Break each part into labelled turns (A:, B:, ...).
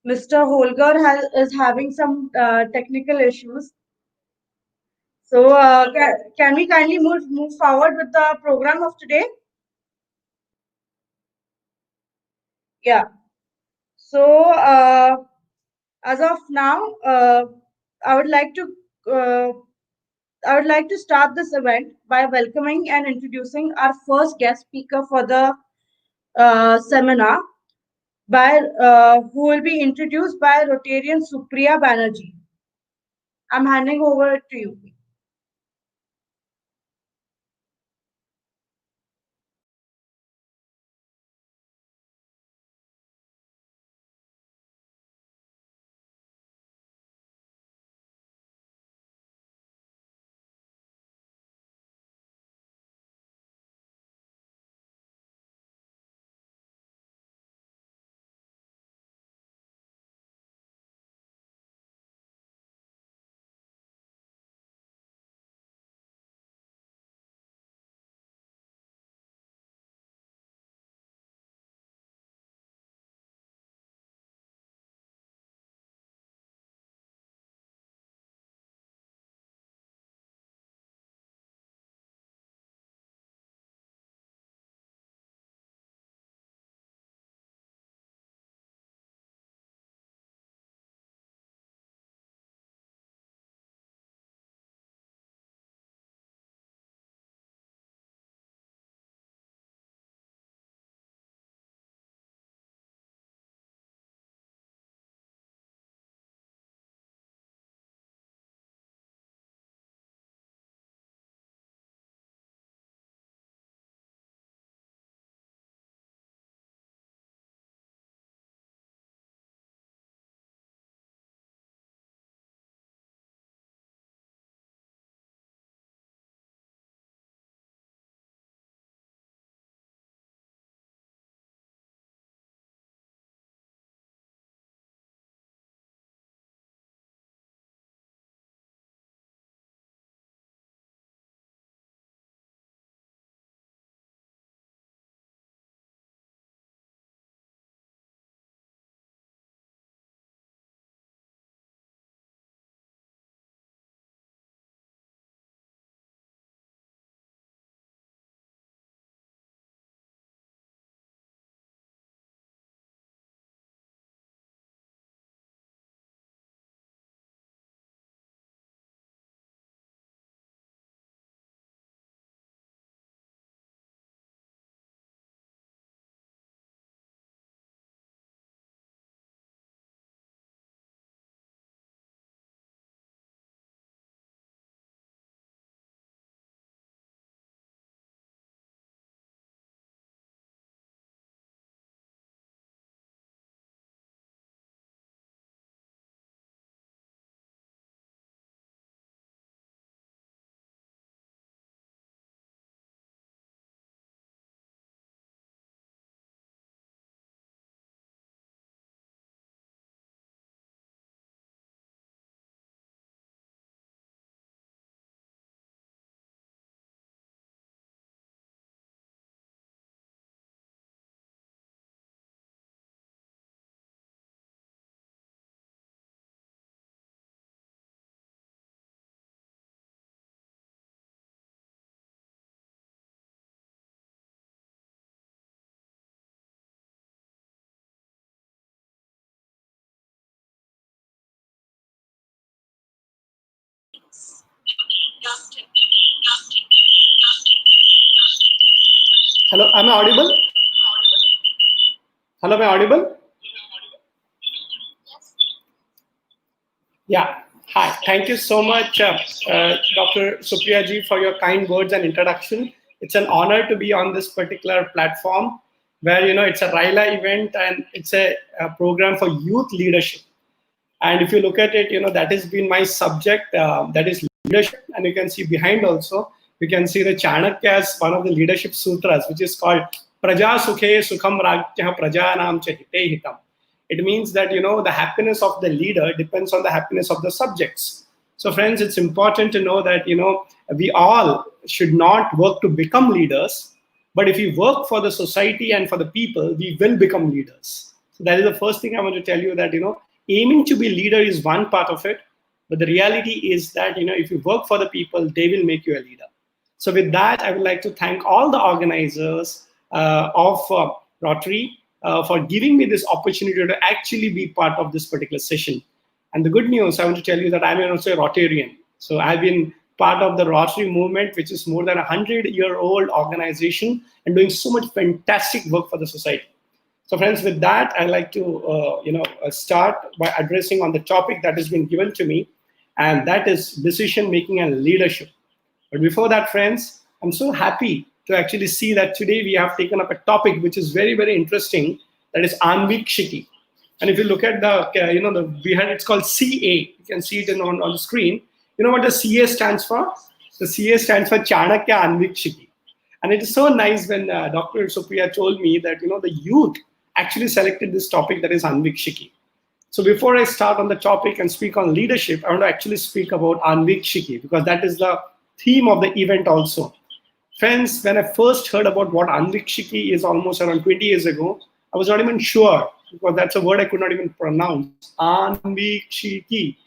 A: Mr. Holger is having some technical issues. So, can we kindly move forward with the program of today? Yeah. So, as of now, I would like to uh, I would like to start this event by welcoming and introducing our first guest speaker for the seminar, who will be introduced by Rotarian Supriya Banerjee. I'm handing over to you.
B: Hello, am I audible? Hello, am I audible? Yeah. Hi. Thank you so much, Dr. Supriya ji, for your kind words and introduction. It's an honor to be on this particular platform where, it's a RYLA event and it's a program for youth leadership. And if you look at it, that has been my subject, that is leadership. And you can see behind also, you can see the Chanakya as one of the leadership sutras, which is called Praja Sukhe Sukham Rajya Prajanam Cha Hite Hitam. It means that, the happiness of the leader depends on the happiness of the subjects. So friends, it's important to know that, we all should not work to become leaders, but if we work for the society and for the people, we will become leaders. So that is the first thing I want to tell you, that aiming to be leader is one part of it, but the reality is that if you work for the people, they will make you a leader. So with that, I would like to thank all the organizers of Rotary for giving me this opportunity to actually be part of this particular session. And the good news, I want to tell you that I'm also a Rotarian. So I've been part of the Rotary movement, which is more than 100-year-old organization and doing so much fantastic work for the society. So, friends, with that, I'd like to start by addressing on the topic that has been given to me, and that is decision making and leadership. But before that, friends, I'm so happy to actually see that today we have taken up a topic which is very, very interesting. That is Anvikshiki. And if you look at the behind, it's called CA. You can see it on the screen. You know what the CA stands for? The CA stands for Chanakya Anvikshiki. And it is so nice when Dr. Supriya told me that the youth actually selected this topic, that is Anvikshiki. So before I start on the topic and speak on leadership, I want to actually speak about Anvikshiki because that is the theme of the event also. Friends, when I first heard about what Anvikshiki is almost around 20 years ago, I was not even sure because that's a word I could not even pronounce. Anvikshiki.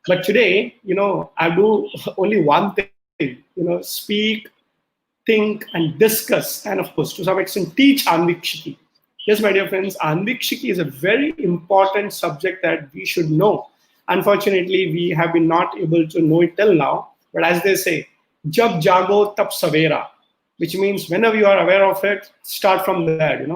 B: But today, I do only one thing, speak, think, and discuss, and of course, to some extent, teach Anvikshiki. Yes, my dear friends, Anvikshiki is a very important subject that we should know. Unfortunately, we have been not able to know it till now. But as they say, Jab jago tab savera, which means whenever you are aware of it, start from there.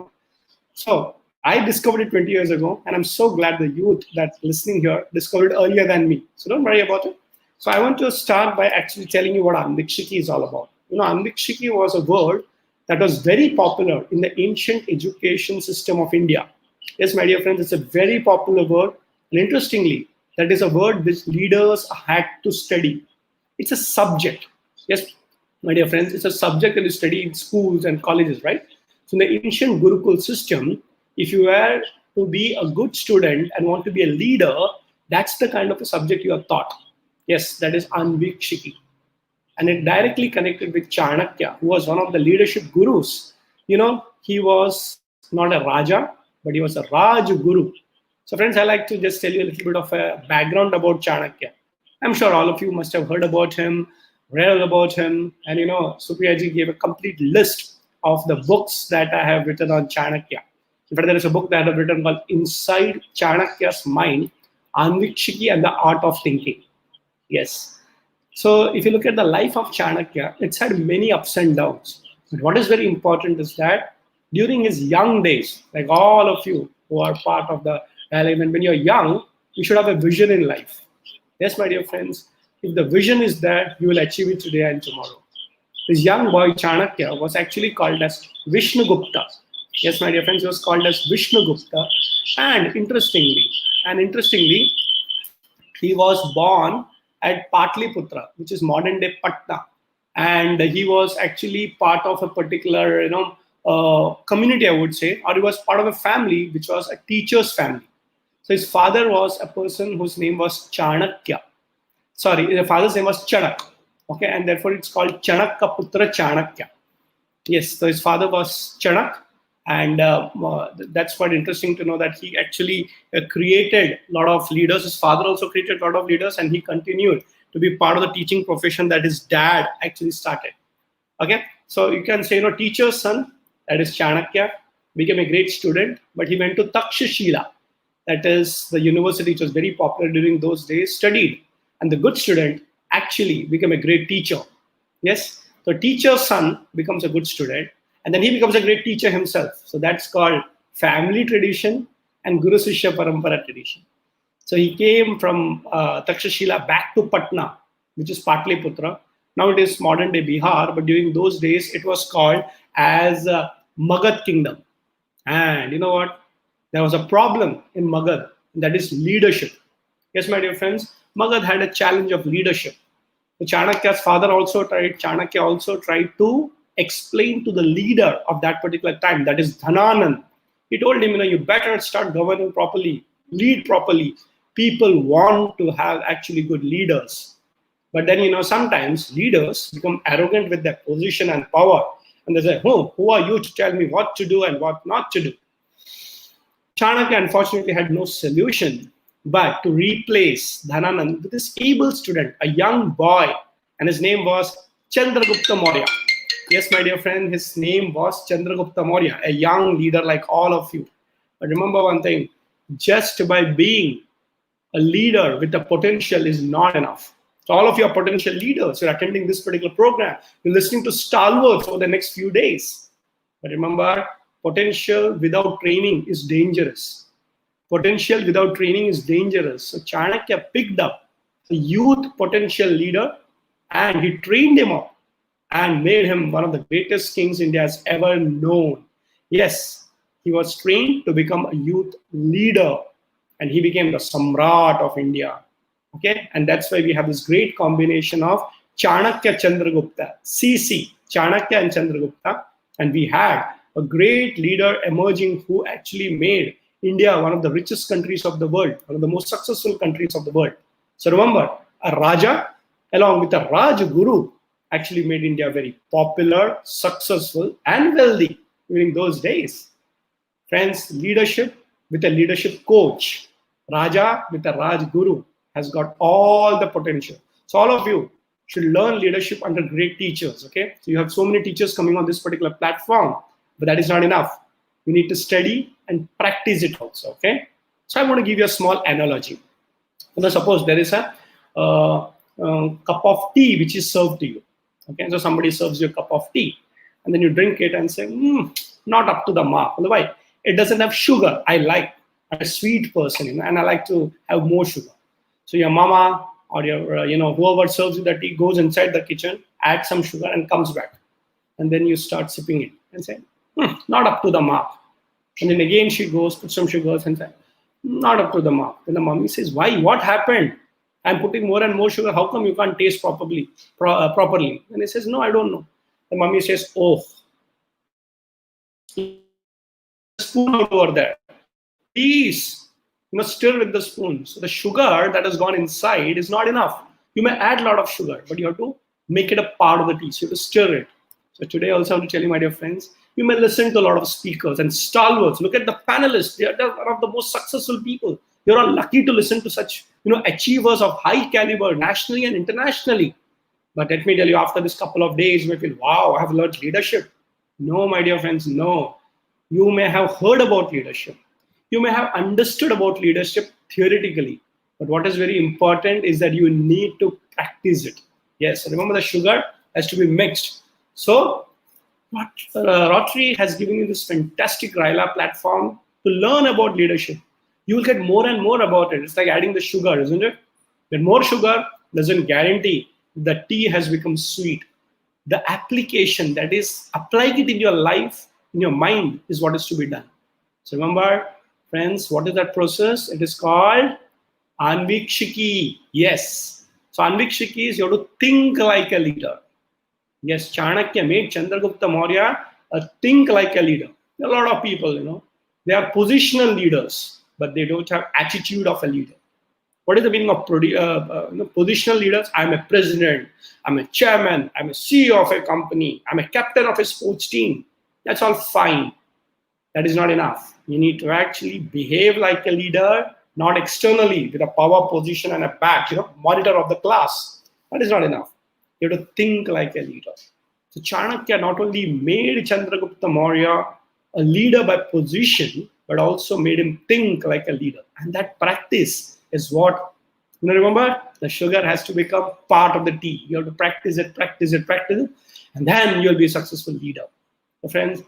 B: So I discovered it 20 years ago, and I'm so glad the youth that's listening here discovered it earlier than me. So don't worry about it. So I want to start by actually telling you what Anvikshiki is all about. Anvikshiki was a word that was very popular in the ancient education system of India. Yes, my dear friends, it's a very popular word. And interestingly, that is a word which leaders had to study. It's a subject. Yes, my dear friends, it's a subject that is studied in schools and colleges, right? So in the ancient Gurukul system, if you were to be a good student and want to be a leader, that's the kind of a subject you are taught. Yes, that is Anvikshiki. And it directly connected with Chanakya, who was one of the leadership gurus. He was not a Raja, but he was a Raj Guru. So, friends, I like to just tell you a little bit of a background about Chanakya. I'm sure all of you must have heard about him, read about him, and Supriyaji gave a complete list of the books that I have written on Chanakya. In fact, there is a book that I have written called Inside Chanakya's Mind, Anvikshiki and the Art of Thinking. Yes. So if you look at the life of Chanakya, it's had many ups and downs. But what is very important is that during his young days, like all of you who are part of the element, when you're young, you should have a vision in life. Yes, my dear friends, if the vision is there, you will achieve it today and tomorrow. This young boy Chanakya was actually called as Vishnugupta. Yes, my dear friends, he was called as Vishnugupta. And interestingly, he was born at Patliputra, which is modern day Patna. And he was actually part of a particular, community, I would say, or he was part of a family which was a teacher's family. So his father was a person whose name was Chanakya. Sorry, the father's name was Chanak. Okay, and therefore it's called Chanakya Putra Chanakya. Yes, so his father was Chanak, and that's quite interesting to know that he actually created a lot of leaders. His father also created a lot of leaders, and he continued to be part of the teaching profession that his dad actually started. Okay, so you can say, teacher's son, that is Chanakya, became a great student, but he went to Takshashila, that is the university which was very popular during those days, studied, and the good student actually became a great teacher. Yes, so teacher's son becomes a good student, and then he becomes a great teacher himself. So that's called family tradition and Guru Sishya Parampara tradition. So he came from Takshashila back to Patna, which is Patliputra. Now it is modern day Bihar, but during those days it was called as Magad Kingdom. And you know what? There was a problem in Magad, that is leadership. Yes, my dear friends, Magad had a challenge of leadership. So Chanakya also tried to explain to the leader of that particular time, that is Dhananand. He told him, you better start governing properly, lead properly. People want to have actually good leaders. But then, sometimes leaders become arrogant with their position and power. And they say, who are you to tell me what to do and what not to do? Chanakya unfortunately had no solution but to replace Dhananand with this able student, a young boy, and his name was Chandragupta Maurya. Yes, my dear friend, his name was Chandragupta Maurya, a young leader like all of you. But remember one thing, just by being a leader with the potential is not enough. So all of your potential leaders, you're attending this particular program, you're listening to stalwarts over the next few days. But remember, potential without training is dangerous. Potential without training is dangerous. So Chanakya picked up a youth potential leader and he trained him up and made him one of the greatest kings India has ever known. Yes, he was trained to become a youth leader and he became the Samrat of India. Okay, and that's why we have this great combination of Chanakya Chandragupta, CC, Chanakya and Chandragupta, and we had a great leader emerging who actually made India one of the richest countries of the world, one of the most successful countries of the world. So remember, a Raja along with a Raj Guru actually made India very popular, successful, and wealthy during those days. Friends, leadership with a leadership coach, Raja with a Raj Guru has got all the potential. So all of you should learn leadership under great teachers. Okay, so you have so many teachers coming on this particular platform, but that is not enough. You need to study and practice it also. Okay, so I want to give you a small analogy. Suppose there is a cup of tea which is served to you. Okay, so somebody serves you a cup of tea, and then you drink it and say, not up to the mark. Why? It doesn't have sugar. I'm a sweet person, and I like to have more sugar. So your mama or your whoever serves you the tea goes inside the kitchen, adds some sugar, and comes back, and then you start sipping it and say, not up to the mark. And then again she goes, put some sugars and say, not up to the mark. Then the mommy says, why? What happened? I'm putting more and more sugar. How come you can't taste properly? And he says, no, I don't know. The mommy says, oh, spoon over there. Please, stir with the spoon. So the sugar that has gone inside is not enough. You may add a lot of sugar, but you have to make it a part of the tea. So you have to stir it. So today also I want to tell you, my dear friends, you may listen to a lot of speakers and stalwarts. Look at the panelists. They are one of the most successful people. You're all lucky to listen to such, achievers of high caliber, nationally and internationally. But let me tell you, after this couple of days, you may feel, wow, I have learned leadership. No, my dear friends, no. You may have heard about leadership. You may have understood about leadership theoretically. But what is very important is that you need to practice it. Yes, remember the sugar has to be mixed. So, Rotary has given you this fantastic RYLA platform to learn about leadership. You will get more and more about it. It's like adding the sugar, isn't it? But more sugar doesn't guarantee the tea has become sweet. The application, that is, applying it in your life, in your mind, is what is to be done. So remember, friends, what is that process? It is called Anvikshiki. Yes. So Anvikshiki is you have to think like a leader. Yes, Chanakya made Chandragupta Maurya think like a leader. A lot of people, they are positional leaders, but they don't have attitude of a leader. What is the meaning of positional leaders? I'm a president, I'm a chairman, I'm a CEO of a company, I'm a captain of a sports team. That's all fine. That is not enough. You need to actually behave like a leader, not externally with a power position and a badge, monitor of the class. That is not enough. You have to think like a leader. So Chanakya not only made Chandragupta Maurya a leader by position, but also made him think like a leader. And that practice is what, remember, the sugar has to become part of the tea. You have to practice it, and then you'll be a successful leader. So friends,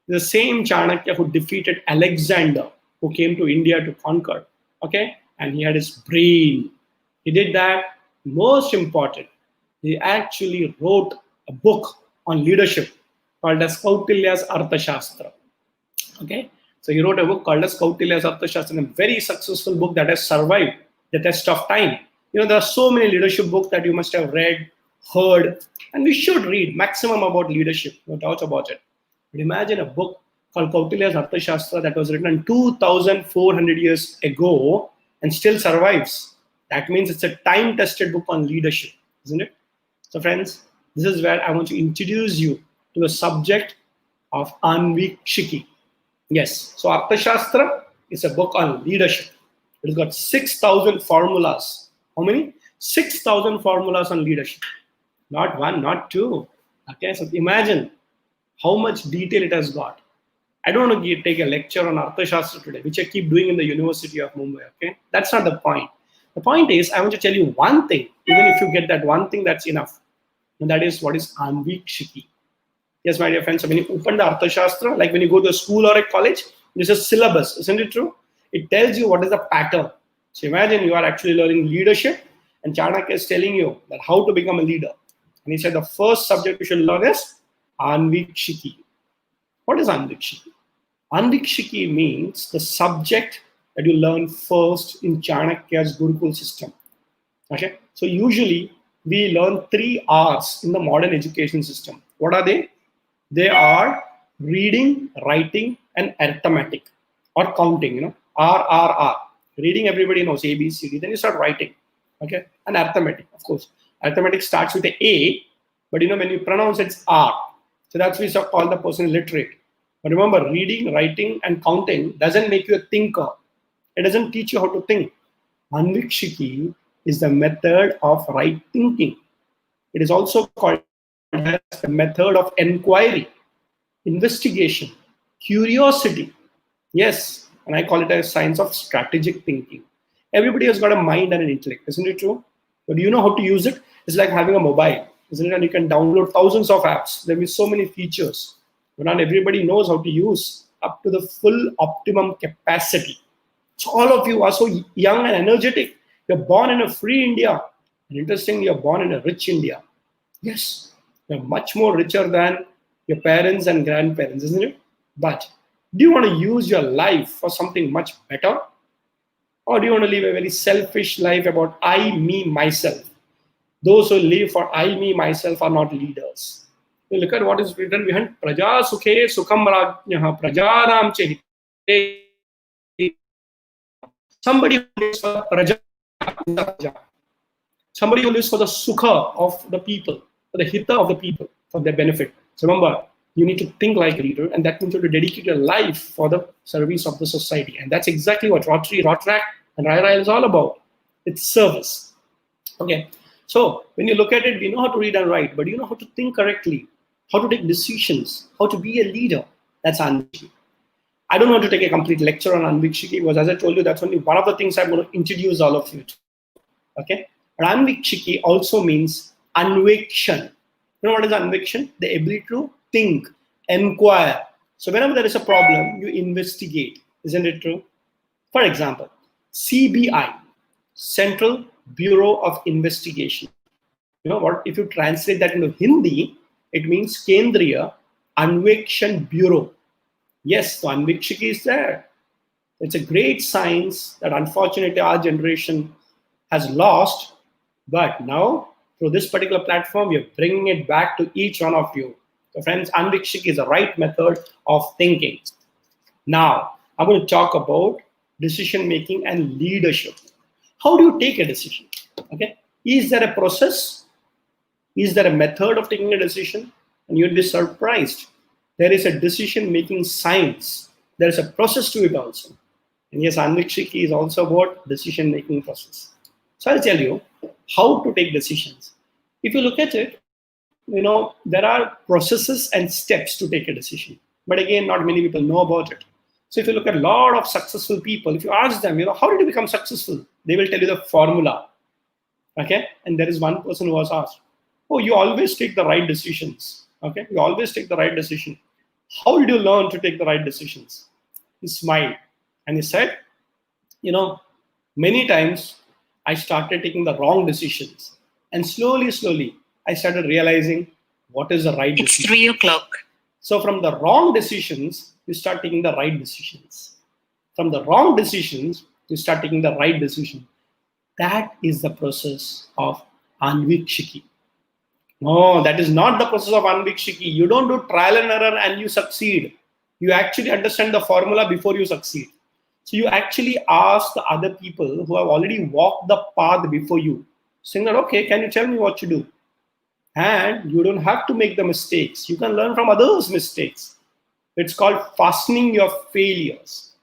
B: the same Chanakya who defeated Alexander, who came to India to conquer, okay? And he had his brain. He did that. Most important, he actually wrote a book on leadership called as Kautilya's Arthashastra. Okay, so he wrote a book called as Kautilya's Arthashastra, a very successful book that has survived the test of time. There are so many leadership books that you must have read, heard, and we should read maximum about leadership, no doubt about it. But imagine a book called Kautilya's Arthashastra that was written 2,400 years ago and still survives. That means it's a time-tested book on leadership, isn't it? So friends, this is where I want to introduce you to the subject of Anvikshiki. Yes, so Arthashastra It's a book on leadership. It's got 6,000 formulas. How many? 6,000 formulas on leadership. Not one, not two. Okay, so imagine how much detail it has got. I don't want to take a lecture on Arthashastra today, which I keep doing in the University of Mumbai. Okay, that's not the point. The point is, I want to tell you one thing. Even if you get that one thing, that's enough. And that is what is Anvikshiki. Yes, my dear friends. So when you open the Arthashastra, like when you go to a school or a college, there's a syllabus, isn't it true? It tells you what is the pattern. So imagine you are actually learning leadership, and Chanakya is telling you that how to become a leader. And he said the first subject you should learn is Anvikshiki. What is Anvikshiki? Anvikshiki means the subject that you learn first in Chanakya's Gurukul system. Okay, so usually we learn 3 R's in the modern education system. What are they? They are reading, writing, and arithmetic or counting. R. Reading, everybody knows A, B, C, D. Then you start writing. Okay, and arithmetic, of course. Arithmetic starts with A, but when you pronounce it's R. So that's why we call the person literate. But remember, reading, writing, and counting doesn't make you a thinker. It doesn't teach you how to think. Anvikshiki is the method of right thinking. It is also called as the method of inquiry, investigation, curiosity. Yes, and I call it a science of strategic thinking. Everybody has got a mind and an intellect, isn't it true? But do you know how to use it? It's like having a mobile, isn't it? And you can download thousands of apps. There will be so many features. But not everybody knows how to use up to the full optimum capacity. So all of you are so young and energetic. You're born in a free India. And interestingly, you're born in a rich India. Yes, you're much more richer than your parents and grandparents, isn't it? But do you want to use your life for something much better? Or do you want to live a very selfish life about I, me, myself? Those who live for I, me, myself are not leaders. You look at what is written behind Praja Sukhe Sukham Rajnyaha Prajaram Chehite. Somebody who lives for the Praja, somebody who lives for the Sukha of the people, for the Hita of the people, for their benefit. So remember, you need to think like a leader, and that means you have to dedicate your life for the service of the society. And that's exactly what Rotary, Rotaract, and RYLA is all about. It's service. Okay. So when you look at it, we know how to read and write, but you know how to think correctly, how to take decisions, how to be a leader. That's Anvikshiki. I don't want to take a complete lecture on Anvikshiki because, as I told you, that's only one of the things I'm going to introduce all of you to. Okay. But Anvikshiki also means Anvekshan. You know what is Anvekshan? The ability to think, inquire. So whenever there is a problem, you investigate. Isn't it true? For example, CBI, Central Bureau of Investigation. You know what? If you translate that into Hindi, it means Kendriya Anvekshan Bureau. Yes, so Anvikshiki is there. It's a great science that unfortunately our generation has lost. But now, through this particular platform, we are bringing it back to each one of you. So friends, Anvikshiki is the right method of thinking. Now, I'm going to talk about decision making and leadership. How do you take a decision? Okay, is there a process? Is there a method of taking a decision? And you'll be surprised. There is a decision making science. There is a process to it also. And yes, Anvikshiki is also about decision making process. So I'll tell you how to take decisions. If you look at it, there are processes and steps to take a decision. But again, not many people know about it. So if you look at a lot of successful people, if you ask them, how did you become successful? They will tell you the formula. Okay? And there is one person who was asked, oh, you always take the right decisions. Okay? You always take the right decision. How did you learn to take the right decisions? He smiled and he said, many times I started taking the wrong decisions. And slowly, I started realizing what is the right decision.
C: It's 3 o'clock.
B: So from the wrong decisions, you start taking the right decisions. From the wrong decisions, you start taking the right decision. That is the process of Anvikshiki. No, that is not the process of Anvikshiki. You don't do trial and error and you succeed. You actually understand the formula before you succeed. So you actually ask the other people who have already walked the path before you, saying that, okay, can you tell me what to do? And you don't have to make the mistakes. You can learn from others' mistakes. It's called fastening your failures.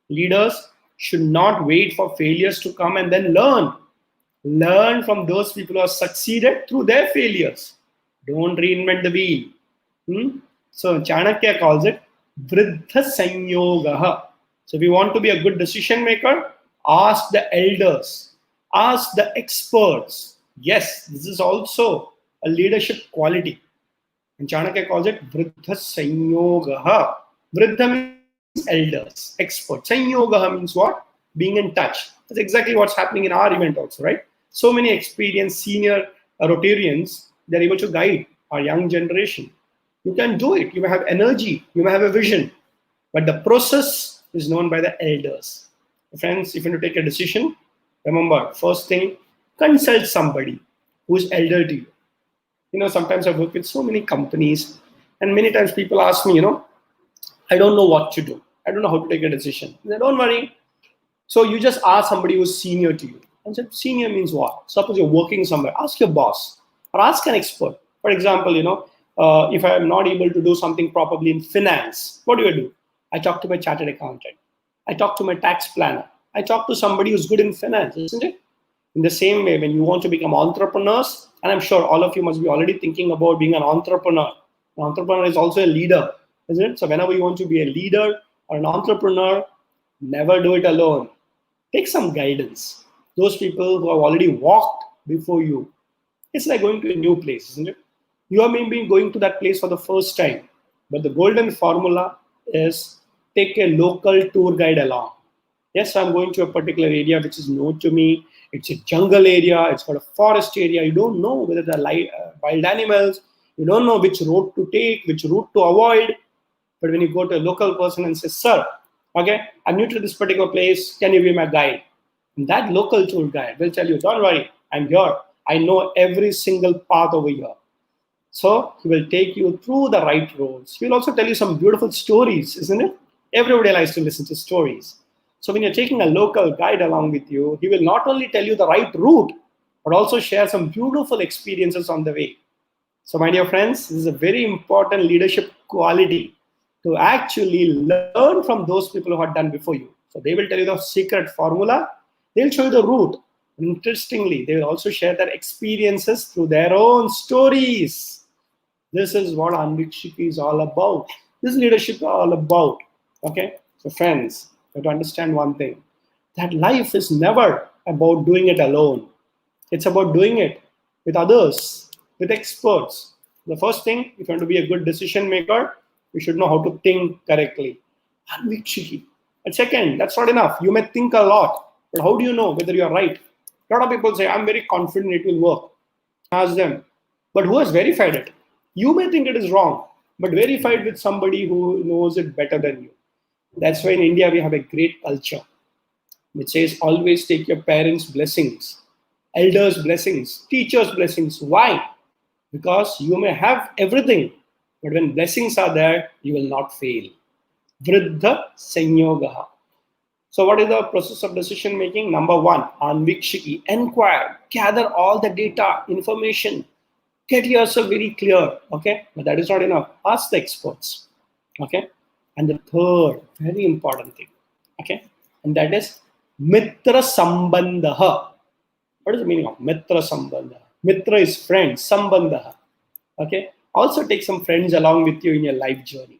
B: Leaders should not wait for failures to come and then learn. Learn from those people who have succeeded through their failures. Don't reinvent the wheel. Hmm? So Chanakya calls it Vriddha Sanyogaha. So if you want to be a good decision maker, ask the elders, ask the experts. Yes, this is also a leadership quality. And Chanakya calls it Vriddha Sanyogaha. Vriddha means elders, experts. Sanyogaha means what? Being in touch. That's exactly what's happening in our event also, right? So many experienced senior Rotarians, they're able to guide our young generation. You can do it. You may have energy. You may have a vision. But the process is known by the elders. Friends, if you want to take a decision, remember, first thing, consult somebody who's elder to you. Sometimes I work with so many companies, and many times people ask me, I don't know what to do. I don't know how to take a decision. I say, don't worry. So you just ask somebody who's senior to you. And said, senior means what? Suppose you're working somewhere, ask your boss or ask an expert. For example, if I am not able to do something properly in finance, what do? I talk to my chartered accountant. I talk to my tax planner. I talk to somebody who's good in finance, isn't it? In the same way, when you want to become entrepreneurs, and I'm sure all of you must be already thinking about being an entrepreneur. An entrepreneur is also a leader, isn't it? So whenever you want to be a leader or an entrepreneur, never do it alone. Take some guidance. Those people who have already walked before you. It's like going to a new place, isn't it? You are maybe going to that place for the first time. But the golden formula is take a local tour guide along. Yes, I'm going to a particular area which is known to me. It's a jungle area. It's got a forest area. You don't know whether there are wild animals. You don't know which road to take, which route to avoid. But when you go to a local person and say, sir, okay, I'm new to this particular place. Can you be my guide? And that local tour guide will tell you, don't worry, I'm here. I know every single path over here. So he will take you through the right roads. He will also tell you some beautiful stories, isn't it? Everybody likes to listen to stories. So when you're taking a local guide along with you, he will not only tell you the right route, but also share some beautiful experiences on the way. So my dear friends, this is a very important leadership quality to actually learn from those people who have done before you. So they will tell you the secret formula. They'll show you the route. Interestingly, they will also share their experiences through their own stories. This is what Anvikshiki is all about. This leadership is all about. Okay? So friends, you have to understand one thing. That life is never about doing it alone. It's about doing it with others, with experts. The first thing, if you want to be a good decision maker, you should know how to think correctly. Anvikshiki. And second, that's not enough. You may think a lot, but how do you know whether you're right? A lot of people say, I'm very confident it will work. Ask them. But who has verified it? You may think it is wrong, but verified with somebody who knows it better than you. That's why in India we have a great culture which says always take your parents' blessings, elders' blessings, teachers' blessings. Why? Because you may have everything, but when blessings are there, you will not fail. Vriddha Sanyogaha. So, what is the process of decision making? Number one, Anvikshiki, inquire, gather all the data, information, get yourself very clear. Okay, but that is not enough. Ask the experts. Okay, and the third, very important thing. Okay, and that is Mitra Sambandha. What is the meaning of Mitra Sambandha? Mitra is friend, Sambandha. Okay, also take some friends along with you in your life journey.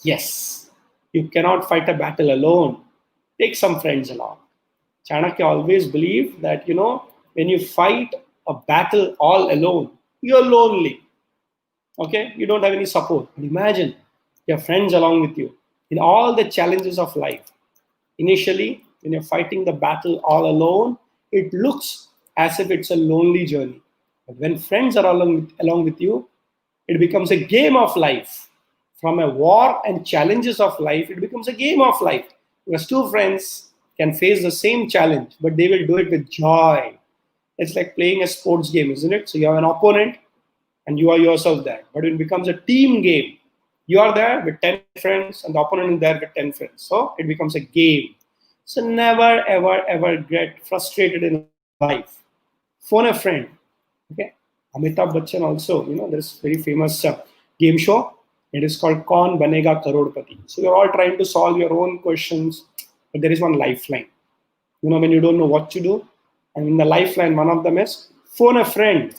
B: Yes, you cannot fight a battle alone. Take some friends along. Chanakya always believed that, when you fight a battle all alone, you're lonely. Okay, you don't have any support. But imagine your friends along with you in all the challenges of life. Initially, when you're fighting the battle all alone, it looks as if it's a lonely journey. But when friends are along with you, it becomes a game of life. From a war and challenges of life, it becomes a game of life. Because two friends can face the same challenge, but they will do it with joy. It's like playing a sports game, isn't it? So you have an opponent and you are yourself there. But it becomes a team game. You are there with 10 friends and the opponent is there with 10 friends. So it becomes a game. So never, ever, ever get frustrated in life. Phone a friend. Okay. Amitabh Bachchan also, there's very famous game show. It is called Kaun Banega Karodpati. So you're all trying to solve your own questions. but there is one lifeline. When you don't know what to do, and in the lifeline, one of them is phone a friend.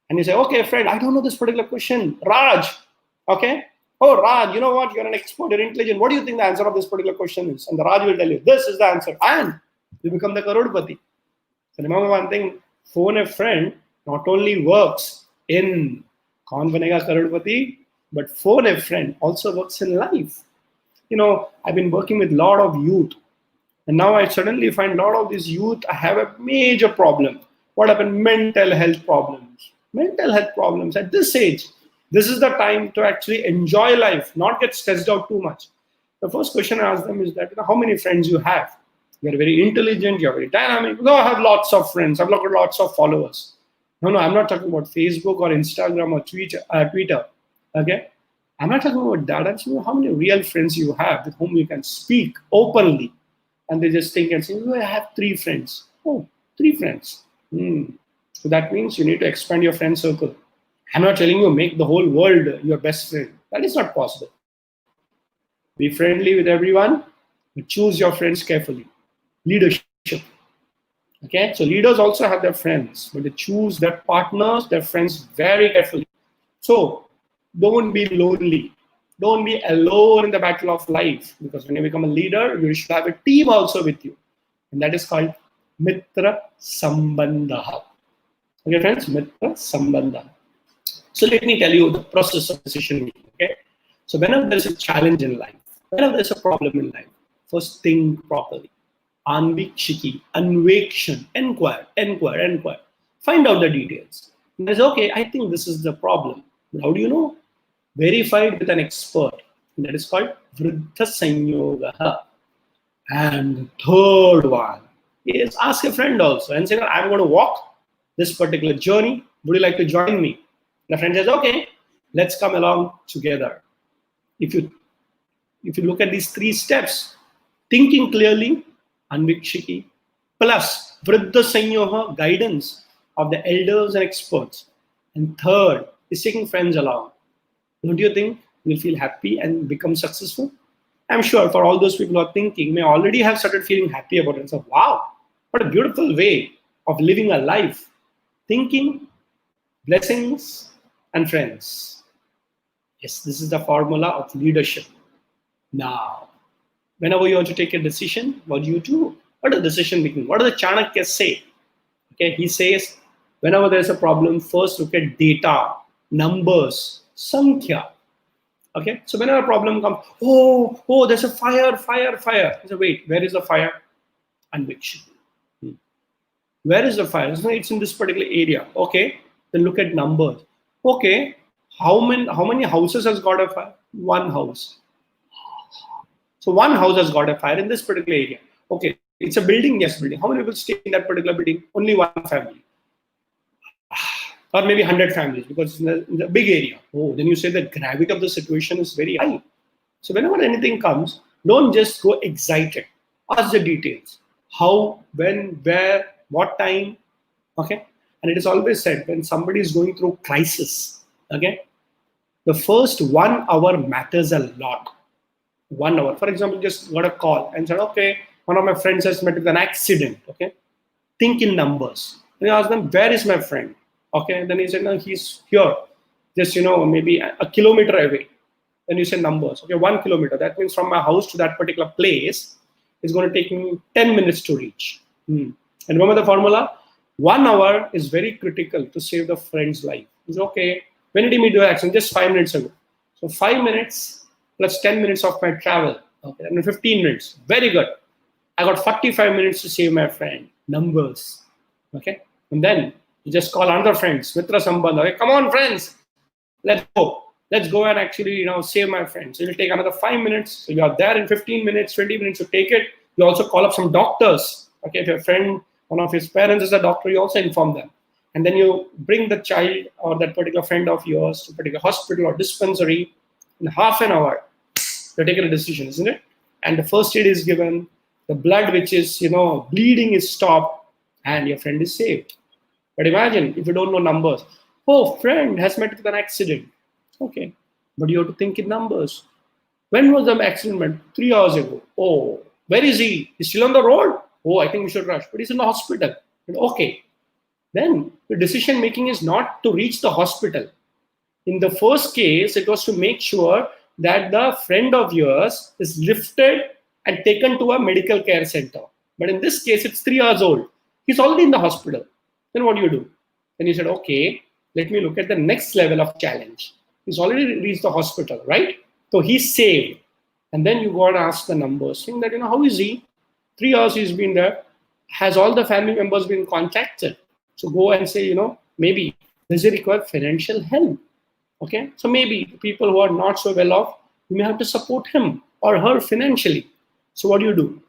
B: And you say, okay, friend, I don't know this particular question. Raj, okay? Oh, Raj, you know what? You're an expert, you're intelligent. What do you think the answer of this particular question is? And the Raj will tell you, this is the answer. And you become the Karodpati. So remember one thing, phone a friend not only works in Kaun Banega Karodpati, but phone a friend also works in life. I've been working with a lot of youth, and now I suddenly find a lot of these youth have a major problem. What happened? Mental health problems. Mental health problems at this age. This is the time to actually enjoy life, not get stressed out too much. The first question I ask them is that, how many friends you have? You're very intelligent, you're very dynamic. No, I have lots of friends, I've got lots of followers. No, I'm not talking about Facebook or Instagram or Twitter. Okay? I'm not talking about that. I'm saying how many real friends you have with whom you can speak openly. And they just think and say, oh, I have 3 friends. Oh, 3 friends. So that means you need to expand your friend circle. I'm not telling you make the whole world your best friend. That is not possible. Be friendly with everyone, but choose your friends carefully. Leadership. Okay, so leaders also have their friends, but they choose their partners, their friends very carefully. So don't be lonely. Don't be alone in the battle of life, because when you become a leader, you should have a team also with you. And that is called Mitra Sambandha. Okay, friends, Mitra Sambandha. So let me tell you the process of decision making. Okay, so whenever there is a challenge in life, whenever there is a problem in life, first think properly. Anvikshiki, Anvekshan, inquire. Find out the details. And there's okay, I think this is the problem. How do you know? Verified with an expert. And that is called Vriddha Sanyoga. And the third one is ask a friend also and say, I'm going to walk this particular journey. Would you like to join me? The friend says, okay, let's come along together. If you look at these 3 steps, thinking clearly, Anvikshiki, plus Vriddha Sanyoga, guidance of the elders and experts. And third is taking friends along. Don't you think you'll feel happy and become successful? I'm sure for all those people who are thinking, may already have started feeling happy about it. And so, wow, what a beautiful way of living a life. Thinking, blessings, and friends. Yes, this is the formula of leadership. Now, whenever you want to take a decision, what do you do? What is decision making? What does the Chanakya say? Okay, he says, whenever there's a problem, first look at data, numbers, Sankhya. Okay, so whenever a problem comes, oh, there's a fire. I say, wait, where is the fire? Anvikshiki. Where is the fire? It's in this particular area. Okay, then look at numbers. Okay, how many houses has got a fire? 1 house. So 1 house has got a fire in this particular area. Okay, it's a building, yes, building. How many people stay in that particular building? Only 1 family. Or maybe 100 families, because it's in the big area. Oh, then you say the gravity of the situation is very high. So whenever anything comes, don't just go excited. Ask the details. How, when, where, what time. Okay? And it is always said, when somebody is going through crisis, okay, the first 1 hour matters a lot. 1 hour. For example, just got a call and said, okay, one of my friends has met with an accident. Okay? Think in numbers. And I asked them, where is my friend? Okay, and then he said, no, he's here, just, maybe a kilometer away. Then you say numbers. Okay, 1 kilometer. That means from my house to that particular place, it's going to take me 10 minutes to reach. And remember the formula? 1 hour is very critical to save the friend's life. It's okay. When did he meet the accident? Just 5 minutes ago. So 5 minutes plus 10 minutes of my travel. Okay, and 15 minutes. Very good. I got 45 minutes to save my friend. Numbers. Okay, and then you just call another friends, Mitra Sambandha. Okay, come on, friends, let's go and actually save my friend. So it'll take another 5 minutes. So you are there in 15 minutes, 20 minutes to take it. You also call up some doctors. Okay, if your friend, one of his parents is a doctor, you also inform them. And then you bring the child or that particular friend of yours to a particular hospital or dispensary in half an hour. You're taking a decision, isn't it? And the first aid is given, the blood which is bleeding is stopped, and your friend is saved. But imagine if you don't know numbers. Oh, friend has met with an accident. Okay, but you have to think in numbers. When was the accident? 3 hours ago. Oh, Where is he? He's still on the road. Oh, I think we should rush. But he's in the hospital. Okay. Then the decision making is not to reach the hospital. In the first case, it was to make sure that the friend of yours is lifted and taken to a medical care center. But in this case, it's 3 hours old. He's already in the hospital. Then what do you do? Then you said, okay, let me look at the next level of challenge. He's already reached the hospital, right? So he's saved. And then you go and ask the numbers, saying that, how is he? 3 hours he's been there. Has all the family members been contacted? So go and say, maybe does he require financial help? Okay, so maybe people who are not so well off, you may have to support him or her financially. So what do?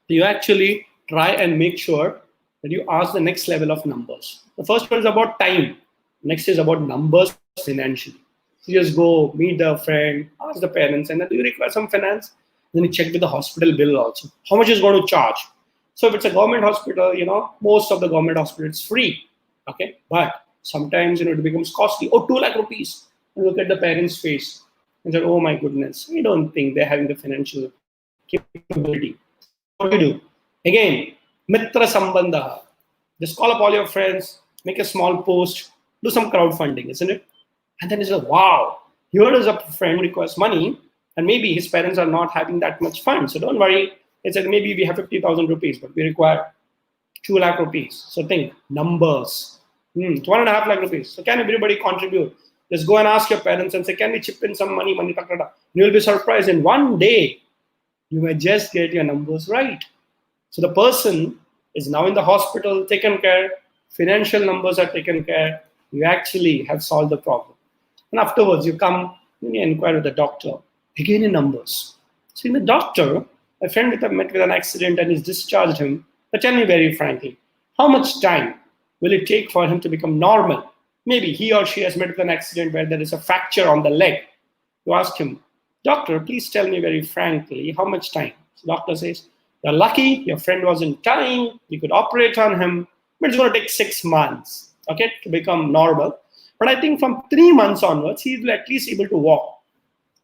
B: You actually try and make sure that you ask the next level of numbers. The first one is about time. Next is about numbers financially. So you just go meet the friend, ask the parents, and then do you require some finance? Then you check with the hospital bill also. How much is going to charge? So if it's a government hospital, most of the government hospitals it's free. Okay, but sometimes it becomes costly. Oh, 2 lakh rupees. And look at the parents' face and say, oh my goodness, we don't think they're having the financial capability. So what do? Again, mitra sambandha. Just call up all your friends, make a small post, do some crowdfunding, isn't it? And then it's like, wow, here is a friend requests money, and maybe his parents are not having that much fund. So don't worry. It's like maybe we have 50,000 rupees, but we require 2 lakh rupees. So think numbers. 1.5 lakh rupees. So can everybody contribute? Just go and ask your parents and say, can we chip in some money? You'll be surprised. In one day, you may just get your numbers right. So the person is now in the hospital, taken care, financial numbers are taken care, you actually have solved the problem. And afterwards, you come and you inquire with the doctor, again in numbers. So in the doctor, a friend met with an accident and he's discharged him. But tell me very frankly, how much time will it take for him to become normal? Maybe he or she has met with an accident where there is a fracture on the leg. You ask him, doctor, please tell me very frankly, how much time? So doctor says, you're lucky, your friend was in time, you could operate on him, but it's going to take 6 months, okay, to become normal. But I think from 3 months onwards, he will at least able to walk.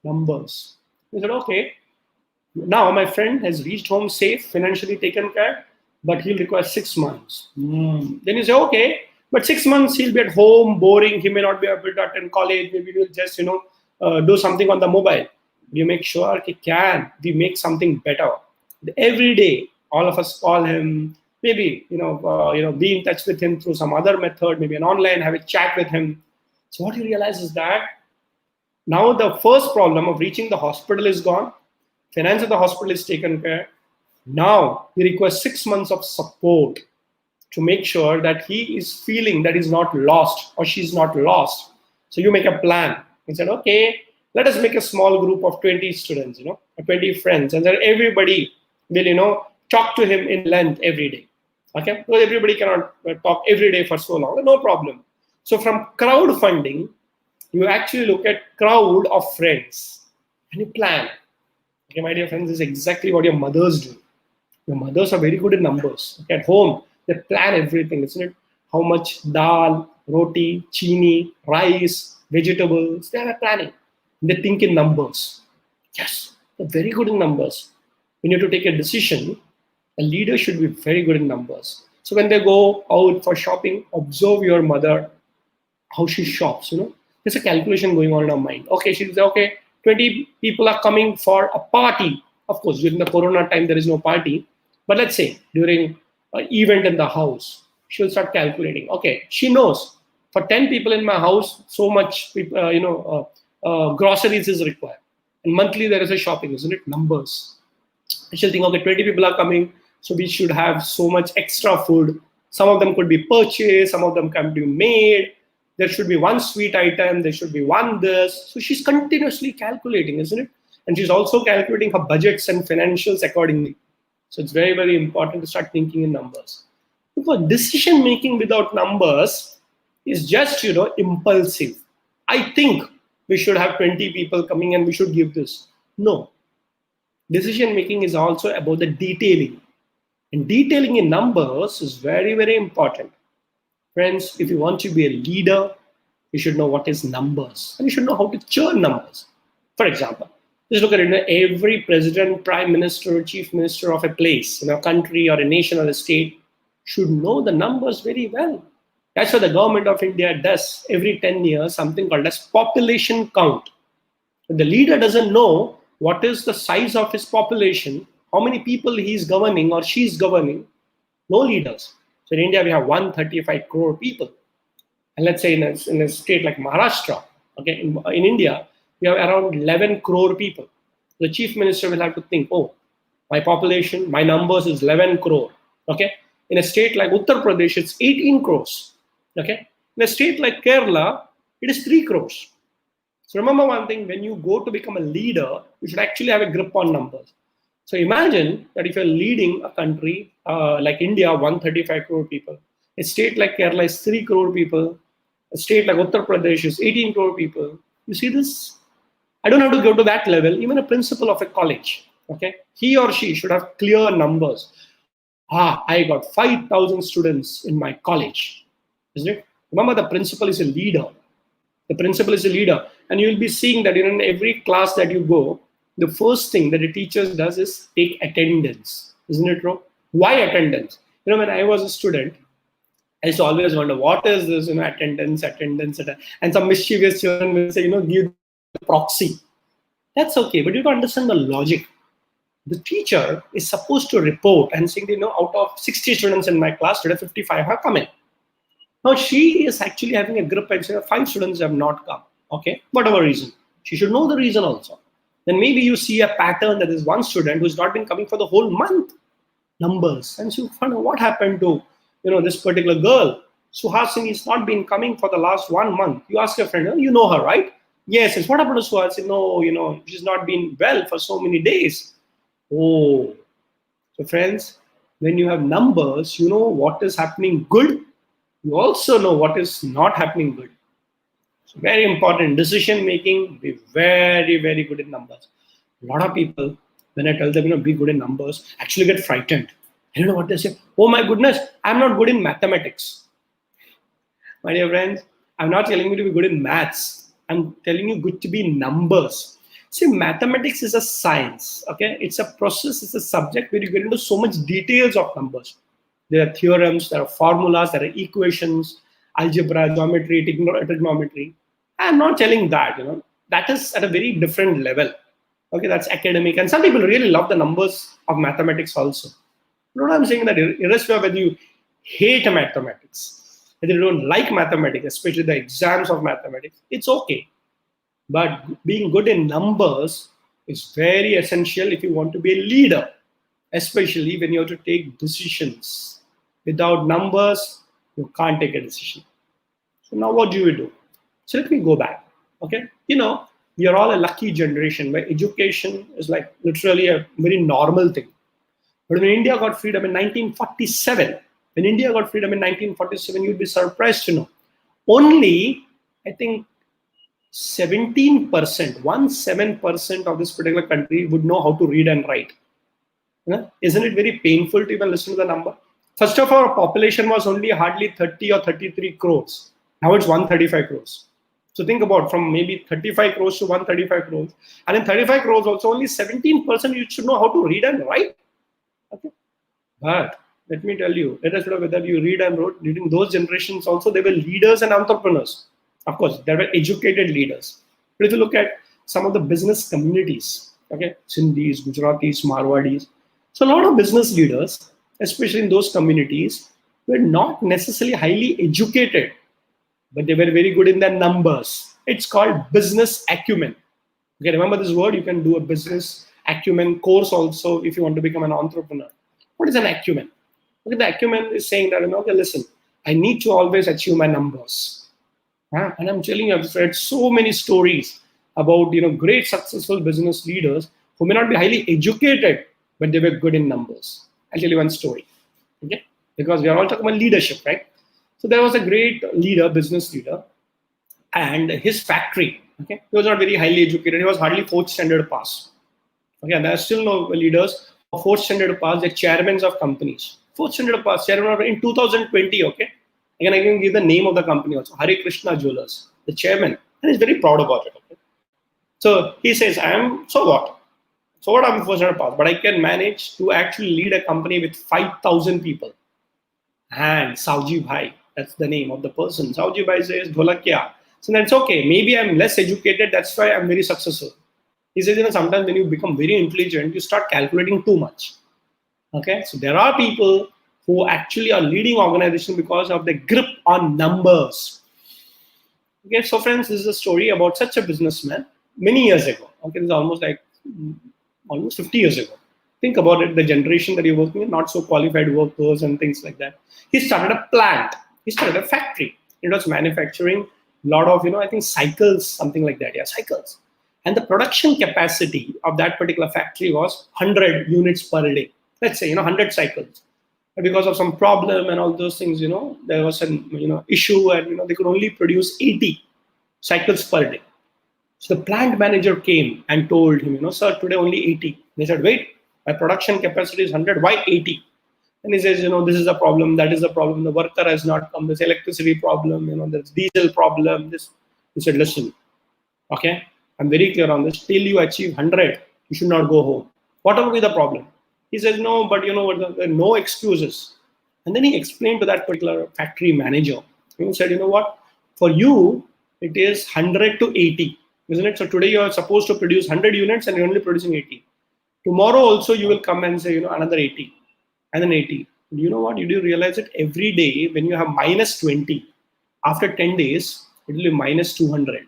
B: Numbers. He said, okay, now my friend has reached home safe, financially taken care, but he'll require 6 months. Then you say, okay, but 6 months he'll be at home, boring, he may not be able to attend college, maybe he'll just, do something on the mobile. You make sure, can we make something better? Every day, all of us call him, maybe, be in touch with him through some other method, maybe an online, have a chat with him. So what you realize is that now the first problem of reaching the hospital is gone, finance of the hospital is taken care. Now he requires 6 months of support to make sure that he is feeling that he's not lost or she's not lost. So you make a plan. He said, okay, let us make a small group of 20 students, 20 friends, and then everybody will, talk to him in length every day. Okay, because everybody cannot talk every day for so long. No problem. So from crowdfunding, you actually look at crowd of friends and you plan. Okay, my dear friends, this is exactly what your mothers do. Your mothers are very good in numbers. Okay, at home, they plan everything, isn't it? How much dal, roti, chini, rice, vegetables, they are planning. They think in numbers. Yes, they're very good in numbers. When you have to take a decision, a leader should be very good in numbers. So when they go out for shopping, observe your mother, how she shops, There's a calculation going on in her mind. Okay, she'll say, okay, 20 people are coming for a party. Of course, during the corona time, there is no party. But let's say during an event in the house, she'll start calculating. Okay, she knows for 10 people in my house, so much, groceries is required. And monthly there is a shopping, isn't it? Numbers. She'll think, okay, 20 people are coming, so we should have so much extra food. Some of them could be purchased, some of them can be made. There should be one sweet item, there should be one this. So she's continuously calculating, isn't it? And she's also calculating her budgets and financials accordingly. So it's very, very important to start thinking in numbers. Because decision making without numbers is just, impulsive. I think we should have 20 people coming and we should give this. No. Decision making is also about the detailing. And detailing in numbers is very, very important. Friends, if you want to be a leader, you should know what is numbers. And you should know how to churn numbers. For example, Just look at it. Every president, prime minister, chief minister of a place, country or a nation or a state should know the numbers very well. That's what the government of India does every 10 years, something called as population count. If the leader doesn't know what is the size of his population, how many people he's governing or she's governing, no leaders. So in India, we have 135 crore people. And let's say in a state like Maharashtra, okay, in India, we have around 11 crore people. The chief minister will have to think, oh, my population, my numbers is 11 crore. Okay. In a state like Uttar Pradesh, it's 18 crores. Okay. In a state like Kerala, it is 3 crores. So remember one thing, when you go to become a leader, you should actually have a grip on numbers. So imagine that if you're leading a country like India, 135 crore people, a state like Kerala is 3 crore people, a state like Uttar Pradesh is 18 crore people. You see this? I don't have to go to that level. Even a principal of a college, okay, he or she should have clear numbers. I got 5,000 students in my college, isn't it? Remember, the principal is a leader. The principal is a leader, and you will be seeing that in every class that you go, the first thing that the teacher does is take attendance, isn't it true? Why attendance? When I was a student, I used to always wonder what is this, attendance, and some mischievous children will say, give the proxy. That's okay, but you don't understand the logic. The teacher is supposed to report and saying, out of 60 students in my class, today 55 have come in. Now she is actually having a grip and saying 5 students have not come. Okay, whatever reason. She should know the reason also. Then maybe you see a pattern that is one student who's not been coming for the whole month. Numbers. And so you find out what happened to this particular girl. Suhasini has not been coming for the last 1 month. You ask your friend, you know her, right? Yes. What happened to Suhasini? No, she's not been well for so many days. Oh. So friends, when you have numbers, you know what is happening good. You also know what is not happening good. So very important. Decision making, be very, very good in numbers. A lot of people, when I tell them, be good in numbers, actually get frightened. I don't know what they say. Oh my goodness, I'm not good in mathematics. My dear friends, I'm not telling you to be good in maths. I'm telling you good to be in numbers. See, mathematics is a science. Okay, it's a process. It's a subject where you get into so much details of numbers. There are theorems, there are formulas, there are equations, algebra, geometry, trigonometry. I'm not telling that. That is at a very different level. Okay, that's academic, and some people really love the numbers of mathematics also. You know what I'm saying? That irrespective of whether you hate mathematics, whether you don't like mathematics, especially the exams of mathematics, it's okay. But being good in numbers is very essential if you want to be a leader, especially when you have to take decisions. Without numbers, you can't take a decision. So now what do you do? So let me go back. Okay, we are all a lucky generation where education is like literally a very normal thing. But when India got freedom in 1947, you'd be surprised to know only, I think, 17%, 17% of this particular country would know how to read and write. Isn't it very painful to even listen to the number? First of all, our population was only hardly 30 or 33 crores. Now it's 135 crores. So think about from maybe 35 crores to 135 crores. And in 35 crores also only 17% you should know how to read and write. Okay. But let me tell you, irrespective of whether you read and wrote, during those generations also, they were leaders and entrepreneurs. Of course, there were educated leaders. But if you look at some of the business communities, okay, Sindhis, Gujaratis, Marwadis, so a lot of business leaders, especially in those communities, were not necessarily highly educated, but they were very good in their numbers. It's called business acumen. Okay, remember this word? You can do a business acumen course also if you want to become an entrepreneur. What is an acumen? Okay, the acumen is saying that, okay, listen, I need to always achieve my numbers. And I'm telling you, I've read so many stories about great successful business leaders who may not be highly educated, but they were good in numbers. I'll tell you one story. Okay, because we are all talking about leadership, right? So there was a great leader, business leader, and his factory. Okay, he was not very highly educated. He was hardly 4th standard pass. Okay, and there are still no leaders who are 4th standard pass. They're chairmen of companies. 4th standard pass, chairman in 2020. Okay, again I can give the name of the company also. Hare Krishna Jewelers, the chairman, and he's very proud about it. Okay? So he says, so what? So what, I'm first pass, but I can manage to actually lead a company with 5,000 people. And Sauji Bhai, that's the name of the person. Sauji Bhai says, Dholakya. So that's okay. Maybe I'm less educated. That's why I'm very successful. He says, sometimes when you become very intelligent, you start calculating too much. Okay. So there are people who actually are leading organization because of the grip on numbers. Okay. So friends, this is a story about such a businessman many years ago. Okay. This is almost like almost 50 years ago. Think about it, the generation that you're working in, not so qualified workers and things like that. He started a plant. He started a factory. It was manufacturing a lot of, I think cycles, something like that. Yeah, cycles. And the production capacity of that particular factory was 100 units per day. Let's say, 100 cycles. But because of some problem and all those things, there was an, issue and, they could only produce 80 cycles per day. So the plant manager came and told him, sir, today only 80. They said, wait, my production capacity is 100. Why 80? And he says, this is a problem. That is a problem. The worker has not come. There's electricity problem. There's diesel problem. This. He said, listen, okay, I'm very clear on this. Till you achieve 100, you should not go home. Whatever be the problem. He says, no, but there are no excuses. And then he explained to that particular factory manager. He said, what? For you, it is 100 to 80. Isn't it? So today you are supposed to produce 100 units and you're only producing 80. Tomorrow also you will come and say, another 80 and then 80. You know what? You do realize that every day when you have minus 20, after 10 days, it will be minus 200.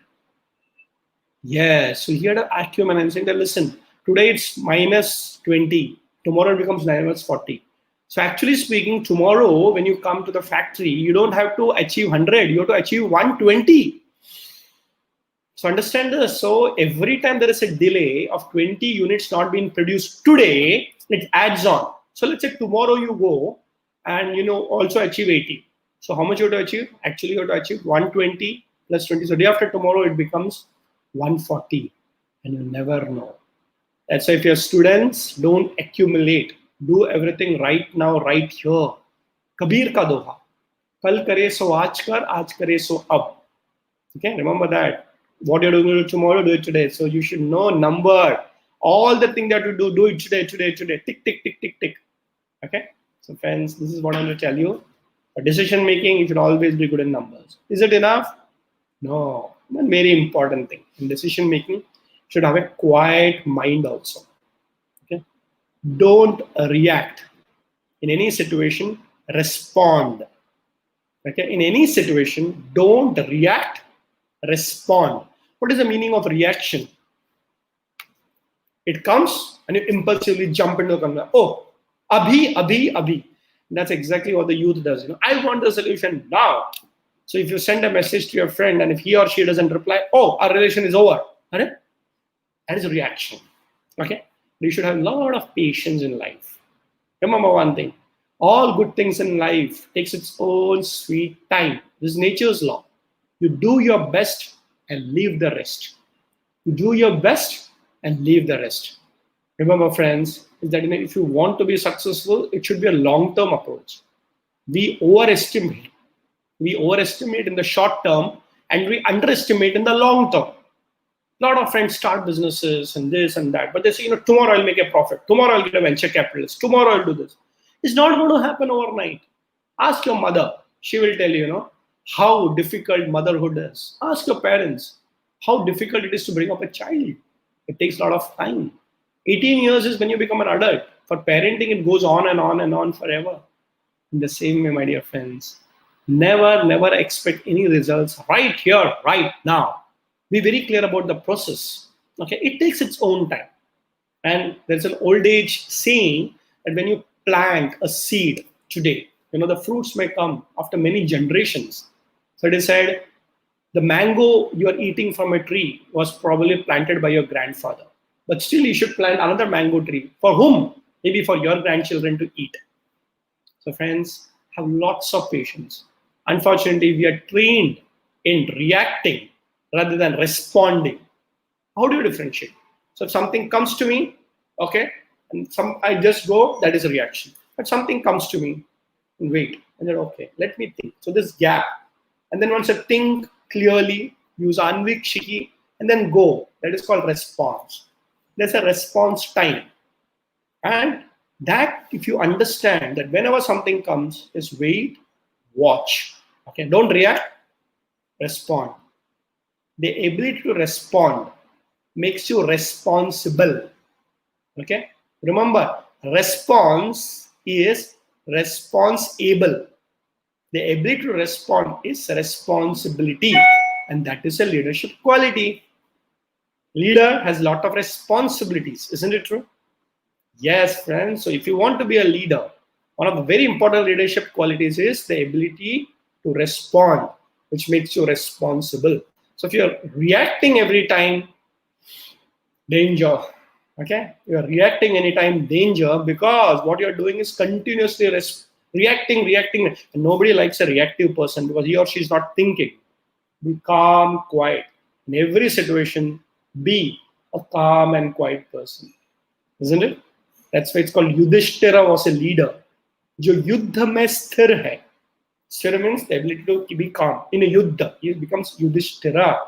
B: Yes. So here the acumen, I'm saying that, listen, today it's minus 20. Tomorrow it becomes minus 40. So actually speaking, tomorrow when you come to the factory, you don't have to achieve 100. You have to achieve 120. So understand this. So every time there is a delay of 20 units not being produced today, it adds on. So let's say tomorrow you go and also achieve 80. So how much you have to achieve? Actually, you have to achieve 120 plus 20. So day after tomorrow it becomes 140, and you never know. That's why if you're students, don't accumulate. Do everything right now, right here. Kabir ka doha. Kal kare so aaj kar, aaj kare so ab. Okay, remember that. What you're doing tomorrow, do it today. So you should know number. All the things that you do it today. Tick, tick, tick, tick, tick. Okay. So friends, this is what I'm going to tell you. For decision making, you should always be good in numbers. Is it enough? No. One very important thing in decision making, you should have a quiet mind also. Okay. Don't react. In any situation, respond. Okay. In any situation, don't react, respond. What is the meaning of reaction? It comes and you impulsively jump into the conversation. Oh, abhi. That's exactly what the youth does. I want the solution now. So if you send a message to your friend and if he or she doesn't reply, oh, our relation is over. That is a reaction. Okay? You should have a lot of patience in life. Remember one thing. All good things in life takes its own sweet time. This is nature's law. You do your best and leave the rest. You do your best and leave the rest. Remember, friends, is that if you want to be successful, it should be a long-term approach. We overestimate in the short term and we underestimate in the long term. A lot of friends start businesses and this and that, but they say, tomorrow I'll make a profit. Tomorrow I'll get a venture capitalist. Tomorrow I'll do this. It's not going to happen overnight. Ask your mother. She will tell you, how difficult motherhood is. Ask your parents how difficult it is to bring up a child. It takes a lot of time. 18 years is when you become an adult. For parenting, it goes on and on and on forever. In the same way, my dear friends, never expect any results right here, right now. Be very clear about the process. Okay, it takes its own time. And there's an old age saying that when you plant a seed today, the fruits may come after many generations. So it is said, the mango you are eating from a tree was probably planted by your grandfather. But still, you should plant another mango tree. For whom? Maybe for your grandchildren to eat. So friends, have lots of patience. Unfortunately, we are trained in reacting rather than responding. How do you differentiate? So if something comes to me, okay, and I just go, that is a reaction. But something comes to me, and wait, and then okay, let me think. So this gap. And then once I think clearly, use Anvikshiki, and and then go. That is called response. There's a response time. And that, if you understand that whenever something comes, is wait, watch. Okay, don't react, respond. The ability to respond makes you responsible. Okay, remember, response is responsible. The ability to respond is responsibility, and that is a leadership quality. Leader has a lot of responsibilities, isn't it true? Yes, friends. So if you want to be a leader, one of the very important leadership qualities is the ability to respond, which makes you responsible. So if you're reacting every time, danger. Okay, you're reacting anytime, danger, because what you're doing is continuously reacting, and nobody likes a reactive person because he or she is not thinking. Be calm, quiet. In every situation, be a calm and quiet person, isn't it? That's why it's called Yudhishthira was a leader. जो युद्ध में स्थिर है. Sthira means the ability to be calm. In a yuddha, he becomes Yudhishthira.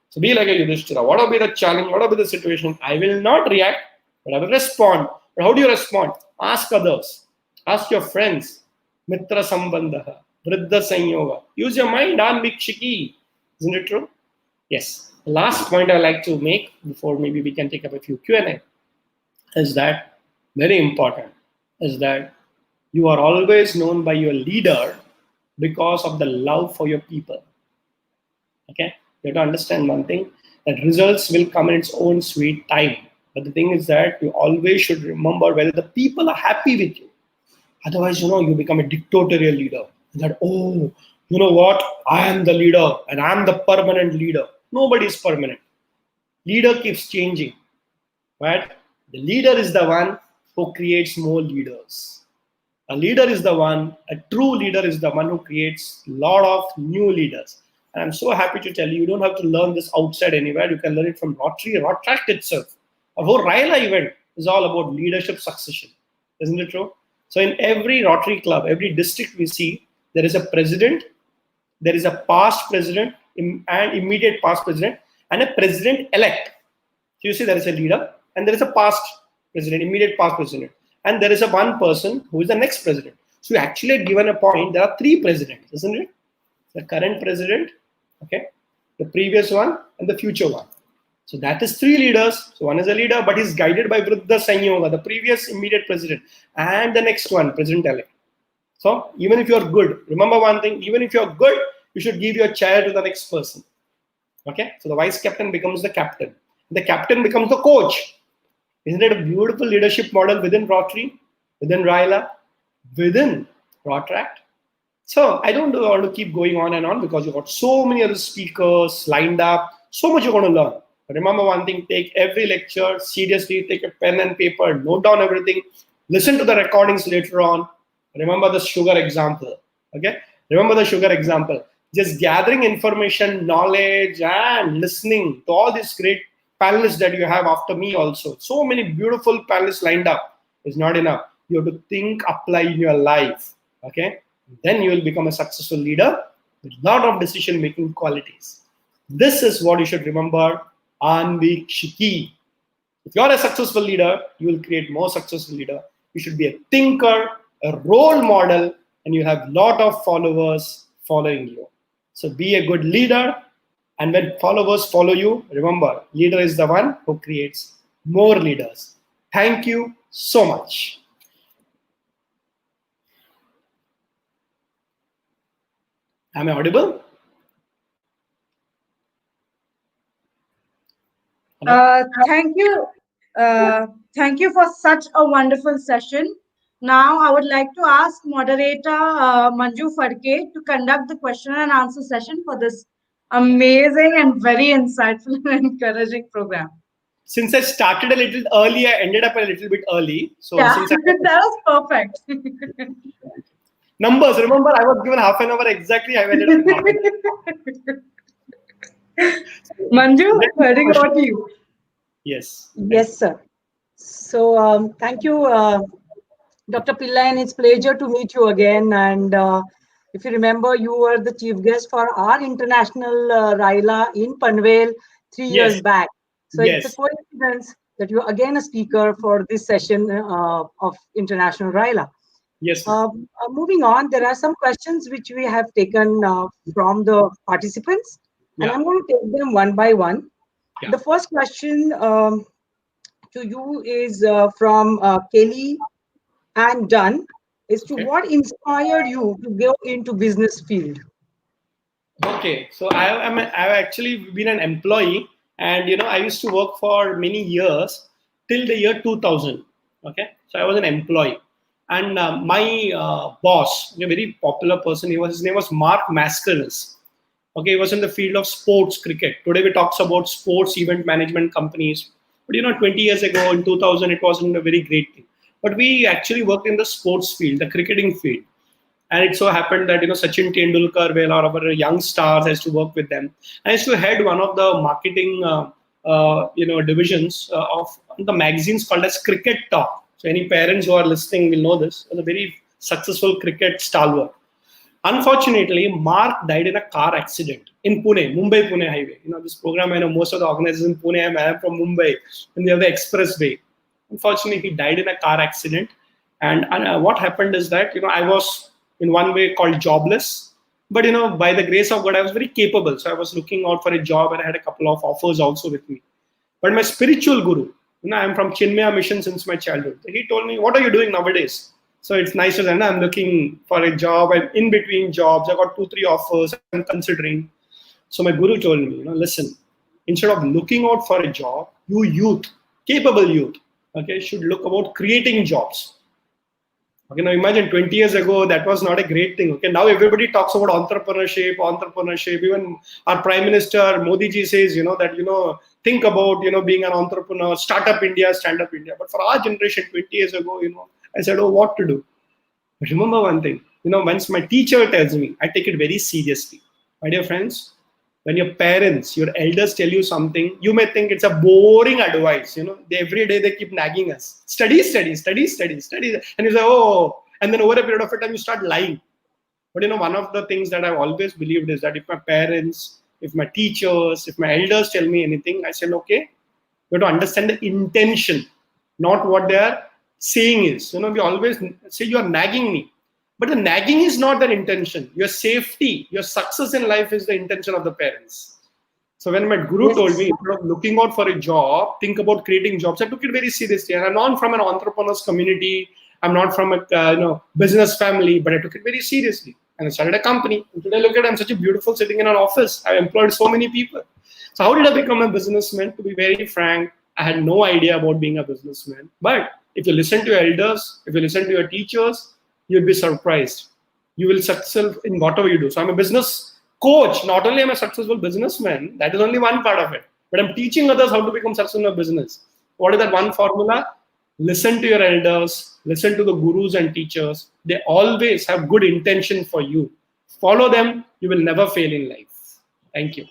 B: So be like a Yudhishthira. What will be the challenge? What will be the situation? I will not react, but I will respond. But how do you respond? Ask others. Ask your friends. Mitra sambandha. Vriddha sanyoga. Use your mind. Anvikshiki. Isn't it true? Yes. The last point I like to make before maybe we can take up a few Q&A is that very important is that you are always known by your leader because of the love for your people. Okay, you have to understand one thing, that results will come in its own sweet time. But the thing is that you always should remember whether the people are happy with you. Otherwise, you become a dictatorial leader. That, oh, you know what? I am the leader and I am the permanent leader. Nobody is permanent. Leader keeps changing. Right? The leader is the one who creates more leaders. A leader is the one, a true leader is the one who creates a lot of new leaders. And I'm so happy to tell you, you don't have to learn this outside anywhere. You can learn it from Rotary, Rotary itself. A whole RYLA event is all about leadership succession. Isn't it true? So in every Rotary club, every district we see, there is a president, there is a past president and immediate past president, and a president-elect. So you see there is a leader, and there is a past president, immediate past president. And there is a one person who is the next president. So you actually given a point, there are three presidents, isn't it? The current president, okay, the previous one, and the future one. So that is three leaders. So one is a leader, but he's guided by Vriddha Sanyoga, the previous immediate president, and the next one, president-elect. So even if you're good, remember one thing, even if you're good, you should give your chair to the next person. Okay, so the vice captain becomes the captain. The captain becomes the coach. Isn't it a beautiful leadership model within Rotary, within RYLA, within Rotaract? So I don't want to keep going on and on because you've got so many other speakers lined up, so much you're going to learn. But remember one thing, take every lecture seriously, take a pen and paper, note down everything, listen to the recordings later on. Remember the sugar example, okay? Remember the sugar example. Just gathering information, knowledge, and listening to all these great panelists that you have after me also. So many beautiful panelists lined up is not enough. You have to think, apply in your life, okay? Then you will become a successful leader with a lot of decision-making qualities. This is what you should remember, Anvikshiki. If you are a successful leader, you will create more successful leader. You should be a thinker, a role model, and you have a lot of followers following you. So be a good leader, and when followers follow you, remember, leader is the one who creates more leaders. Thank you so much. Am I audible?
A: Thank you. Thank you for such a wonderful session. Now, I would like to ask moderator Manju Fadke to conduct the question and answer session for this amazing and very insightful and encouraging program.
B: Since I started a little early, I ended up a little bit early. So
A: Yeah,
B: since I
A: that was perfect.
B: numbers, remember, I was given half an hour exactly. I ended up with half an hour.
A: Manju, turning
B: Question.
A: over to you.
B: Yes.
C: Yes, sir. So thank you, Dr. Pillai, and it's pleasure to meet you again. And if you remember, you were the chief guest for our international RYLA in Panvel 3 years
B: Yes.
C: back. So it's a
B: Yes.
C: coincidence that you're again a speaker for this session of International RYLA.
B: Yes, ma'am.
C: Moving on, there are some questions which we have taken from the participants, and
B: Yeah.
C: I'm going to take them one by one.
B: Yeah.
C: The first question to you is from Kelly and Dunn, is to
B: Okay.
C: what inspired you to go into business field?
B: Okay, so I've actually been an employee, and I used to work for many years till the year 2000. Okay, so I was an employee, and my boss, a very popular person, his name was Mark Mascaris. Okay, he was in the field of sports cricket. Today we talks about sports event management companies, but 20 years ago in 2000 it wasn't a very great thing. But we actually worked in the sports field, the cricketing field. And it so happened that Sachin Tendulkar, where a lot of our young stars, I used to work with them. I used to head one of the marketing divisions of the magazines called as Cricket Talk. So any parents who are listening will know this. It was a very successful cricket stalwart. Unfortunately, Mark died in a car accident in Pune, Mumbai-Pune highway. This program, I know most of the organizers in Pune. I'm from Mumbai, and they have the expressway. Unfortunately, he died in a car accident. And what happened is that, I was in one way called jobless. But, by the grace of God, I was very capable. So I was looking out for a job, and I had a couple of offers also with me. But my spiritual guru, I'm from Chinmaya Mission since my childhood. He told me, "What are you doing nowadays?" So it's nice to say, I'm looking for a job. I'm in between jobs. I got 2, 3 offers. I'm considering. So my guru told me, listen, instead of looking out for a job, you youth, capable youth, okay, should look about creating jobs. Okay, now imagine 20 years ago, that was not a great thing. Okay, now everybody talks about entrepreneurship. Even our Prime Minister Modi ji says, that think about being an entrepreneur, start up India, stand up India. But for our generation, 20 years ago, I said, oh, what to do? But remember one thing, once my teacher tells me, I take it very seriously. My dear friends, when your parents, your elders tell you something, you may think it's a boring advice. Every day they keep nagging us. Study. And you say, oh, and then over a period of time, you start lying. But one of the things that I've always believed is that if my parents, if my teachers, if my elders tell me anything, I say, okay, you have to understand the intention, not what they are saying is. We always say you are nagging me. But the nagging is not their intention. Your safety, your success in life is the intention of the parents. So when my guru told me, instead of looking out for a job, think about creating jobs, I took it very seriously. And I'm not from an entrepreneurs community. I'm not from a business family, but I took it very seriously. And I started a company. And today, look at I'm such a beautiful sitting in an office. I've employed so many people. So how did I become a businessman? To be very frank, I had no idea about being a businessman. But if you listen to your elders, if you listen to your teachers, you'll be surprised. You will succeed in whatever you do. So I'm a business coach. Not only am I a successful businessman, that is only one part of it. But I'm teaching others how to become successful in a business. What is that one formula? Listen to your elders, listen to the gurus and teachers. They always have good intention for you. Follow them, you will never fail in life. Thank you.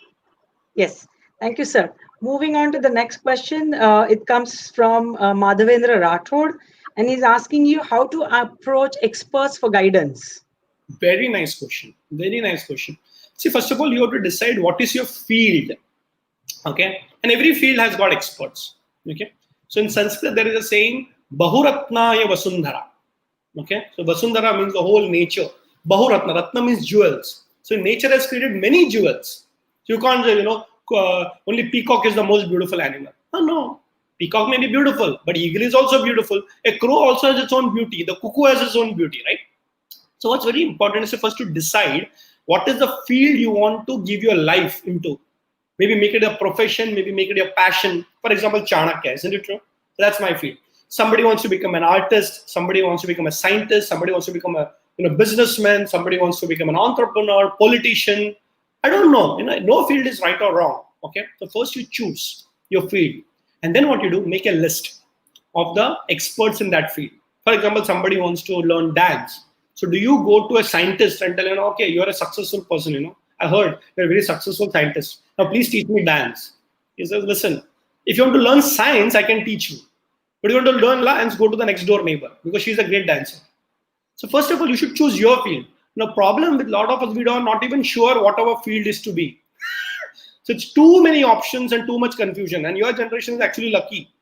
C: Yes, thank you, sir. Moving on to the next question. It comes from Madhavendra Rathod, and he's asking you how to approach experts for guidance.
B: Very nice question. Very nice question. See, first of all, you have to decide what is your field. Okay. And every field has got experts. Okay. So in Sanskrit, there is a saying, Bahuratnaya Vasundhara. Okay. So Vasundhara means the whole nature. Bahuratna. Ratna means jewels. So nature has created many jewels. So you can't say, only peacock is the most beautiful animal. Oh, no. Peacock may be beautiful, but eagle is also beautiful. A crow also has its own beauty. The cuckoo has its own beauty, right? So what's very important is to first to decide what is the field you want to give your life into. Maybe make it a profession, maybe make it your passion. For example, Chanakya, isn't it true? So that's my field. Somebody wants to become an artist, somebody wants to become a scientist, somebody wants to become a businessman, somebody wants to become an entrepreneur, politician. I don't know. No field is right or wrong. Okay. So first you choose your field. And then what you do, make a list of the experts in that field. For example, somebody wants to learn dance. So do you go to a scientist and tell him, okay, you're a successful person, I heard you're a very successful scientist. Now please teach me dance. He says, listen, if you want to learn science, I can teach you. But if you want to learn dance, go to the next door neighbor because she's a great dancer. So first of all, you should choose your field. Now, problem with a lot of us, we are not even sure what our field is to be. So it's too many options and too much confusion. And your generation is actually lucky.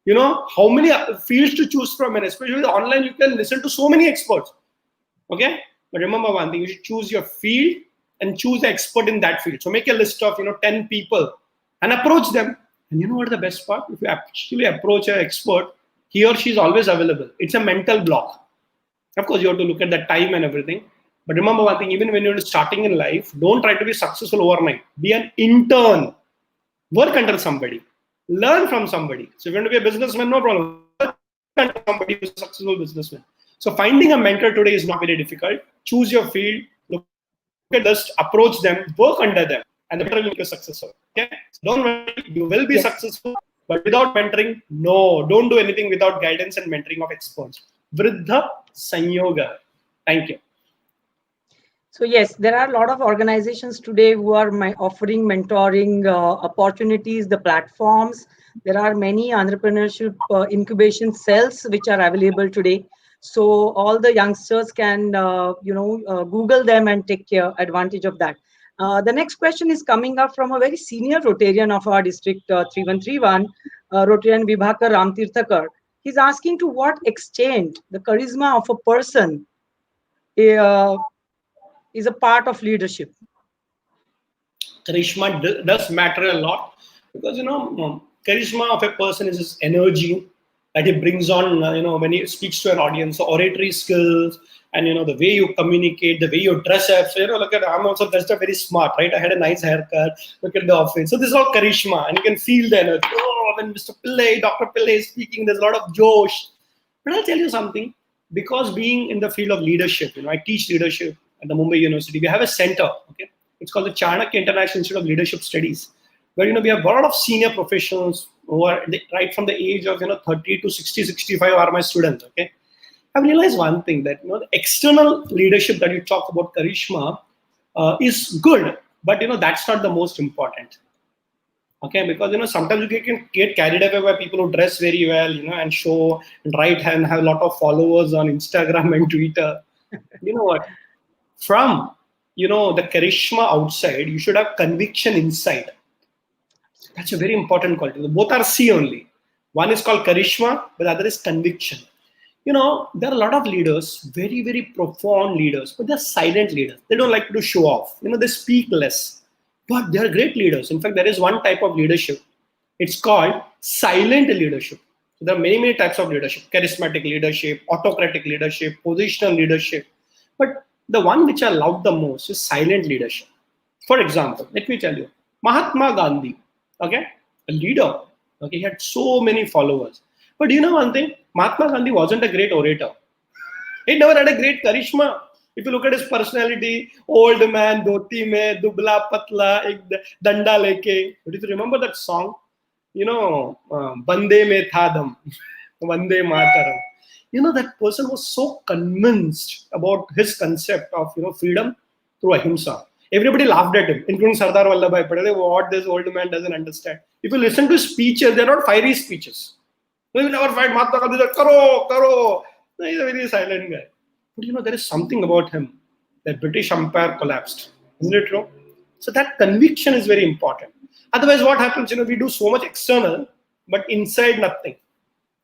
B: You know how many fields to choose from, and especially online, you can listen to so many experts. Okay, but remember one thing: you should choose your field and choose the expert in that field. So make a list of 10 people and approach them. And you know what the best part? If you actually approach an expert, he or she is always available. It's a mental block. Of course, you have to look at the time and everything. But remember one thing: even when you're starting in life, don't try to be successful overnight. Be an intern. Work under somebody. Learn from somebody. So if you want to be a businessman, no problem. Work under somebody who's a successful businessman. So finding a mentor today is not very difficult. Choose your field, look at this, approach them, work under them, and the mentor will make you successful. Okay? So don't worry, you will be successful, but without mentoring, no, don't do anything without guidance and mentoring of experts. Vriddha Sanyoga. Thank you.
C: So yes, there are a lot of organizations today who are offering mentoring opportunities, the platforms. There are many entrepreneurship incubation cells which are available today. So all the youngsters can, Google them and take advantage of that. The next question is coming up from a very senior Rotarian of our district 3131, Rotarian Vibhakar Ramtirthakar. He's asking to what extent the charisma of a person uh, is a part of leadership.
B: Charisma does matter a lot, because charisma of a person is his energy that he brings on, when he speaks to an audience. So oratory skills, and the way you communicate, the way you dress up. So look at, I'm also dressed up very smart, right? I had a nice haircut. Look at the office. So this is all charisma, and you can feel the energy. Oh, when Mr. Pillai, Dr. Pillai is speaking, there's a lot of josh. But I'll tell you something, because being in the field of leadership, I teach leadership at the Mumbai University. We have a center, okay? It's called the Chanakya International Institute of Leadership Studies, where we have a lot of senior professionals who are right from the age of 30 to 60, 65 are my students. Okay, I've realized one thing, that the external leadership that you talk about, charisma, is good, but that's not the most important. Okay, because sometimes you can get carried away by people who dress very well, and show and write and have a lot of followers on Instagram and Twitter. You know what? From the charisma outside, you should have conviction inside. That's a very important quality. Both are C only. One is called charisma, but the other is conviction. There are a lot of leaders, very, very profound leaders, but they're silent leaders. They don't like to show off. They speak less, but they're great leaders. In fact, there is one type of leadership. It's called silent leadership. So there are many, many types of leadership: charismatic leadership, autocratic leadership, positional leadership. But the one which I love the most is silent leadership. For example, let me tell you, Mahatma Gandhi, okay, a leader, okay, he had so many followers. But you know one thing, Mahatma Gandhi wasn't a great orator. He never had a great charisma. If you look at his personality, old man, dhoti mein, dubla patla, ek danda leke. But if you remember that song, Bande mein tha dam, Vande Mataram. That person was so convinced about his concept of freedom through ahimsa. Everybody laughed at him, including Sardar Vallabhbhai Patel. What this old man doesn't understand. If you listen to his speeches, they're not fiery speeches. He will never fight Mahatma Gandhi. Karo, karo. No, he's a very silent guy. But there is something about him. That British Empire collapsed. Isn't it true? So that conviction is very important. Otherwise, what happens? We do so much external, but inside nothing.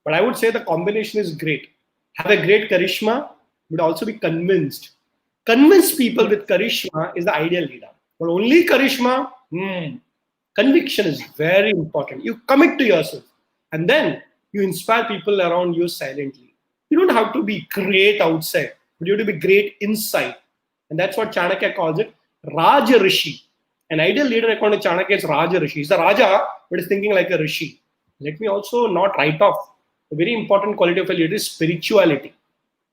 B: But I would say the combination is great. Have a great charisma, but also be convinced. Convince people with charisma is the ideal leader. But only charisma, conviction is very important. You commit to yourself, and then you inspire people around you silently. You don't have to be great outside, but you have to be great inside. And that's what Chanakya calls it, Raja Rishi. An ideal leader according to Chanakya is Raja Rishi. He's the Raja, but he's thinking like a Rishi. Let me also not write off. A very important quality of a leader is spirituality.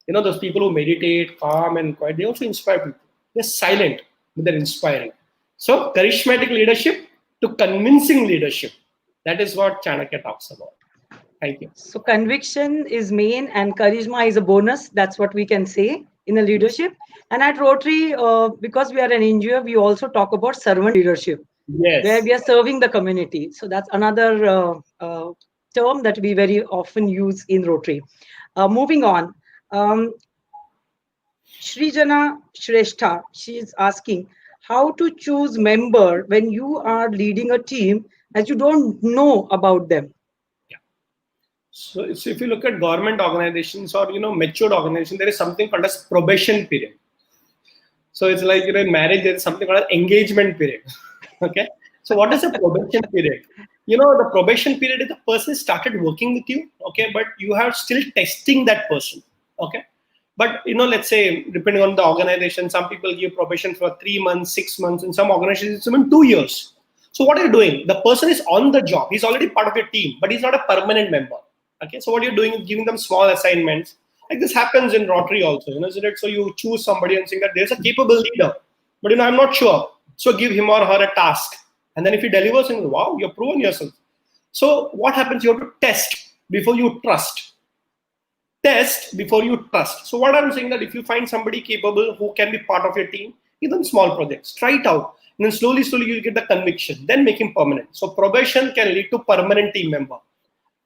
B: Those people who meditate, calm and quiet, they also inspire people. They're silent, but they're inspiring. So charismatic leadership to convincing leadership. That is what Chanakya talks about. Thank you.
C: So conviction is main and charisma is a bonus. That's what we can say in a leadership. And at Rotary, because we are an NGO, we also talk about servant leadership, where we are serving the community. So that's another term that we very often use in Rotary. Moving on, Srijana Shrestha, she is asking, how to choose member when you are leading a team as you don't know about them.
B: So if you look at government organizations or matured organizations, there is something called as probation period. So it's like in marriage, there is something called as engagement period. Okay. So what is a probation period? The probation period is the person started working with you, okay, but you are still testing that person, okay. But let's say depending on the organization, some people give probation for 3 months, 6 months, in some organizations it's even 2 years. So what are you doing? The person is on the job, he's already part of your team, but he's not a permanent member. Okay, so what you're doing is giving them small assignments. Like this happens in Rotary also, isn't it? So you choose somebody and saying that there's a capable leader, but I'm not sure. So give him or her a task, and then if he delivers, and wow, you're proven yourself. So what happens? You have to test before you trust. Test before you trust. So what I'm saying that if you find somebody capable who can be part of your team, even small projects, try it out, and then slowly, slowly you'll get the conviction. Then make him permanent. So probation can lead to permanent team member.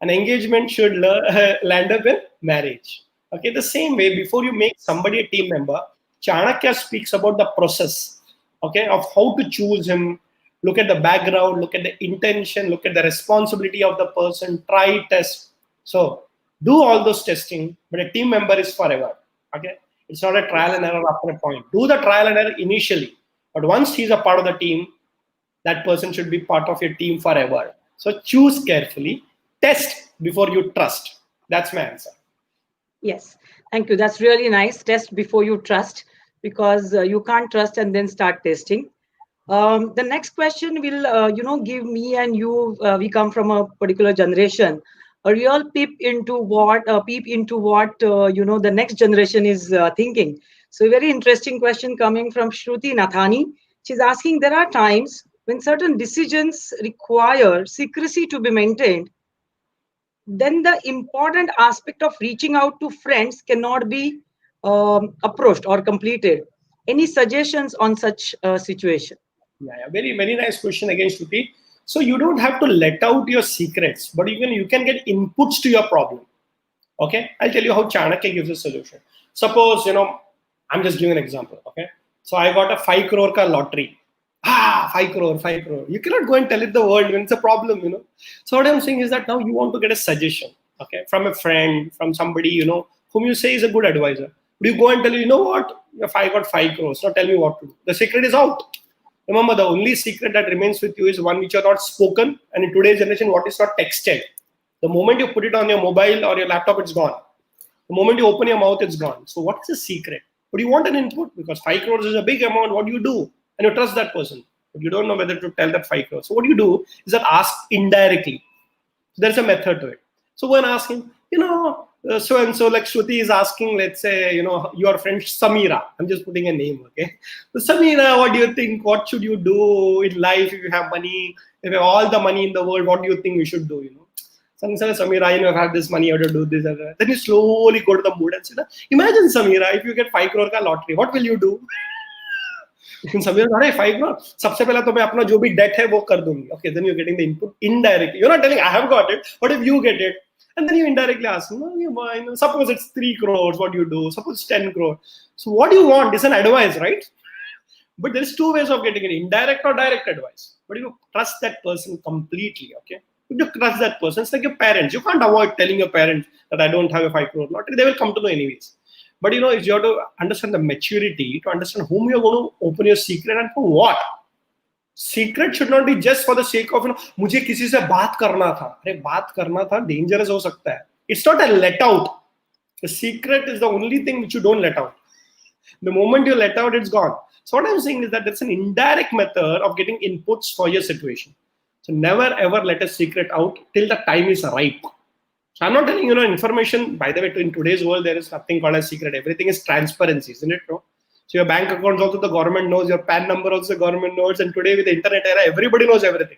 B: An engagement should land up in marriage. Okay, the same way, before you make somebody a team member, Chanakya speaks about the process, okay, of how to choose him. Look at the background, look at the intention, look at the responsibility of the person, try, test. So do all those testing, but a team member is forever. Okay, it's not a trial and error after a point. Do the trial and error initially, but once he's a part of the team, that person should be part of your team forever. So choose carefully, test before you trust. That's my answer.
C: Yes, thank you. That's really nice. Test before you trust, because you can't trust and then start testing. The next question will, give me and you. We come from a particular generation. A real peep into what the next generation is thinking. So, a very interesting question coming from Shruti Nathani. She's asking: there are times when certain decisions require secrecy to be maintained, then the important aspect of reaching out to friends cannot be approached or completed. Any suggestions on such a situation?
B: Yeah, very, very nice question again, Shruti. So you don't have to let out your secrets, but you can get inputs to your problem. Okay, I'll tell you how Chanakya gives a solution. Suppose I'm just giving an example. Okay, so I got a 5 crore ka lottery. 5 crore, 5 crore. You cannot go and tell it the world when it's a problem. So what I'm saying is that now you want to get a suggestion, okay, from a friend, from somebody whom you say is a good advisor. But you go and tell what? If I got 5 crores, now tell me what to do. The secret is out. Remember, the only secret that remains with you is one which are not spoken, and in today's generation, what is not texted. The moment you put it on your mobile or your laptop, it's gone. The moment you open your mouth, it's gone. So what is the secret? But you want an input because 5 crores is a big amount. What do you do? And you trust that person, but you don't know whether to tell that 5 crores. So what you do is that ask indirectly. So there's a method to it. So when asking, so and so, like Shruti is asking, let's say, your friend Samira. I'm just putting a name, okay? So Samira, what do you think? What should you do in life if you have money? If you have all the money in the world, what do you think you should do? Samira, I have this money, how to do this. Then you slowly go to the mood and say, imagine Samira, if you get 5 crore ka lottery, what will you do? Samira, 5 crore. सबसे पहला तो मैं अपना जो भी debt है वो कर दूंगी. Okay, then you're getting the input indirectly. You're not telling I have got it. What if you get it? And then you indirectly ask, suppose it's 3 crores, what do you do? Suppose it's 10 crores. So what do you want is an advice, right? But there's two ways of getting it, indirect or direct advice. But you trust that person completely, okay? You trust that person. It's like your parents. You can't avoid telling your parents that I don't have a 5 crore lottery. They will come to know anyways. But if you have to understand the maturity, to understand whom you're going to open your secret and for what. Secret should not be just for the sake of मुझे किसी से बात करना था. अरे बात करना था dangerous हो सकता है. It's not a let out. The secret is the only thing which you don't let out. The moment you let out, it's gone. So what I'm saying is that that's an indirect method of getting inputs for your situation. So never ever let a secret out till the time is ripe. So I'm not telling information. By the way, in today's world, there is nothing called a secret. Everything is transparency, isn't it? No? So your bank accounts also the government knows, your PAN number also the government knows, and today with the internet era, everybody knows everything.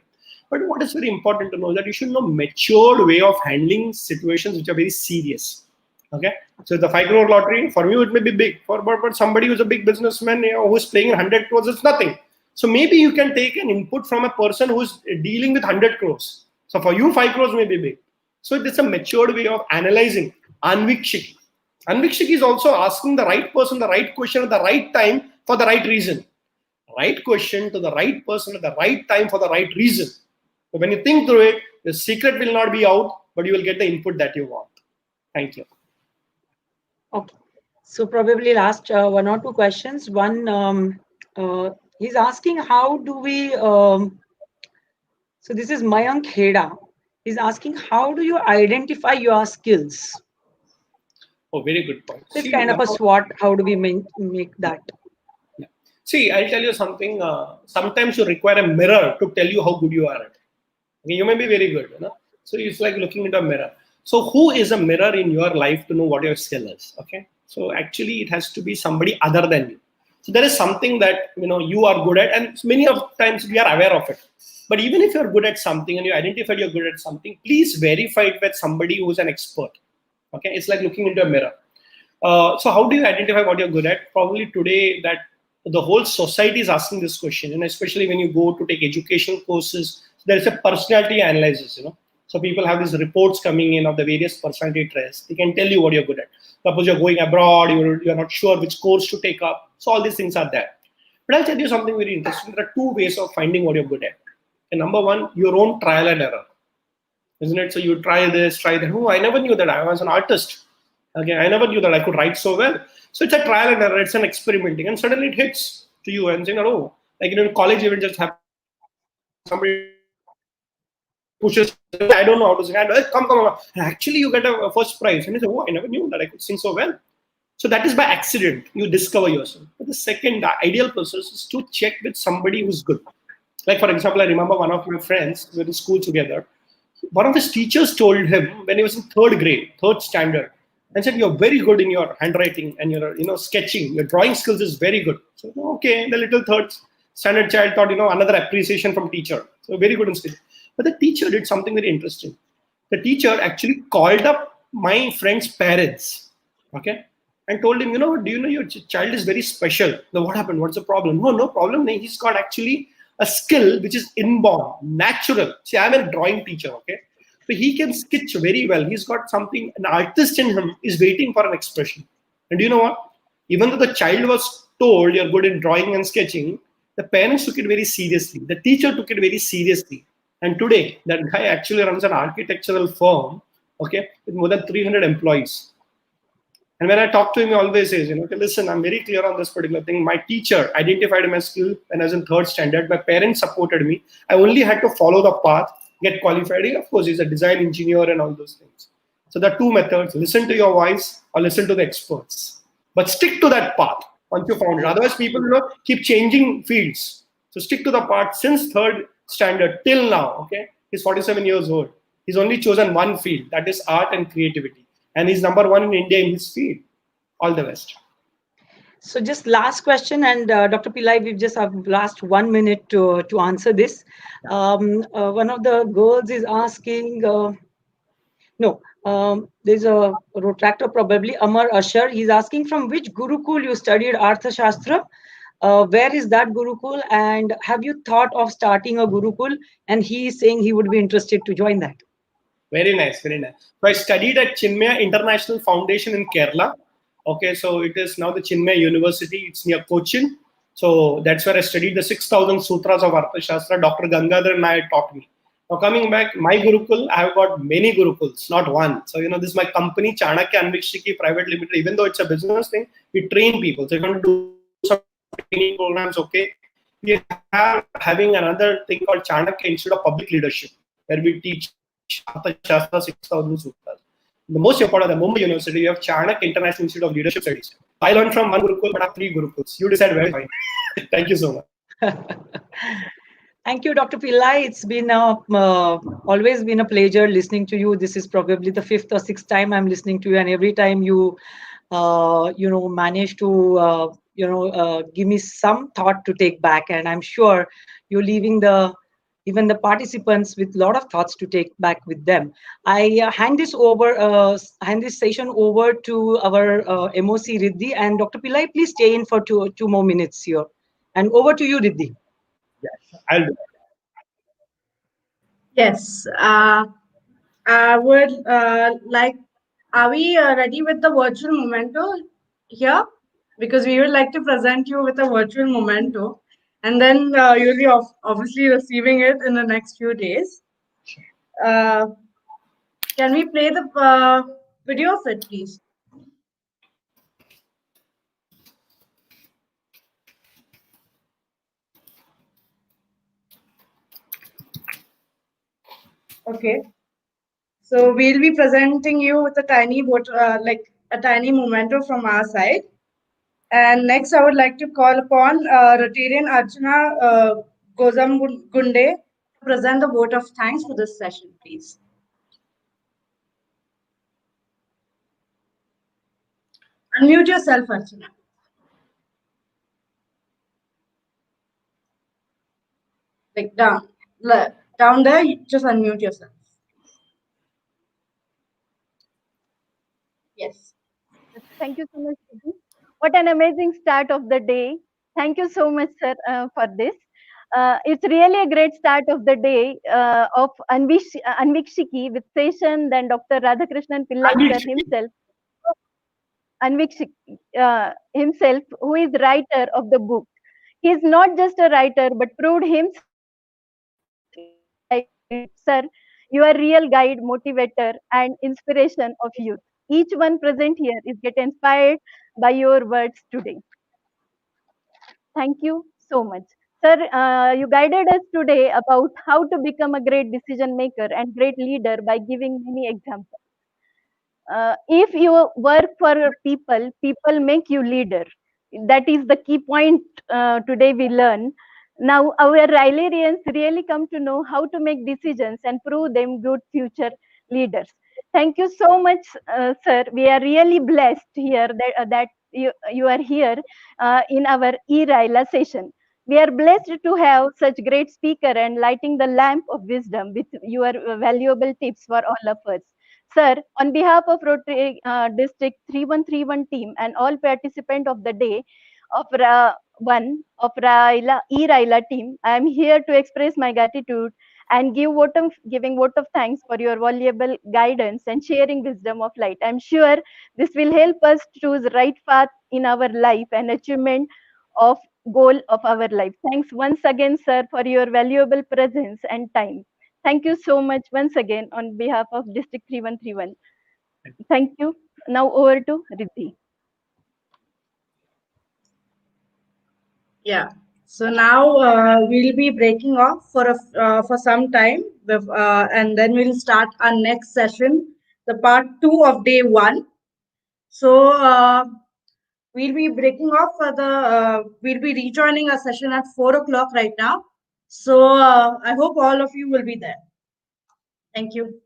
B: But what is very important to know is that you should know matured way of handling situations which are very serious. Okay, so the 5 crore lottery for you it may be big, but somebody who's a big businessman who's playing 100 crores, it's nothing. So maybe you can take an input from a person who's dealing with 100 crores. So for you 5 crores may be big. So it's a matured way of analyzing. Anvikshiki. Anvikshiki is also asking the right person the right question at the right time for the right reason. right question to the right person at the right time for the right reason. So when you think through it, the secret will not be out, but you will get the input that you want. Thank you.
C: Okay. So probably last one or two questions. One, he's asking how do we, so this is Mayank Heda. He's asking how do you identify your skills?
B: Oh, very good point.
C: So it's
B: See,
C: kind of a SWOT. How do we make that?
B: yeah. See, I'll tell you something. Sometimes you require a mirror to tell you how good you are at it. Okay, you may be very good, you know. So it's like looking into a mirror. So who is a mirror in your life to know what your skill is? Okay. So actually, it has to be somebody other than you. So there is something that you are good at, and many of times we are aware of it. But even if you're good at something and you identify you're good at something, please verify it with somebody who's an expert. Okay, it's like looking into a mirror. So how do you identify what you're good at? Probably today that the whole society is asking this question, and especially when you go to take educational courses, there is a personality analysis. So people have these reports coming in of the various personality traits. They can tell you what you're good at. Suppose you're going abroad, you're not sure which course to take up. So all these things are there. But I'll tell you something very interesting. There are two ways of finding what you're good at. And number one, your own trial and error, isn't it? So you try this, try that. Oh, I never knew that I was an artist. Okay, I never knew that I could write so well. So it's a trial and error. It's an experimenting, and suddenly it hits to you and saying, "Oh, like college event just happened. Somebody pushes. I don't know how to sing. Come. And actually, you get a first prize, and you say, "Oh, I never knew that I could sing so well." So that is by accident. You discover yourself. But the second, the ideal process is to check with somebody who's good. Like for example, I remember one of my friends. We were in school together. One of his teachers told him when he was in third grade, third standard, and said, "You're very good in your handwriting and your sketching. Your drawing skills is very good." So okay, the little third standard child thought another appreciation from teacher. So very good in skill. But the teacher did something very interesting. The teacher actually called up my friend's parents, okay, and told him, do you know your child is very special? Now what happened? What's the problem? No problem. He's got actually a skill which is inborn, natural. See, I'm a drawing teacher, okay? So he can sketch very well. He's got something, an artist in him is waiting for an expression. And do you know what? Even though the child was told you're good in drawing and sketching, the parents took it very seriously. The teacher took it very seriously. And today, that guy actually runs an architectural firm, okay, with more than 300 employees. And when I talk to him, he always says, okay, listen, I'm very clear on this particular thing. My teacher identified my skill when I was in third standard. My parents supported me. I only had to follow the path, get qualified. Of course, he's a design engineer and all those things. So there are two methods. Listen to your voice or listen to the experts. But stick to that path once you found it. Otherwise, people keep changing fields. So stick to the path since third standard till now. Okay, he's 47 years old. He's only chosen one field, that is art and creativity. And he's number one in India in his field. All the best.
C: So just last question, and Dr. Pillai, we've just have last 1 minute to answer this. One of the girls is asking, there's a retractor probably, Amar Ashar. He's asking from which Gurukul you studied Arthashastra. Where is that Gurukul, and have you thought of starting a Gurukul? And he is saying he would be interested to join that.
B: Very nice, very nice. So I studied at Chinmaya International Foundation in Kerala. Okay, so it is now the Chinmaya University. It's near Cochin. So that's where I studied the 6,000 sutras of Arthashastra. Dr. Gangadhar and I taught me. Now coming back, my Gurukul, I have got many Gurukuls, not one. So this is my company, Chanakya Anvikshiki Private Limited. Even though it's a business thing, we train people. So if you want to do some training programs, okay. We are having another thing called Chanakya Institute of Public Leadership, where we teach Arthashastra 6,000 sutras. The most important, the Mumbai University, you have Chanakya International Institute of Leadership Studies. I learned from one Gurukul, but I have 3 Gurukuls. You decide where to find. Thank you so much.
C: Thank you, Dr. Pillai. It's been always been a pleasure listening to you. This is probably the 5th or 6th time I'm listening to you, and every time you, manage to, give me some thought to take back. And I'm sure you're leaving even the participants with a lot of thoughts to take back with them. I hand this session over to our MOC Riddhi, and Dr. Pillai, please stay in for two more minutes here. And over to you, Riddhi.
B: Yes, I'll do that.
A: Yes. I would like, are we ready with the virtual memento here? Because we would like to present you with a virtual memento. and then you'll be obviously receiving it in the next few days. Uh, can we play the video of it, please? Okay. So we'll be presenting you with a tiny like a tiny memento from our side. And next, I would like to call upon Rotarian Archana Gozam Gunde to present the vote of thanks for this session, please. Unmute yourself, Archana. Like down there, just unmute yourself. Yes.
D: Thank you so much, Sudhi. What an amazing start of the day. Thank you so much, sir, for this. It's really a great start of the day of Anvikshiki with session, then Dr. Radhakrishnan Pillai sir himself, himself, who is writer of the book. He is not just a writer, but proved himself in his life in his own life. Sir, you are real guide, motivator, and inspiration of youth. Each one present here is get inspired by your words today. Thank you so much. Sir, you guided us today about how to become a great decision maker and great leader by giving many examples. If you work for people, people make you leader. That is the key point today we learn. Now our Rylarians really come to know how to make decisions and prove them good future leaders. Thank you so much, sir. We are really blessed here that you are here in our e-Ryla session. We are blessed to have such great speaker and lighting the lamp of wisdom with your valuable tips for all of us. Sir, on behalf of Rotary District 3131 team and all participants of the day of one of e-Ryla team, I am here to express my gratitude and giving vote of thanks for your valuable guidance and sharing wisdom of light. I'm sure this will help us choose right path in our life and achievement of goal of our life. Thanks once again, sir, for your valuable presence and time. Thank you so much once again on behalf of District 3131. Thank you. Now over to Riddhi.
A: Yeah. So now we'll be breaking off for some time, and then we'll start our next session, the part 2 of day 1. So we'll be breaking off for the. We'll be rejoining our session at 4 o'clock right now. So I hope all of you will be there. Thank you.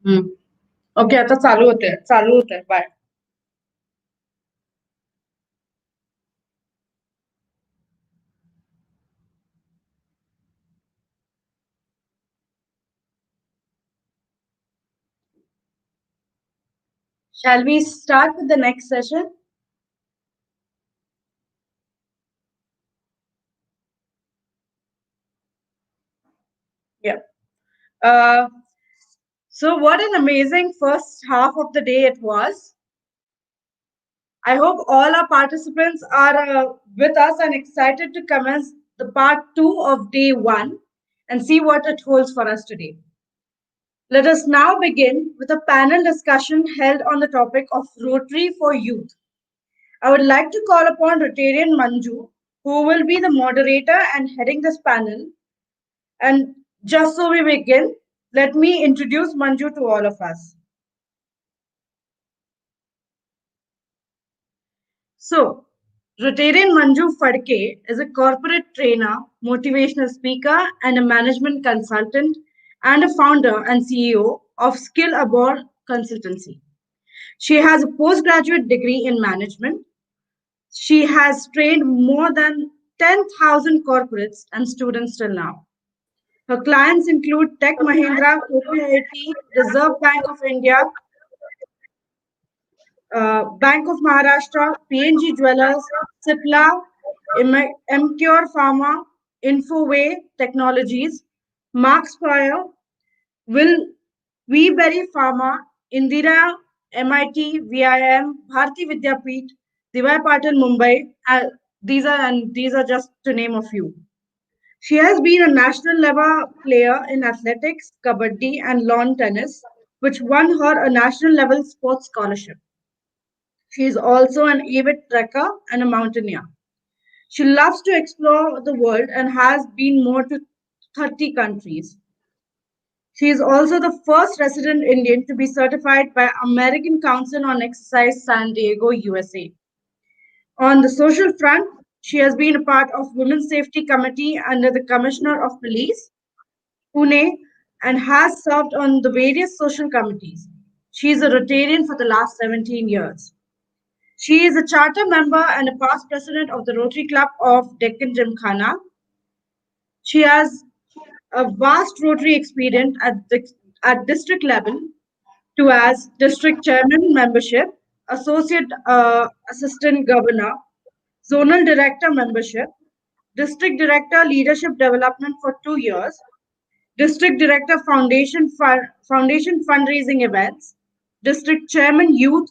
A: Okay आता चालू होते bye. Shall we start with the next session? Yeah. Uh, so what an amazing first half of the day it was. I hope all our participants are with us and excited to commence the part 2 of day 1 and see what it holds for us today. Let us now begin with a panel discussion held on the topic of Rotary for Youth. I would like to call upon Rotarian Manju, who will be the moderator and heading this panel. And just so we begin, let me introduce Manju to all of us. So, Rotarian Manju Fadke is a corporate trainer, motivational speaker, and a management consultant, and a founder and CEO of Skill Abroad Consultancy. She has a postgraduate degree in management. She has trained more than 10,000 corporates and students till now. Her clients include Tech Mahindra, KPIT, Reserve Bank of India, Bank of Maharashtra, PNG Jewelers, Cipla, Emcure Pharma, Infoway Technologies, Marks Fire, Will Weberry Pharma, Indira, MIT, VIM, Bharati Vidyapeeth, Divai Patil Mumbai. These are just to name a few. She has been a national level player in athletics, kabaddi, and lawn tennis, which won her a national level sports scholarship. She is also an avid trekker and a mountaineer. She loves to explore the world and has been more to 30 countries. She is also the first resident Indian to be certified by American Council on Exercise San Diego, USA. On the social front, she has been a part of Women's Safety Committee under the Commissioner of Police, Pune, and has served on the various social committees. She is a Rotarian for the last 17 years. She is a charter member and a past president of the Rotary Club of Deccan Gymkhana. She has a vast Rotary experience at district level to as district chairman membership, associate assistant governor, zonal director membership, district director leadership development for 2 years, district director foundation fundraising events, district chairman youth,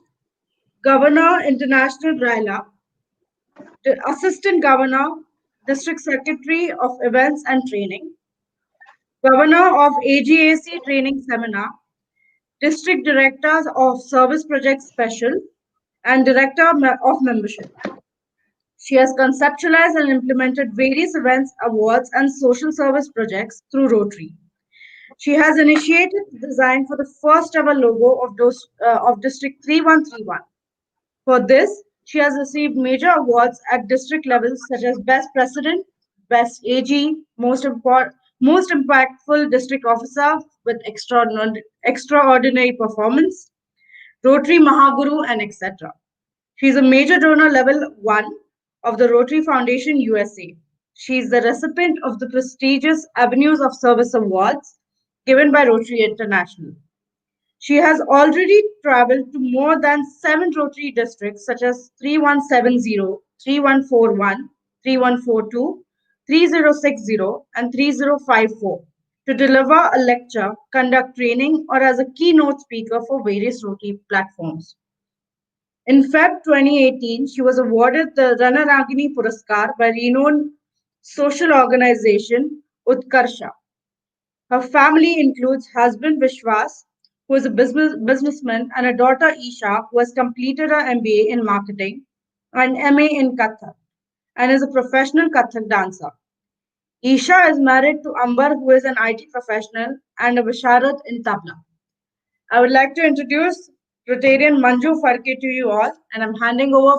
A: governor international RYLA, the assistant governor, district secretary of events and training, governor of AGAC training seminar, district directors of service project special, and director of membership. She has conceptualized and implemented various events, awards, and social service projects through Rotary. She has initiated the design for the first ever logo of District 3131. For this, she has received major awards at district levels such as Best President, Best AG, most impactful district officer with extraordinary performance, Rotary Mahaguru, and etc. She is a major donor level 1 of the Rotary Foundation USA. She is the recipient of the prestigious Avenues of Service Awards given by Rotary International. She has already traveled to more than 7 Rotary districts such as 3170, 3141, 3142, 3060, and 3054 to deliver a lecture, conduct training, or as a keynote speaker for various Rotary platforms. In Feb 2018, she was awarded the Ranaragini Puraskar by renowned social organization Utkarsha. Her family includes husband Vishwas, who is a businessman, and a daughter Isha, who has completed her MBA in marketing and MA in Kathak, and is a professional Kathak dancer. Isha is married to Ambar, who is an IT professional and a Visharad in Tabla. I would like to introduce Rotarian Manju Farke to you all, and I'm handing over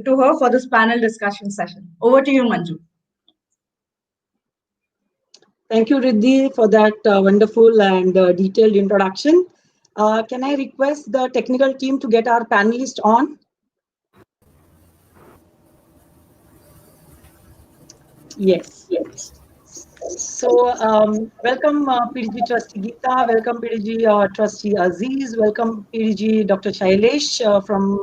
A: to her for this panel discussion session. Over to you, Manju.
C: Thank you, Riddhi, for that wonderful and detailed introduction. Can I request the technical team to get our panelists on? Yes. So, welcome PDG Trustee Geeta, welcome PDG Trustee Aziz, welcome PDG Dr. Shailesh from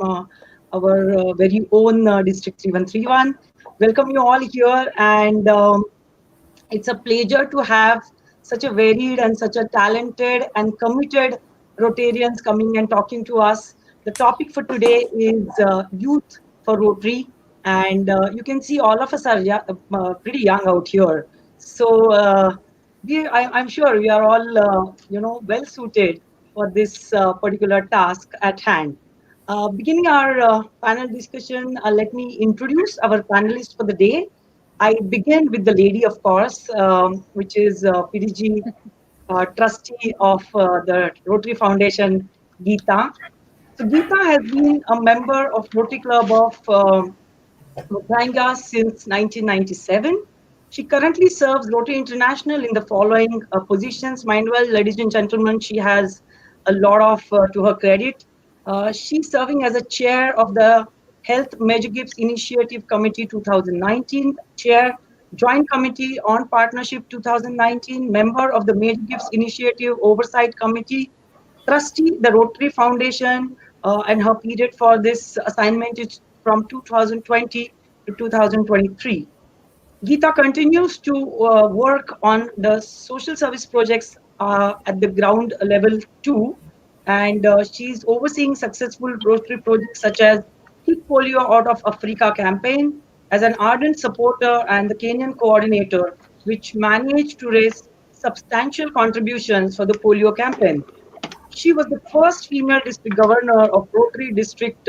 C: our very own District 3131. Welcome you all here, and it's a pleasure to have such a varied and such a talented and committed Rotarians coming and talking to us. The topic for today is youth for Rotary, and you can see all of us are pretty young out here. So I'm sure we are all, well suited for this particular task at hand. Beginning our panel discussion, let me introduce our panelists for the day. I begin with the lady, of course, which is PDG trustee of the Rotary Foundation, Geeta. So Geeta has been a member of Rotary Club of Mutanga since 1997. She currently serves Rotary International in the following positions. Mind well, ladies and gentlemen, she has a lot of to her credit. She's serving as a chair of the Health Major Gifts Initiative Committee 2019, chair, Joint Committee on Partnership 2019, member of the Major Gifts Initiative Oversight Committee, trustee, the Rotary Foundation, and her period for this assignment is from 2020 to 2023. Geeta continues to work on the social service projects at the ground level too, and she's overseeing successful Rotary projects such as Kick Polio Out of Africa campaign as an ardent supporter and the Kenyan coordinator, which managed to raise substantial contributions for the polio campaign. She was the first female district governor of Rotary District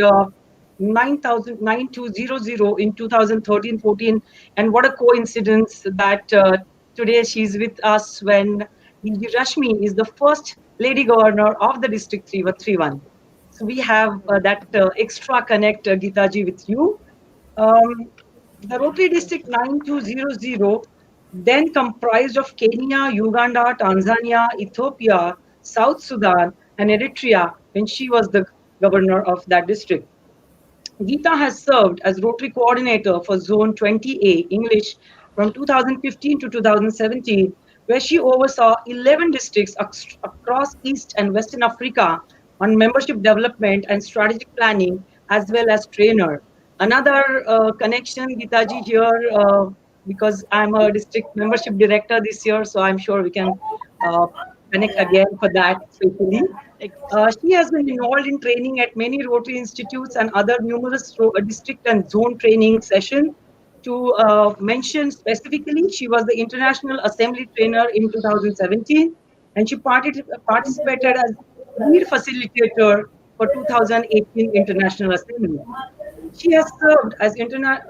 C: 9200 in 2013-14. And what a coincidence that today she's with us when DG Rashmi is the first lady governor of the District 3131. So we have that extra connect, Geetaji, with you. Um, the Rotary District 9200 then comprised of Kenya, Uganda, Tanzania, Ethiopia, South Sudan, and Eritrea when she was the governor of that district. Geeta has served as Rotary Coordinator for Zone 20A English from 2015 to 2017, where she oversaw 11 districts across East and Western Africa on membership development and strategic planning, as well as trainer. Another connection, Geetaji, here, because I'm a district membership director this year, so I'm sure we can uh, connect again for that, especially. She has been involved in training at many Rotary institutes and other numerous district and zone training sessions. To mention specifically, she was the International Assembly Trainer in 2017, and she participated as lead facilitator for 2018 International Assembly. She has served as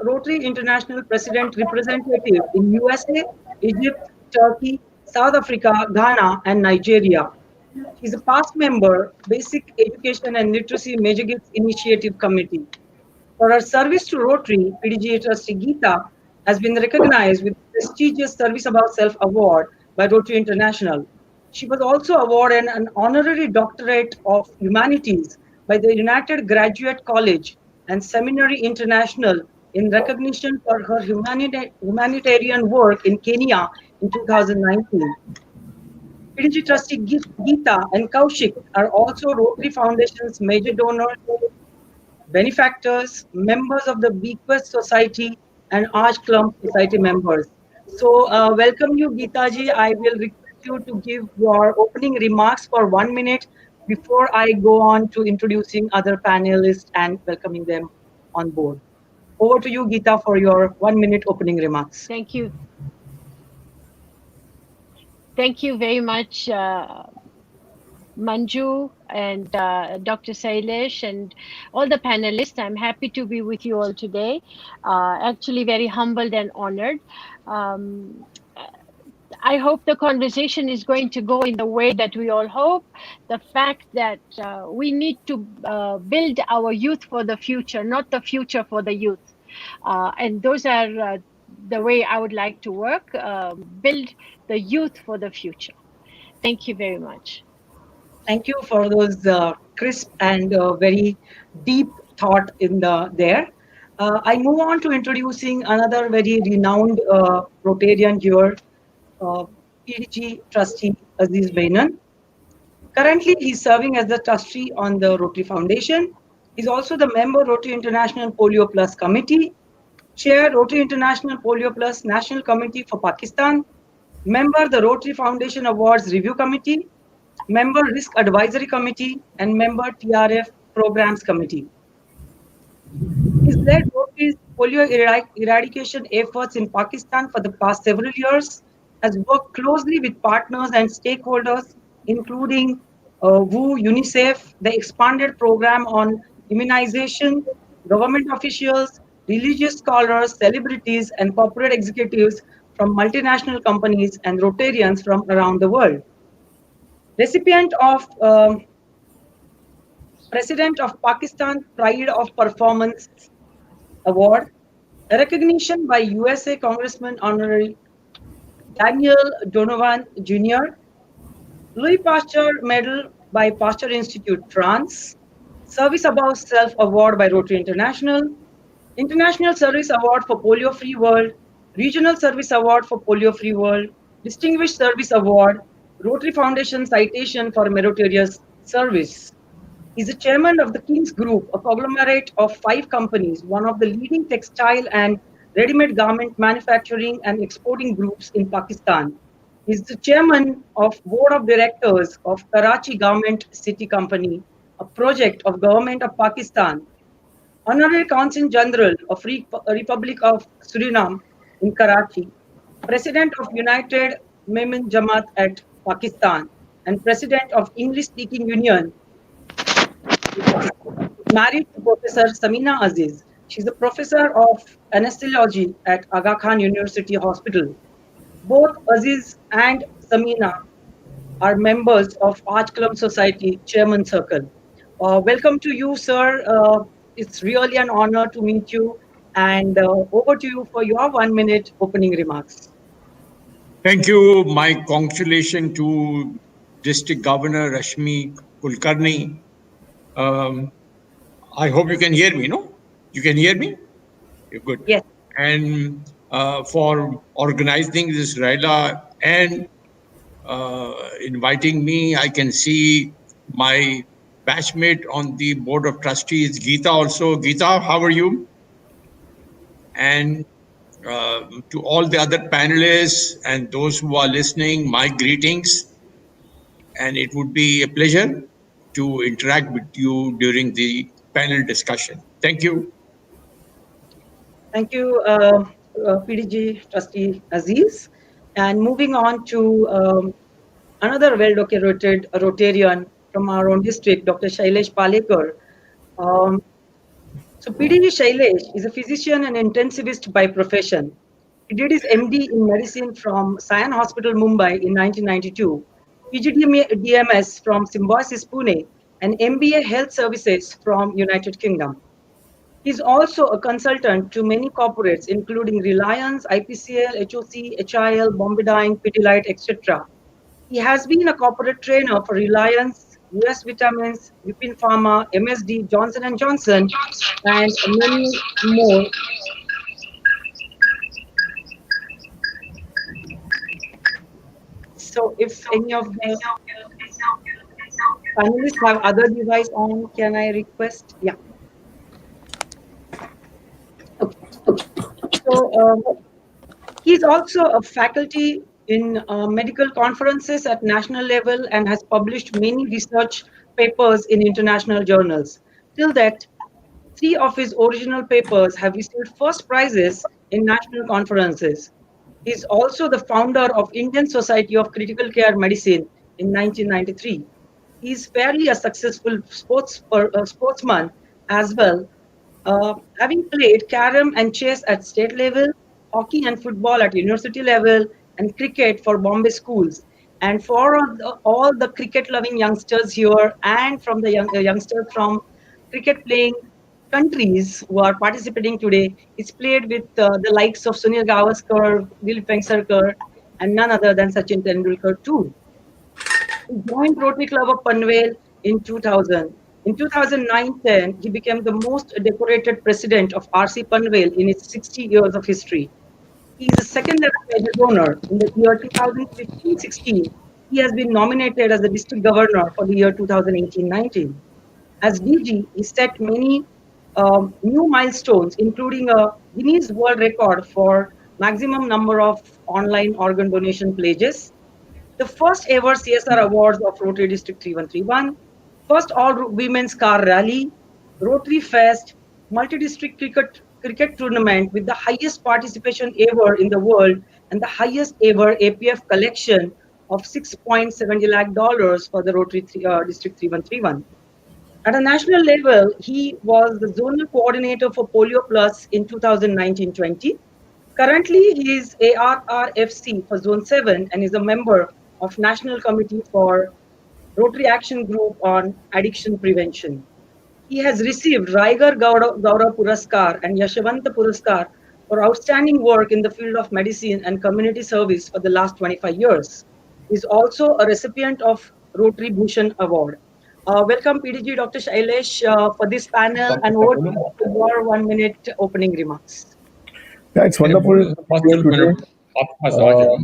C: Rotary International President Representative in USA, Egypt, Turkey, South Africa, Ghana, and Nigeria. She's a past member, Basic Education and Literacy Major Gifts Initiative Committee. For her service to Rotary, PDGA trustee Geeta has been recognized with the prestigious Service Above Self Award by Rotary International. She was also awarded an honorary doctorate of humanities by the United Graduate College and Seminary International in recognition for her humanitarian work in Kenya in 2019. PDG trustee Geeta and Kaushik are also Rotary Foundation's major donors, benefactors, members of the Bequest Society, and Arch Clump Society members. So, welcome you, Geetaji. I will request you to give your opening remarks for 1 minute before I go on to introducing other panelists and welcoming them on board. Over to you, Geeta, for your 1 minute opening remarks.
E: Thank you. Thank you very much, Manju and Dr. Sailesh and all the panelists. I'm happy to be with you all today. Actually, very humbled and honored. Um, I hope the conversation is going to go in the way that we all hope. The fact that we need to build our youth for the future, not the future for the youth. And those are the way I would like to work, build the youth for the future. Thank you very much.
C: Thank you for those crisp and very deep thought in there. I move on to introducing another very renowned Rotarian here, uh, PDG trustee Aziz Bainan. Currently, he's serving as the trustee on the Rotary Foundation. He's also the member Rotary International Polio Plus Committee, chair Rotary International Polio Plus National Committee for Pakistan, member the Rotary Foundation Awards Review Committee, member Risk Advisory Committee, and member TRF Programs Committee. He's led Rotary's polio eradication efforts in Pakistan for the past several years, has worked closely with partners and stakeholders, including WHO, UNICEF, the expanded program on immunization, government officials, religious scholars, celebrities, and corporate executives from multinational companies and Rotarians from around the world. Recipient of President of Pakistan Pride of Performance Award, a recognition by USA Congressman Honorary Daniel Donovan Jr., Louis Pasteur Medal by Pasteur Institute France, Service Above Self Award by Rotary International, International Service Award for Polio Free World, Regional Service Award for Polio Free World, Distinguished Service Award, Rotary Foundation Citation for Meritorious Service. He's the chairman of the King's Group, a conglomerate of 5 companies, one of the leading textile and ready-made garment manufacturing and exporting groups in Pakistan. He's the chairman of board of directors of Karachi Garment City Company, a project of Government of Pakistan. Honorary Consul General of Republic of Suriname in Karachi, President of United Women Jamaat at Pakistan, and President of English-Speaking Union married to Professor Samina Aziz. She's a professor of anesthesiology at Aga Khan University Hospital. Both Aziz and Samina are members of Arch Club Society Chairman Circle. Welcome to you, sir. It's really an honor to meet you. And over to you for your 1-minute opening remarks.
F: Thank you. My congratulations to District Governor Rashmi Kulkarni. I hope you can hear me, no? You can hear me? You're good.
C: Yes.
F: And for organizing this RYLA and inviting me, I can see my batchmate on the board of trustees, Geeta also. Geeta, how are you? And to all the other panelists and those who are listening, my greetings. And it would be a pleasure to interact with you during the panel discussion. Thank you.
C: Thank you, PDG Trustee Aziz. And moving on to another well-documented Rotarian from our own district, Dr. Shailesh Palekar. So PDG Shailesh is a physician and intensivist by profession. He did his MD in medicine from Sion Hospital, Mumbai in 1992, PGDMS from Symbiosis, Pune, and MBA Health Services from United Kingdom. He's also a consultant to many corporates, including Reliance, IPCL, HOC, HIL, Bombadine, Pidilite, etc. He has been a corporate trainer for Reliance, US Vitamins, Vipin Pharma, MSD, Johnson & Johnson, and many more. So if any of the panelists have other device on, can I request? Yeah. Okay. So he's also a faculty in medical conferences at national level and has published many research papers in international journals. Till that, 3 of his original papers have received first prizes in national conferences. He's also the founder of Indian Society of Critical Care Medicine in 1993. He's fairly a successful sportsman as well, having played carom and chess at state level, hockey and football at university level, and cricket for Bombay schools. And for all the cricket-loving youngsters here and from the youngsters from cricket playing countries who are participating today. It's played with the likes of Sunil Gavaskar, Dil Vengsarkar, and none other than Sachin Tendulkar too. He joined Rotary Club of Panvel in 2000. In 2009-10, he became the most decorated president of RC Panvel in its 60 years of history. He is a second level major donor. In the year 2015-16, he has been nominated as the district governor for the year 2018-19. As DG, he set many new milestones, including a Guinness World Record for maximum number of online organ donation pledges, the first ever CSR awards of Rotary District 3131, first all women's car rally, Rotary Fest, multi-district cricket tournament with the highest participation ever in the world and the highest ever APF collection of 6.70 lakh dollars for the Rotary District 3131. At a national level, he was the zonal coordinator for Polio Plus in 2019-20. Currently, he is ARRFC for Zone 7 and is a member of National Committee for Rotary Action Group on Addiction Prevention. He has received Gaurav Puraskar and Yashavanta Puraskar for outstanding work in the field of medicine and community service for the last 25 years. He is also a recipient of Rotary Bhushan Award. Welcome, PDG Dr. Shailesh, for this panel, and over to you for your 1 minute opening remarks.
G: Yeah, it's wonderful to be here today. Uh,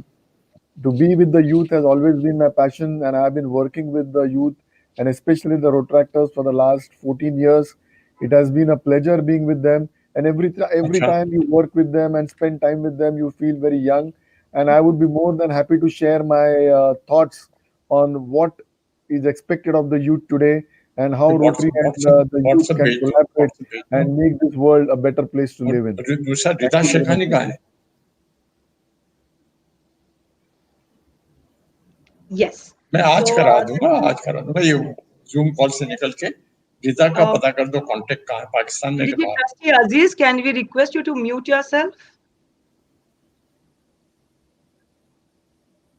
G: to be with the youth has always been my passion, and I've been working with the youth and especially the Rotractors for the last 14 years. It has been a pleasure being with them, and every time you work with them and spend time with them, you feel very young. And I would be more than happy to share my thoughts on what is expected of the youth today and how Rotary and the youth can collaborate and make this world a better place to live in. Thank you very much.
C: Yes.
F: मैं आज करा दूंगा, आज करा दूंगा ये zoom call से निकल के गीता का पता कर दो कांटेक्ट कहाँ है पाकिस्तान में के बाहर.
C: Trustee Aziz, can we request you to mute yourself?